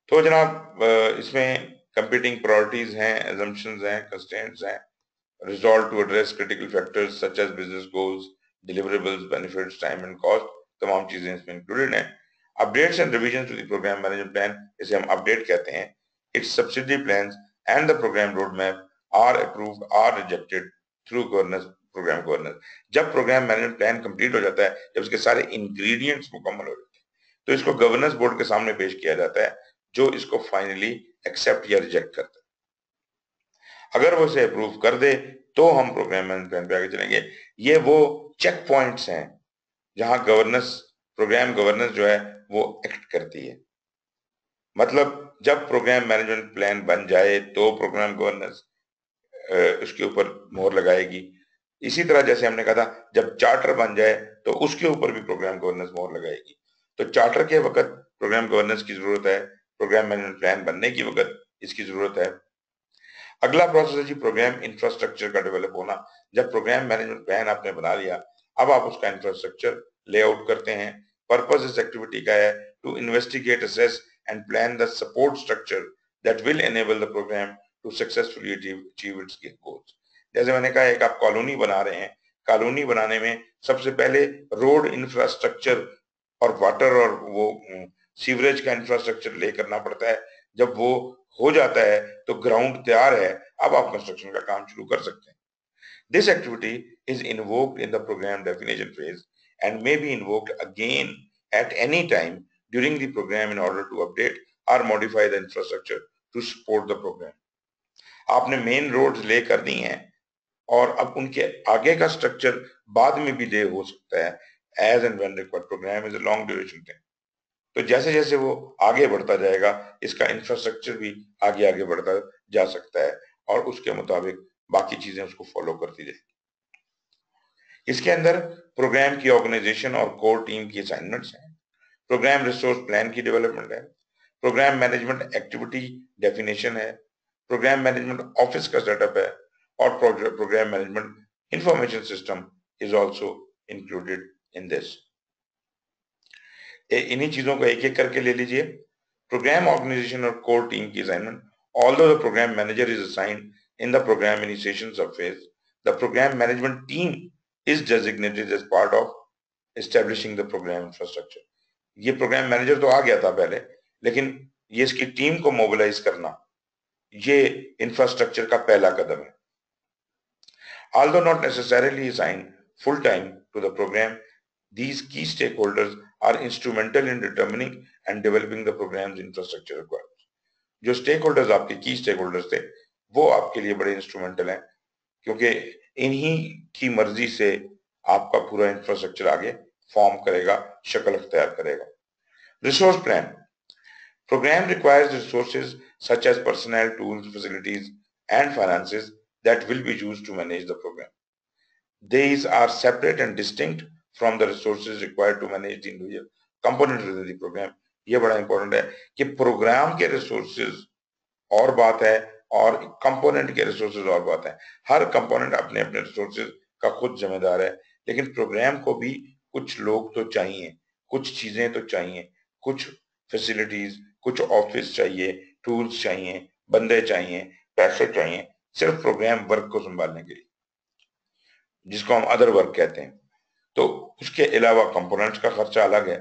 तो जनाब इसमें कंपीटिंग प्रायोरिटीज हैं, assumptions हैं, कंस्ट्रेंट्स हैं, resolve to address critical factors such as business goals, deliverables, benefits, time and cost, तमाम चीजें इसमें इंक्लूडेड हैं। Updates and revision to the program management plan, इसे हम अपडेट कहते हैं, its subsidiary plans and the program road map are approved or rejected through governance program governance. जब program management plan complete हो जाता है, जब उसके सारे इंग्रेडिएंट्स मुकम्मल हो जाते हैं, तो इसको गवर्नेंस बोर्ड के सामने पेश किया जाता है, जो इसको फाइनली एक्सेप्ट या रिजेक्ट करता है। अगर वो इसे अप्रूव कर दे तो हम प्रोग्राम मैनेजमेंट प्लान पे आगे चलेंगे। ये वो चेक पॉइंट्स हैं जहां गवर्नेंस प्रोग्राम गवर्नेंस जो है वो एक्ट करती है। मतलब जब प्रोग्राम मैनेजमेंट प्लान बन जाए तो प्रोग्राम गवर्नेंस उसके ऊपर मोहर लगाएगी। इसी तरह जैसे हमने कहा था, जब चार्टर बन जाए तो उसके ऊपर भी प्रोग्राम गवर्नेंस मोहर लगाएगी। तो चार्टर के वक्त प्रोग्राम गवर्नेंस की जरूरत है, प्रोग्राम मैनेजमेंट प्लान बनने की वक्त इसकी जरूरत है। अगला प्रोसेस है जी प्रोग्राम इंफ्रास्ट्रक्चर का डेवलप होना। जब प्रोग्राम मैनेजमेंट प्लान आपने बना लिया, अब आप उसका इंफ्रास्ट्रक्चर लेआउट करते हैं। पर्पस इस एक्टिविटी का है to investigate, assess and plan the support structure that will enable the program to successfully achieve its goals. जैसे मैंने कहा, एक आप कॉलोनी बना रहे हैं, कॉलोनी बनाने में सबसे पहले रोड इंफ्रास्ट्रक्चर और वाटर और वो सीवरेज का इंफ्रास्ट्रक्चर ले करना पड़ता है। जब वो हो जाता है तो ग्राउंड तैयार है, अब आप कंस्ट्रक्शन का काम शुरू कर सकते हैं। This activity is invoked in the program definition phase and may be invoked again at any time during the program in order to update or modify the infrastructure to support the program. आपने main roads ले कर दी हैं और अब उनके आगे का structure बाद में भी ले हो सकता है as and when required. Program is a long duration thing. तो जैसे जैसे वो आगे बढ़ता जाएगा, इसका इंफ्रास्ट्रक्चर भी आगे आगे बढ़ता जा सकता है और उसके मुताबिक बाकी चीजें उसको फॉलो करती जाएगी। इसके अंदर प्रोग्राम की ऑर्गेनाइजेशन और कोर टीम की असाइनमेंट्स हैं, प्रोग्राम रिसोर्स प्लान की डेवलपमेंट है, प्रोग्राम मैनेजमेंट एक्टिविटी डेफिनेशन है, प्रोग्राम मैनेजमेंट ऑफिस का सेटअप है और program management information system is also included in this. इन्हीं चीजों को एक एक करके ले लीजिए। प्रोग्राम ऑर्गेनाइजेशन और कोर टीम की assignment. Although the program manager is assigned in the program initiation phase, the program management team is designated as part of establishing the program infrastructure. ये प्रोग्राम मैनेजर तो आ गया था पहले, लेकिन ये इसकी टीम को मोबिलाइज करना, ये इंफ्रास्ट्रक्चर का पहला कदम है। Although not necessarily assigned full time to the program, these key stakeholders are instrumental in determining and developing the program's infrastructure requirements. जो स्टेक होल्डर्स आपके की स्टेक होल्डर्स थे, वो आपके लिए बड़े इंस्ट्रूमेंटल हैं, क्योंकि इन्हीं की मर्जी से आपका पूरा इंफ्रास्ट्रक्चर आगे फॉर्म करेगा, शक्ल अख्तियार करेगा। Resource plan. Program requires resources such as personal, tools, facilities and finances that will be used to manage the program. These are separate and distinct from the resources required to manage the individual component within the program. ये बड़ा important है कि programme के resources और बात है और component के रिसोर्सेज और बात है। हर कंपोनेंट अपने अपने रिसोर्सेज का खुद जिम्मेदार है, लेकिन प्रोग्राम को भी कुछ लोग तो चाहिए, कुछ चीजें तो चाहिए, कुछ फैसिलिटीज, कुछ ऑफिस चाहिए, टूल्स चाहिए, बंदे चाहिए, पैसे चाहिए, सिर्फ प्रोग्राम वर्क को संभालने के लिए, जिसको हम अदर वर्क कहते हैं। तो उसके अलावा कंपोनेंट्स का खर्चा अलग है।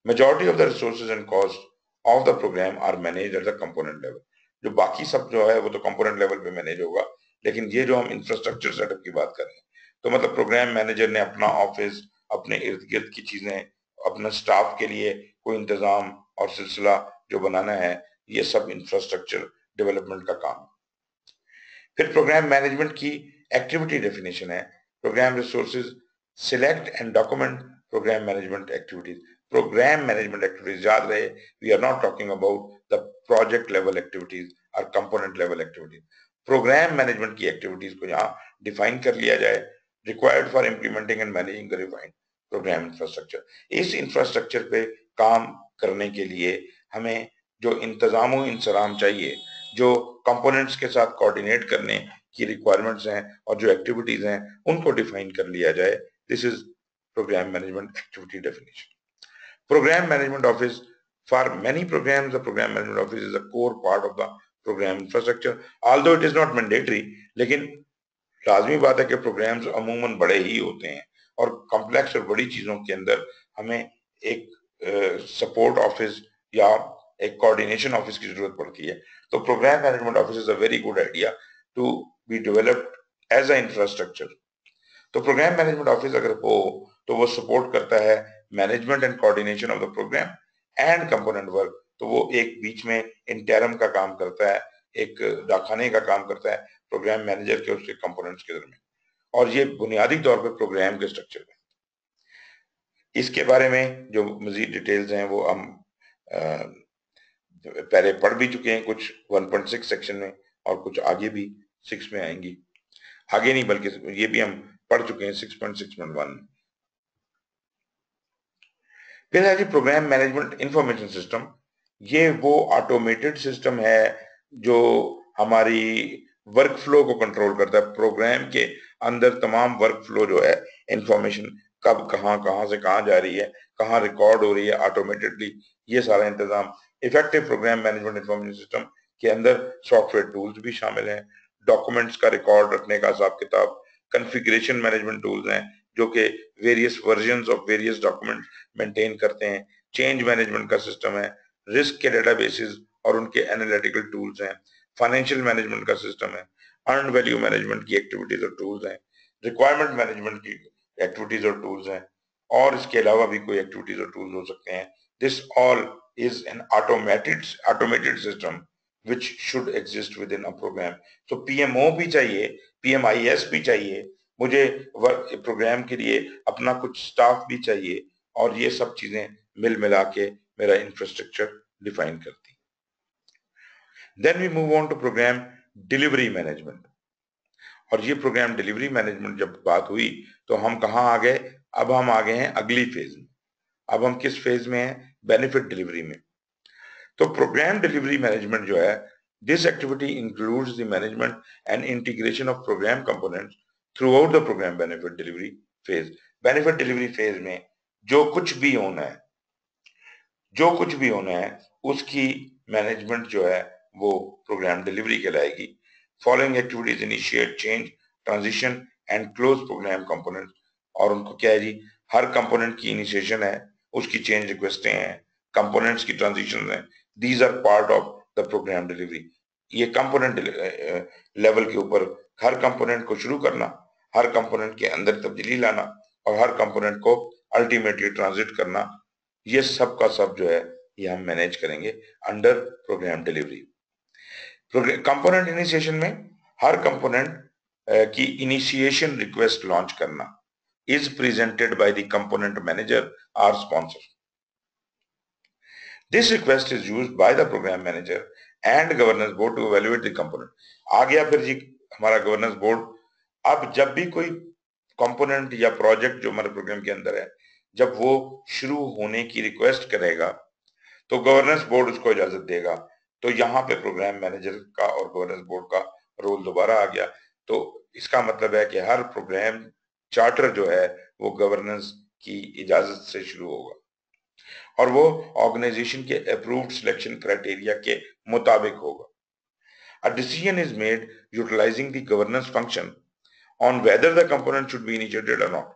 Majority of the resources and cost of the program are managed at the component level. जो बाकी सब जो है वो तो कंपोनेंट लेवल पे मैनेज होगा, लेकिन ये जो हम इंफ्रास्ट्रक्चर सेटअप की बात कर रहे हैं, तो मतलब प्रोग्राम मैनेजर ने अपना ऑफिस, अपने इर्द गिर्द की चीजें, अपने स्टाफ के लिए कोई इंतजाम और सिलसिला जो बनाना है, ये सब इंफ्रास्ट्रक्चर डेवलपमेंट का काम है। फिर प्रोग्राम मैनेजमेंट की एक्टिविटी डेफिनेशन है। Program resources select and document program management activities. Program management activities, याद रहे, we are not talking about the project level activities और component level activities. Program management की एक्टिविटीज को यहाँ डिफाइन कर लिया जाए, required for implementing and managing the defined program infrastructure. इस इंफ्रास्ट्रक्चर पे काम करने के लिए हमें जो इंतजाम इंसराम चाहिए, जो कंपोनेंट्स के साथ कोऑर्डिनेट करने की रिक्वायरमेंट्स हैं और जो एक्टिविटीज हैं, उनको डिफाइन कर लिया जाए। This is program management activity definition. Program management office. For many programs the program management office is a core part of the program infrastructure, although it is not mandatory. लेकिन लाजमी बात है कि प्रोग्राम्स अमूमन बड़े ही होते हैं और कॉम्प्लेक्स और बड़ी चीजों के अंदर हमें एक सपोर्ट ऑफिस या एक कोऑर्डिनेशन ऑफिस की जरूरत पड़ती है। तो program management office is a very good idea to be developed as an infrastructure. तो प्रोग्राम मैनेजमेंट ऑफिस अगर हो तो वो सपोर्ट करता है management and coordination of the program and component work. तो वो एक बीच में इंटरम का काम करता है, एक डाखाने का काम करता है प्रोग्राम मैनेजर के उसके कंपोनेंट्स के दरमियान, और ये बुनियादी तौर पे प्रोग्राम के स्ट्रक्चर में। इसके बारे में जो मजीद डिटेल्स हैं वो हम पहले पढ़ भी चुके हैं, कुछ 1.6 सेक्शन में और कुछ आगे भी 6 में आएंगी। आगे नहीं बल्कि ये भी हम पढ़ चुके हैं 6.6.1 में। फिर है जी प्रोग्राम मैनेजमेंट इंफॉर्मेशन सिस्टम। ये वो ऑटोमेटेड सिस्टम है जो हमारी वर्क फ्लो को कंट्रोल करता है। प्रोग्राम के अंदर तमाम वर्क फ्लो जो है, इंफॉर्मेशन कब कहां से कहां जा रही है, कहां रिकॉर्ड हो रही है ऑटोमेटेडली, ये सारा इंतजाम effective program management information system के अंदर सॉफ्टवेयर टूल्स भी शामिल हैं, डॉक्यूमेंट्स का रिकॉर्ड रखने का हिसाब किताब, कॉन्फ़िगरेशन मैनेजमेंट टूल्स हैं जो कि various versions of various document maintain करते हैं, चेंज मैनेजमेंट का सिस्टम है, रिस्क के डेटाबेसेस और उनके एनालिटिकल टूल्स हैं, फाइनेंशियल मैनेजमेंट का सिस्टम है, अर्न वैल्यू मैनेजमेंट की एक्टिविटीज और टूल्स हैं, रिक्वायरमेंट मैनेजमेंट की एक्टिविटीज और टूल्स हैं, और इसके अलावा भी कोई एक्टिविटीज और टूल्स हो सकते हैं। This all is an automated system which should exist within a program. So PMO भी चाहिए, PMIS भी चाहिए, मुझे वर्क प्रोग्राम के लिए अपना कुछ स्टाफ भी चाहिए, और ये सब चीजें मिल मिला के मेरा इंफ्रास्ट्रक्चर डिफाइन करती। Then we move on to program delivery management. और ये प्रोग्राम डिलीवरी मैनेजमेंट जब बात हुई तो हम कहाँ आ गए? अब हम आ गए हैं अगली फेज में। अब हम किस फेज में हैं? बेनिफिट डिलीवरी में। तो प्रोग्राम डिलीवरी मैनेजमेंट जो है, this activity includes the management and integration of program components throughout the program benefit delivery phase. Benefit delivery phase में जो कुछ भी होना है, उसकी मैनेजमेंट जो है वो प्रोग्राम डिलीवरी कहलाएगी। Following activities initiate, change, transition and close program components. और उनको क्या है जी, हर कंपोनेंट की इनिशिएशन है, उसकी चेंज रिक्वेस्टें हैं, कंपोनेंट्स की ट्रांजिशन है, these are part of the program delivery. ये कंपोनेंट लेवल के ऊपर हर कंपोनेंट को शुरू करना, हर कंपोनेंट के अंदर तब्दीली लाना और हर कंपोनेंट को अल्टीमेटली ट्रांजिट करना, ये सब का सब जो है ये हम मैनेज करेंगे under program delivery. Component initiation में हर कंपोनेंट की इनिशिएशन रिक्वेस्ट लॉन्च करना is presented by the component manager or sponsor. This request is used by the program manager and governance board to evaluate the component. आ गया फिर जी हमारा governance board. अब जब भी कोई कंपोनेंट या प्रोजेक्ट जो हमारे प्रोग्राम के अंदर है, जब वो शुरू होने की रिक्वेस्ट करेगा तो गवर्नेंस बोर्ड उसको इजाजत देगा। तो यहाँ पे प्रोग्राम मैनेजर का और गवर्नेंस बोर्ड का रोल दोबारा आ गया। तो इसका मतलब है कि हर प्रोग्राम चार्टर जो है वो गवर्नेंस की इजाजत से शुरू होगा और वो ऑर्गेनाइजेशन के अप्रूव्ड सिलेक्शन क्राइटेरिया के मुताबिक होगा। A decision is made utilizing the governance function on whether the component should be initiated or not.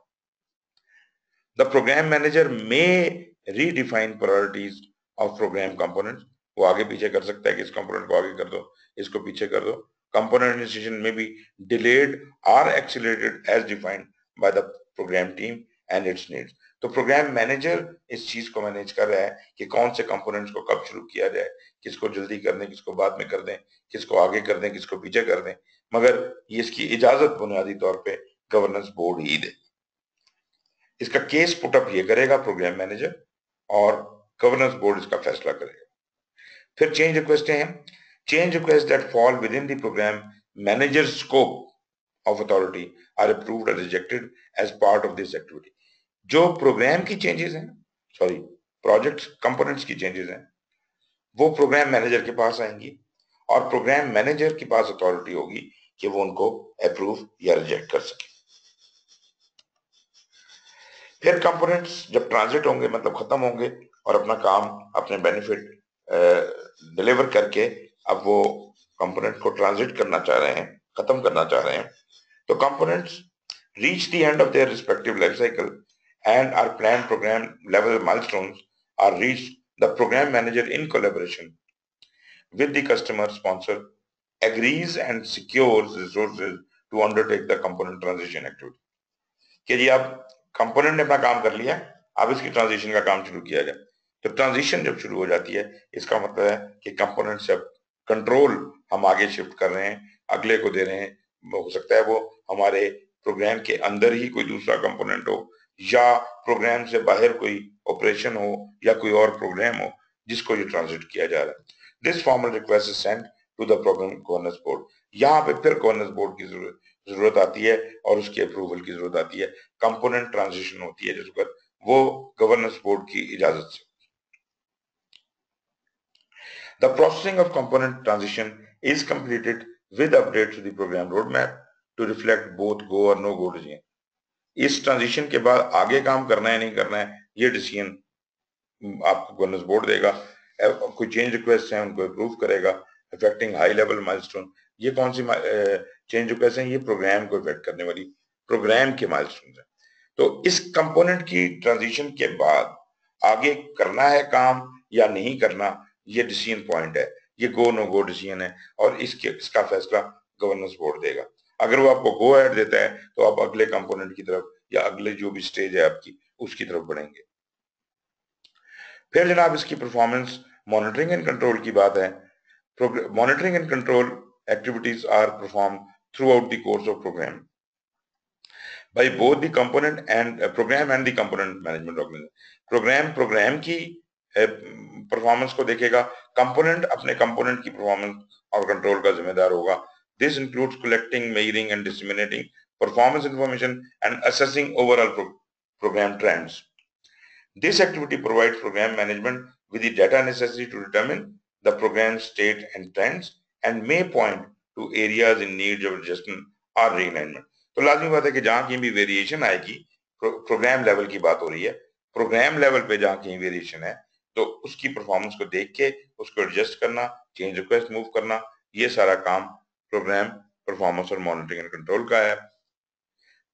The program manager may redefine priorities of program components. वो आगे पीछे कर सकता है कि इस कंपोनेंट को आगे कर दो, इसको पीछे कर दो। Component initiation may be delayed or accelerated as defined by the program team and its needs. तो प्रोग्राम मैनेजर इस चीज को मैनेज कर रहा है कि कौन से कंपोनेंट्स को कब शुरू किया जाए, किसको जल्दी कर दें, किसको बाद में कर दें, किसको आगे कर दें, किसको पीछे कर दें, मगर ये इसकी इजाजत बुनियादी तौर पे गवर्नेंस बोर्ड ही दे। इसका केस पुटअप ये करेगा प्रोग्राम मैनेजर और गवर्नेंस बोर्ड इसका फैसला करेगा। फिर चेंज रिक्वेस्ट हैं। Change request that fall within the program manager scope of authority are approved और rejected as part of this activity. जो प्रोग्राम की चेंजेस हैं, सॉरी प्रोजेक्ट कंपोनेंट्स की चेंजेस हैं, वो प्रोग्राम मैनेजर के पास आएंगी और प्रोग्राम मैनेजर के पास अथॉरिटी होगी कि वो उनको अप्रूव या रिजेक्ट कर सके। फिर कंपोनेंट्स जब ट्रांजिट होंगे, मतलब खत्म होंगे और अपना काम, अपने बेनिफिट डिलीवर करके अब वो कंपोनेंट को ट्रांजिट करना चाह रहे हैं, खत्म करना चाह रहे हैं, तो components reach the end of their respective life cycle and our planned program level milestones are reached, the program manager in collaboration with the customer sponsor agrees and secures resources to undertake the component transition activity. कि जी आप component ने अपना काम कर लिया, अब इसकी transition का काम शुरू किया जाए। तो ट्रांजिशन जब शुरू हो जाती है, इसका मतलब है कि कंपोनेंट से अब कंट्रोल हम आगे शिफ्ट कर रहे हैं, अगले को दे रहे हैं। हो सकता है वो हमारे प्रोग्राम के अंदर ही कोई दूसरा कंपोनेंट हो, या प्रोग्राम से बाहर कोई ऑपरेशन हो, या कोई और प्रोग्राम हो जिसको ये ट्रांजिट किया जा रहा है। This formal request is sent to the program governance board. यहाँ पे फिर गवर्नेंस बोर्ड की जरूरत आती है और उसके अप्रूवल की जरूरत आती है। कंपोनेंट ट्रांजिशन होती है जिस पर वो गवर्नेंस बोर्ड की इजाजत से। The processing of component transition is completed with updates to the program roadmap to reflect both go और no go decision. इस ट्रांजिशन के बाद आगे काम करना है नहीं करना है, ये डिसीजन आपको गवर्नेंस बोर्ड देगा। कोई चेंज रिक्वेस्ट है उनको अप्रूव करेगा, अफेक्टिंग हाई लेवल माइलस्टोन। ये कौन सी चेंज रिक्वेस्ट है? ये प्रोग्राम को इफेक्ट करने वाली प्रोग्राम के माइलस्टोन है। तो इस कंपोनेंट की ट्रांजिशन के बाद आगे करना है काम या नहीं करना, ये डिसीजन पॉइंट है, ये गो नो गो डिसीजन है, और इसका फैसला गवर्नेंस बोर्ड देगा। अगर वो आपको गो एड देता है तो आप अगले कंपोनेंट की तरफ या अगले जो भी स्टेज है आपकी उसकी तरफ बढ़ेंगे। फिर जनाब इसकी परफॉर्मेंस मॉनिटरिंग एंड कंट्रोल की बात है। Monitoring and control activities are perform throughout the course of program by both the component and program and the component management organization। Program की परफॉर्मेंस को देखेगा, कंपोनेंट अपने कंपोनेंट की performance और control का जिम्मेदार होगा। This includes collecting, measuring and disseminating performance information and assessing overall program trends. This activity provides program management with the data necessary to determine the program state and trends and may point to areas in need of adjustment or realignment। तो लाजमी बात है कि जहां कहीं भी variation आएगी, programme level की बात हो रही है, प्रोग्राम लेवल पे जहां कहीं वेरिएशन है तो उसकी परफॉर्मेंस को देख के उसको एडजस्ट करना, चेंज रिक्वेस्ट मूव करना, ये सारा काम प्रोग्राम परफॉर्मेंस और मॉनिटरिंग एंड कंट्रोल का है।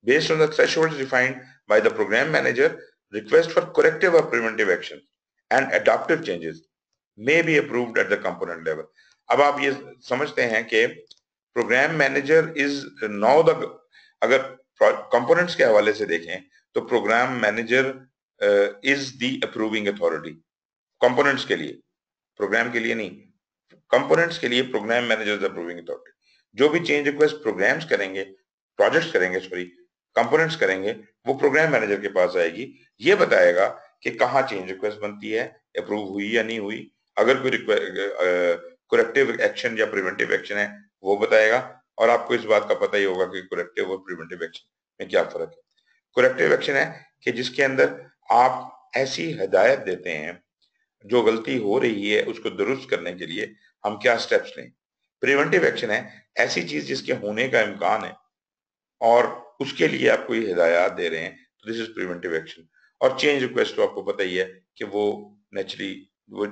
Based on the thresholds defined by the program manager, request for corrective or preventive actions and adaptive changes may be approved at the component level। अब आप ये समझते हैं कि program manager is now the, अगर components के हवाले से देखें तो program manager is the approving authority components के लिए, प्रोग्राम के लिए नहीं। कंपोनेंट्स के लिए program manager is approving authority. जो भी चेंज रिक्वेस्ट प्रोग्राम्स करेंगे, प्रोजेक्ट्स करेंगे, सॉरी कंपोनेंट्स करेंगे, वो प्रोग्राम मैनेजर के पास आएगी, ये बताएगा कि कहाँ चेंज रिक्वेस्ट बनती है, अप्रूव हुई या नहीं हुई। अगर कोई करेक्टिव एक्शन या प्रिवेंटिव एक्शन है वो बताएगा। और आपको इस बात का पता ही होगा कि करेक्टिव और प्रिवेंटिव एक्शन में क्या फर्क है। करेक्टिव एक्शन है कि जिसके अंदर आप ऐसी हिदायत देते हैं, जो गलती हो रही है उसको दुरुस्त करने के लिए हम क्या स्टेप्स लें। प्रिवेंटिव एक्शन है ऐसी चीज जिसके होने का इम्कान है और उसके लिए आप कोई हिदायत दे रहे हैं, तो दिस इज प्रिवेंटिव एक्शन। और चेंज रिक्वेस्ट तो आपको पता ही है कि वो नेचुरली वो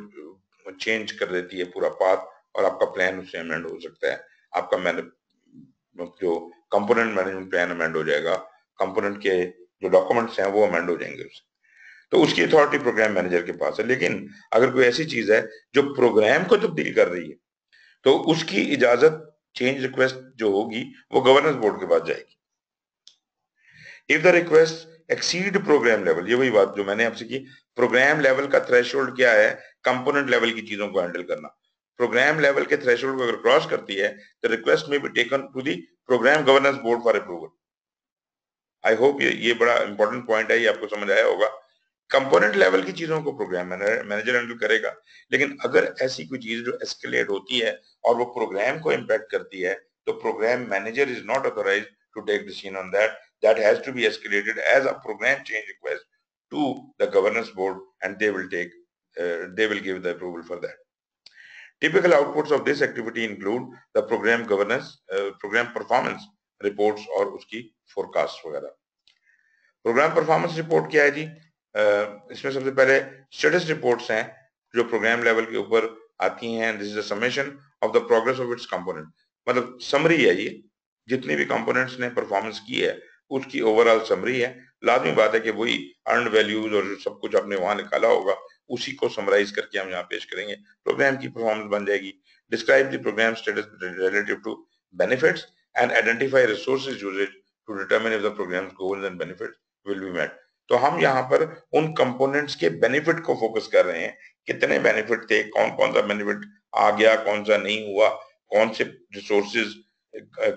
चेंज कर देती है पूरा पाथ और आपका प्लान उससे अमेंड हो सकता है। आपका जो कंपोनेंट मैनेजमेंट प्लान अमेंड हो जाएगा, कंपोनेंट के जो डॉक्यूमेंट्स हैं वो अमेंड हो जाएंगे उससे। तो उसकी अथॉरिटी प्रोग्राम मैनेजर के पास है। लेकिन अगर कोई ऐसी चीज है जो प्रोग्राम को तब्दील कर रही है तो उसकी इजाजत चेंज रिक्वेस्ट जो होगी वो गवर्नेंस बोर्ड के पास जाएगी। If the request exceed program level, ये वही बात जो मैंने आपसे की, प्रोग्राम लेवल का थ्रेशोल्ड क्या है? कंपोनेंट लेवल की चीजों को हैंडल करना। प्रोग्राम लेवल के थ्रेशोल्ड को अगर क्रॉस करती है तो request may be taken to the program governance board for approval. I hope ये बड़ा इंपॉर्टेंट पॉइंट है, ये आपको समझ आया होगा। कंपोनेंट लेवल की चीजों को प्रोग्राम मैनेजर हैंडल करेगा, लेकिन अगर ऐसी कोई चीज जो एस्केलेट होती है और वो प्रोग्राम को इम्पैक्ट करती है तो program manager is not authorized to take decision on that. That has to be escalated as a program change request to the governance board, and they will give the approval for that. Typical outputs of this activity include the program governance, program performance reports और उसकी forecast वगैरह। Programme performance report क्या है जी? इसमें सबसे पहले status reports हैं जो प्रोग्राम लेवल के ऊपर आती हैं। This is a summation of the progress of its component, मतलब समरी है ये, जितनी भी कंपोनेंट्स ने परफॉर्मेंस की है उसकी ओवरऑल समरी है। लाजमी बात है कि वही अर्न वैल्यूज और सब कुछ आपने वहां निकाला होगा, उसी को समराइज करके हम यहाँ पेश करेंगे, प्रोग्राम की परफॉर्मेंस बन जाएगी। describe the program status relative to benefits and identify resources usage to determine if the program's goals and benefits will be met. तो हम यहाँ पर उन कंपोनेंट्स के बेनिफिट को फोकस कर रहे हैं, कितने बेनिफिट थे, कौन कौन सा बेनिफिट आ गया, कौन सा नहीं हुआ, कौन से रिसोर्सेज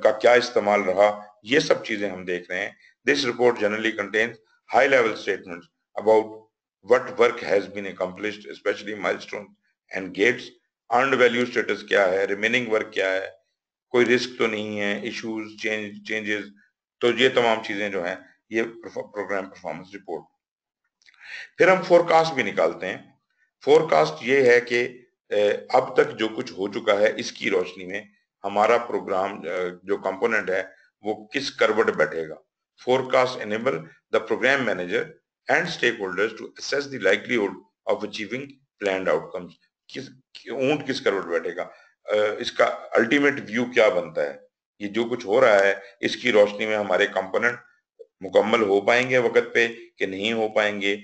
का क्या इस्तेमाल रहा, ये सब चीजें हम देख रहे हैं. This report generally contains high level statements about what work has been accomplished, especially milestones and gates, earned value status क्या है, remaining work क्या है, कोई रिस्क तो नहीं है, इश्यूज चेंजेस, तो ये तमाम चीजें जो हैं ये प्रोग्राम परफॉर्मेंस रिपोर्ट. फिर हम फोरकास्ट भी निकालते हैं. फोरकास्ट ये है कि अब तक जो कुछ हो चुका है इसकी रोशनी में हमारा प्रोग्राम जो कंपोनेंट है वो किस करवट बैठेगा. Forecast enable the program manager and stakeholders to assess the likelihood of achieving planned outcomes. ऊंट किस करवट बैठेगा, इसका अल्टीमेट व्यू क्या बनता है, ये जो कुछ हो रहा है इसकी रोशनी में हमारे कंपोनेंट मुकम्मल हो पाएंगे वक्त पे कि नहीं हो पाएंगे,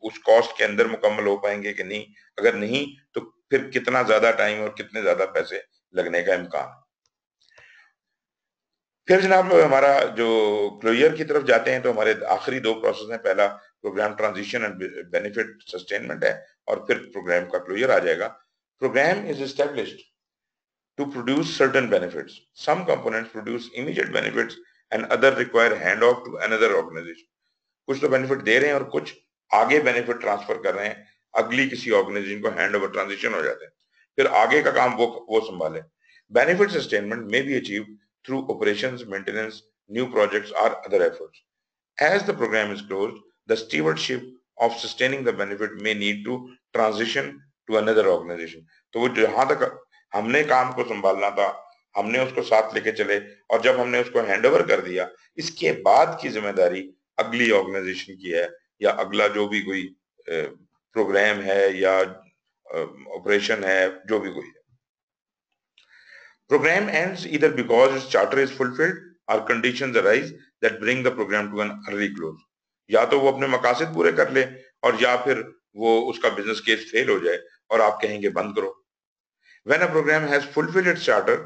उस कॉस्ट के अंदर मुकम्मल हो पाएंगे कि नहीं, अगर नहीं तो फिर कितना ज्यादा टाइम और कितने ज्यादा पैसे लगने का इम्कान. फिर जनाब हमारा जो क्लोजर की तरफ जाते हैं तो हमारे आखिरी दो प्रोसेस हैं. पहला program transition and benefit sustainment है और फिर प्रोग्राम का क्लोजर आ जाएगा. Program is established to produce certain benefits. Some components produce immediate benefits and other require hand off to another organization. कुछ तो बेनिफिट दे रहे हैं और कुछ आगे बेनिफिट ट्रांसफर कर रहे हैं, अगली किसी ऑर्गेनाइजेशन को हैंड ओवर ट्रांजिशन हो जाते हैं, फिर आगे का काम वो संभाले. बेनिफिट सस्टेनमेंट में be achieved through operations, maintenance, new projects or other efforts. As the program is closed, the stewardship of sustaining the benefit may need to transition to another organization. तो वो जहां तक हमने काम को संभालना था हमने उसको साथ लेके चले और जब हमने उसको हैंडओवर कर दिया इसके बाद की जिम्मेदारी अगली ऑर्गेनाइजेशन की है या अगला जो भी कोई प्रोग्राम है या ऑपरेशन है जो भी कोई है. Program ends either because its charter is fulfilled or conditions arise that bring the program to an early close. या तो वो अपने मकासद पूरे कर ले और या फिर वो उसका बिजनेस केस फेल हो जाए और आप कहेंगे बंद करो. When a program has fulfilled its charter,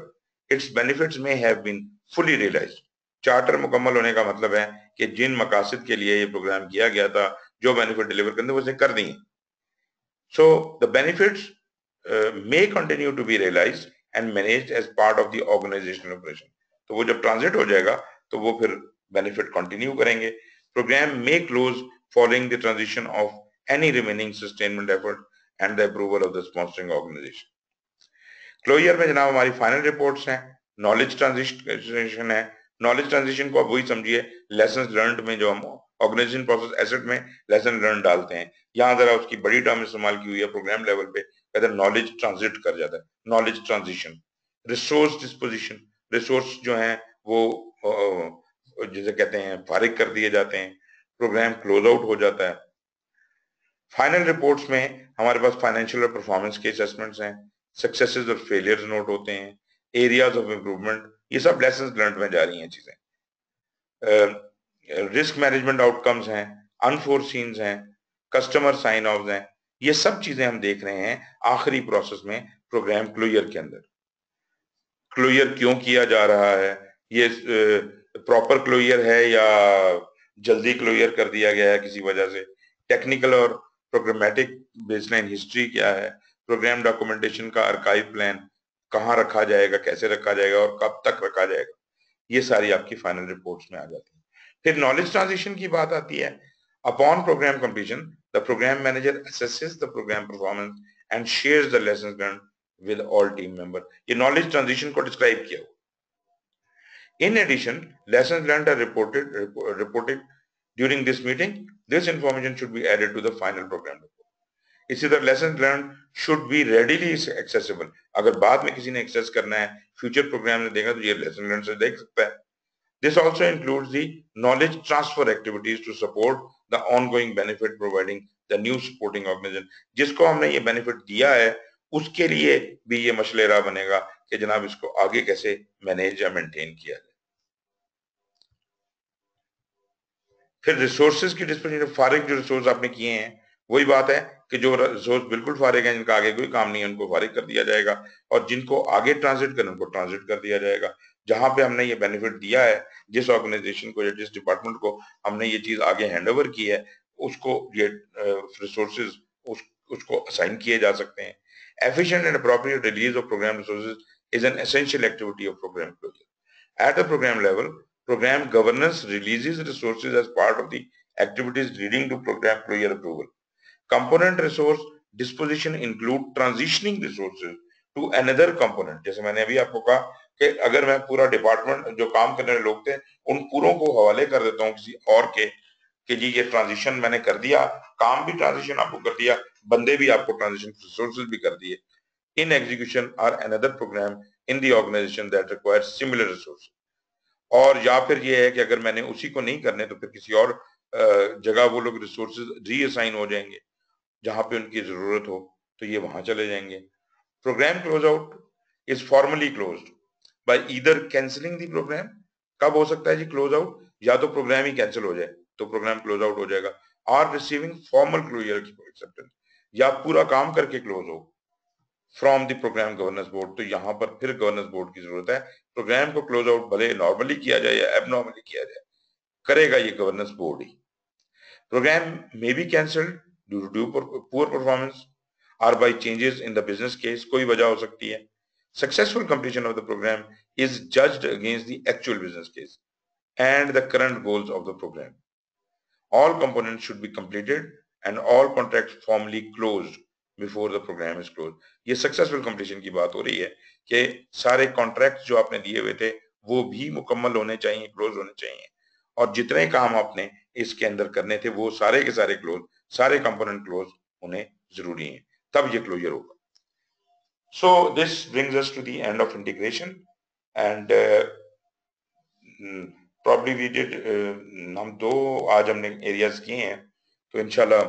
its benefits may have been fully realized. Charter मुकम्मल होने का मतलब है कि जिन मकासद के लिए ये प्रोग्राम किया गया था, जो बेनिफिट डिलीवर करने वो उसने कर दी. So the benefits may continue to be realized and managed as part of the organizational operation. तो वो जब ट्रांजिट हो जाएगा तो वो फिर बेनिफिट कंटिन्यू करेंगे. Program may close following the transition of any remaining sustainment effort and the approval of the sponsoring organization. Closure में जनाब हमारी फाइनल रिपोर्ट्स हैं. नॉलेज ट्रांजिशन है. नॉलेज ट्रांजिशन को आप वही समझिए लेसन लर्नड में जो हम ऑर्गेनाइजेशन प्रोसेस एसेट में लेसन लर्न डालते हैं, यहाँ जरा उसकी बड़ी टर्म इस्तेमाल की हुई है प्रोग्राम लेवल पे, कहते हैं नॉलेज ट्रांजिट कर जाता है, knowledge transition. Resource disposition, resource जो हैं वो जिसे कहते हैं फारिग कर दिए जाते हैं, प्रोग्राम क्लोज आउट हो जाता है. फाइनल रिपोर्ट्स में हमारे पास फाइनेंशियल और परफॉर्मेंस के असेसमेंट्स हैं, सक्सेसेस और फेलियर्स नोट होते हैं, एरियाज ऑफ इंप्रूवमेंट, ये सब लेसन लर्न में जा रही हैं चीजें. रिस्क मैनेजमेंट आउटकम्स हैं, अनफोर्सीन्स हैं, कस्टमर साइन ऑफ हैं, ये सब चीजें हम देख रहे हैं आखिरी प्रोसेस में प्रोग्राम क्लोजर के अंदर. क्लोजर क्यों किया जा रहा है, ये प्रॉपर क्लोजर है या जल्दी क्लोजर कर दिया गया है किसी वजह से, टेक्निकल और प्रोग्रामेटिक बेसलाइन हिस्ट्री क्या है, प्रोग्राम डॉक्यूमेंटेशन का आर्काइव प्लान कहाँ रखा जाएगा, कैसे रखा जाएगा और कब तक रखा जाएगा, ये सारी आपकी फाइनल रिपोर्ट्स में आ जाती है. फिर नॉलेज ट्रांजिशन की बात आती है. Upon program completion the program manager assesses the program performance and shares the lessons learned with all team member. ये नॉलेज ट्रांजिशन को डिस्क्राइब किया हुआ. In addition, lessons learned are reported during this meeting. This information should be added to the final program report. इसी तरह lessons learned should be readily accessible. अगर बाद में किसी ने एक्सेस करना है, फ्यूचर प्रोग्राम में देगा तो ये lesson learned से देख सकता है. This also includes the knowledge transfer activities to support the ongoing benefit providing the new supporting organization. जिसको हमने ये benefit दिया है उसके लिए भी ये मशलेरा बनेगा कि जनाब इसको आगे कैसे मैनेज या मेंटेन किया जाए. फिर रिसोर्सेज की डिस्पोजिशन, फारिग जो रिसोर्स आपने किए हैं वही बात है कि जो रिसोर्स बिल्कुल फारिग हैं, जिनका आगे कोई काम नहीं है, उनको फारिग कर दिया जाएगा, और जिनको आगे ट्रांजिट करना उनको ट्रांजिट कर दिया जाएगा। जहां पे हमने ये बेनिफिट दिया है, जिस ऑर्गेनाइजेशन को या जिस डिपार्टमेंट को हमने ये चीज आगे हैंड ओवर की है, उसको ये रिसोर्सेज उसको असाइन किए जा सकते हैं। Efficient and appropriate release of program resources is an essential activity of program closure. At the program level, program governance releases resources as part of the activities leading to program closure approval. Component resource disposition include transitioning resources to another component. जैसे मैंने अभी आपको कहा कि अगर मैं पूरा department जो काम करने वाले लोग थे उन पूरों को हवाले कर देता हूँ किसी और के, कि जी ये ट्रांजिशन मैंने कर दिया, काम भी ट्रांजिशन आपको कर दिया, बंदे भी आपको ट्रांजिशन रिसोर्सेज भी कर दिए। In execution or another program in the organization that require similar resource. और या फिर ये है कि अगर मैंने उसी को नहीं करने तो फिर किसी और जगह वो लोग रिसोर्सेज रीअसाइन हो जाएंगे, जहां पे उनकी जरूरत हो तो ये वहां चले जाएंगे। Program close out is formally closed by either cancelling the program. कब हो सकता है जी क्लोज आउट? या तो प्रोग्राम ही कैंसिल हो जाए तो प्रोग्राम क्लोज आउट हो जाएगा, और रिसीविंग फॉर्मल क्लोजर एक्सेप्टेंस, या पूरा काम करके क्लोज हो from the program governance board. तो यहाँ पर फिर गवर्नेंस बोर्ड की जरूरत है। प्रोग्राम को क्लोज आउट भले नॉर्मली किया जाए या एबनॉर्मली किया जाए, करेगा ये गवर्नेंस बोर्ड ही। Program may be cancelled due to poor performance और by changes in the business case, कोई वजह हो सकती है। Successful completion of the program is judged against the actual business case and the current goals of the program. All components should be completed and all contracts formally closed before the program is closed. ये successful completion की बात हो रही है कि सारे contract जो आपने दिए हुए थे वो भी मुकम्मल होने चाहिए, क्लोज होने चाहिए, और जितने काम आपने इसके अंदर करने थे वो सारे के सारे क्लोज, सारे कंपोनेंट क्लोज होने जरूरी हैं, तब ये क्लोजर होगा। So this brings us to the end of integration and probably we did हम दो आज हमने एरियाज किए हैं, तो इंशाल्लाह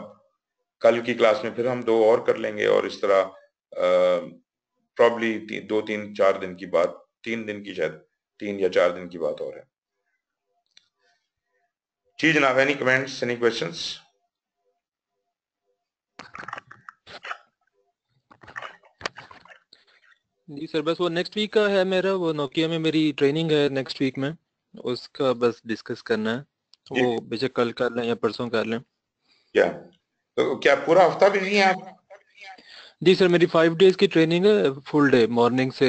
कल की क्लास में फिर हम दो और कर लेंगे, और इस तरह प्रॉब्ली 2-3-4 दिन की बात, 3 दिन की, शायद 3 या 4 दिन की बात और है। जी जनाब, एनी कमेंट्स, एनी क्वेश्चंस? जी सर, बस वो नेक्स्ट वीक का है मेरा, वो नोकिया में मेरी ट्रेनिंग है नेक्स्ट वीक में, उसका बस डिस्कस करना है। वो बेशक कल कर लें या परसों कर लें। क्या तो क्या पूरा हफ्ता बिजी हैं आप? जी सर, मेरी 5 डेज की ट्रेनिंग है, फुल डे, मॉर्निंग से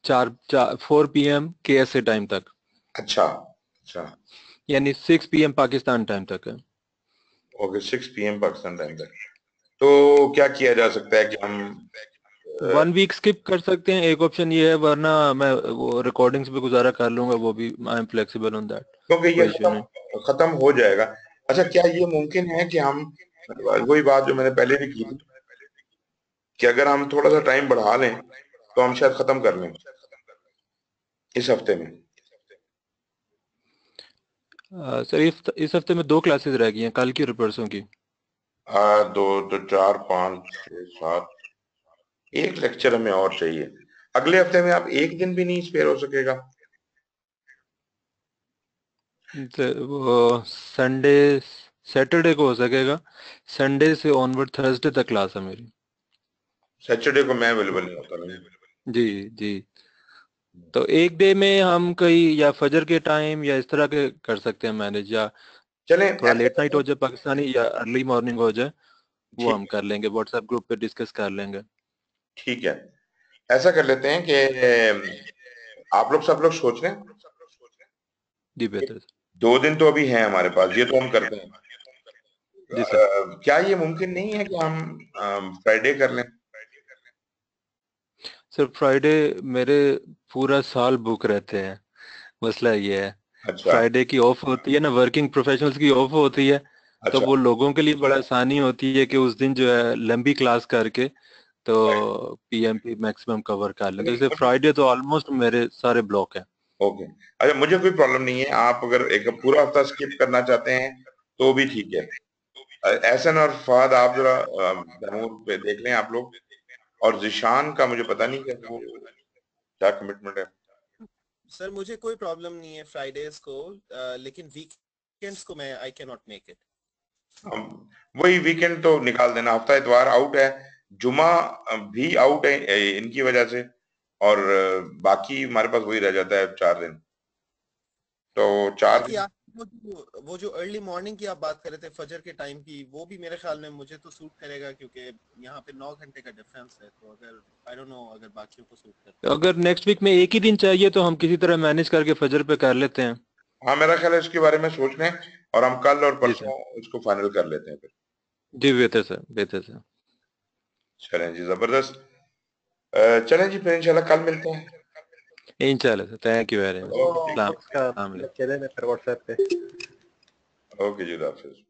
4 PM KSA टाइम तक। अच्छा अच्छा, यानी 6 PM पाकिस्तान टाइम तक है। ओके, 6 PM पाकिस्तान टाइम तक। तो क्या किया जा सकता है कि हम 1 वीक स्किप कर सकते हैं, एक ऑप्शन ये है, वरना मैं वो रिकॉर्डिंग्स पे गुजारा कर लूंगा, वो भी I am flexible on that, क्योंकि ये कोई इशू नहीं। खत्म हो जाएगा। अच्छा, क्या ये मुमकिन है कि हम, वही बात जो मैंने पहले भी की थी, कि अगर हम थोड़ा सा टाइम बढ़ा लें तो हम शायद खत्म कर लें इस हफ्ते में? सर इस हफ्ते में 2 क्लासेस रह गई हैं, कल की और परसों की। 2 तो 4 5 6 7, एक लेक्चर हमें और चाहिए। अगले हफ्ते में आप एक दिन भी नहीं स्पेयर हो सकेगा? वो संडे सैटरडे को हो सकेगा, संडे से ऑनवर्ड थर्सडे तक क्लास है मेरी। सैटरडे को मैं अवेलेबल नहीं होता नहीं। जी जी, तो एक डे में हम कहीं या फजर के टाइम या इस तरह के कर सकते हैं मैनेज, या चलें थोड़ा ऐसा लेट नाइट करें। हो जाए पाकिस्तानी या अर्ली मॉर्निंग हो जाए, वो ठीक हम कर लेंगे, व्हाट्सएप ग्रुप पे डिस्कस कर लेंगे। ठीक है, ऐसा कर लेते हैं कि आप लोग सब लोग सोच लें। जी बेहतर। 2 दिन तो अभी हैं हमारे पास, ये तो हम करते हैं। जी सर। क्या ये मुमकिन नहीं है कि हम फ्राइडे कर लें? सर फ्राइडे मेरे पूरा साल बुक रहते हैं, मसला ये है। अच्छा फ्राइडे की ऑफ होती है ना, वर्किंग प्रोफेशनल्स की ऑफ होती है, तो अच्छा, वो लोगों के लिए बड़ा आसानी होती है कि उस दिन जो है लंबी क्लास करके तो PMP मैक्सिमम कवर कर लें, तो जैसे मुझे फ्राइडे तो ऑलमोस्ट मेरे सारे ब्लॉक हैं। ओके। अच्छा, मुझे कोई प्रॉब्लम नहीं है, आप अगर एक पूरा हफ्ता स्किप करना चाहते हैं तो भी ठीक है। एहसन और फहद, आप जरा तैमूर पे देख लें आप लोग, और जिशान का मुझे पता नहीं कि वो क्या कमिटमेंट है। सर मुझे कोई प्रॉब्लम नहीं है फ्राइडेज को, लेकिन वीकेंड्स को मैं I can not make it. वही वीकेंड तो निकाल देना, हफ्ता इतवार आउट है, जुमा भी आउट है इनकी वजह से, और बाकी हमारे पास वही रह जाता है 4 दिन, तो 4 बाकी दिन। आप वो जो अर्ली मॉर्निंग की आप बात कर रहे थे फजर के टाइम की, वो भी मेरे ख्याल में मुझे तो सूट करेगा, क्योंकि यहाँ पे 9 घंटे का डिफरेंस है। तो अगर आई डोंट नो अगर बाकियों को सूट करता है। अगर नेक्स्ट वीक में एक ही दिन चाहिए तो हम किसी तरह मैनेज करके फजर पे कर लेते हैं। हाँ, मेरा ख्याल है इसके बारे में सोच लें और हम कल और जी सर। परसों इसको फाइनल कर लेते हैं फिर। जी बेहतर सर, बेहतर सर। चलें जी, जबरदस्त। चलें जी, फिर इंशाल्लाह कल मिलते हैं। इंशाल्लाह sir, thank you very much. Okay, सलाम ठीक। अलैकुम। लिख के देना फिर व्हाट्सएप पे। ओके जी, खुदा हाफिज।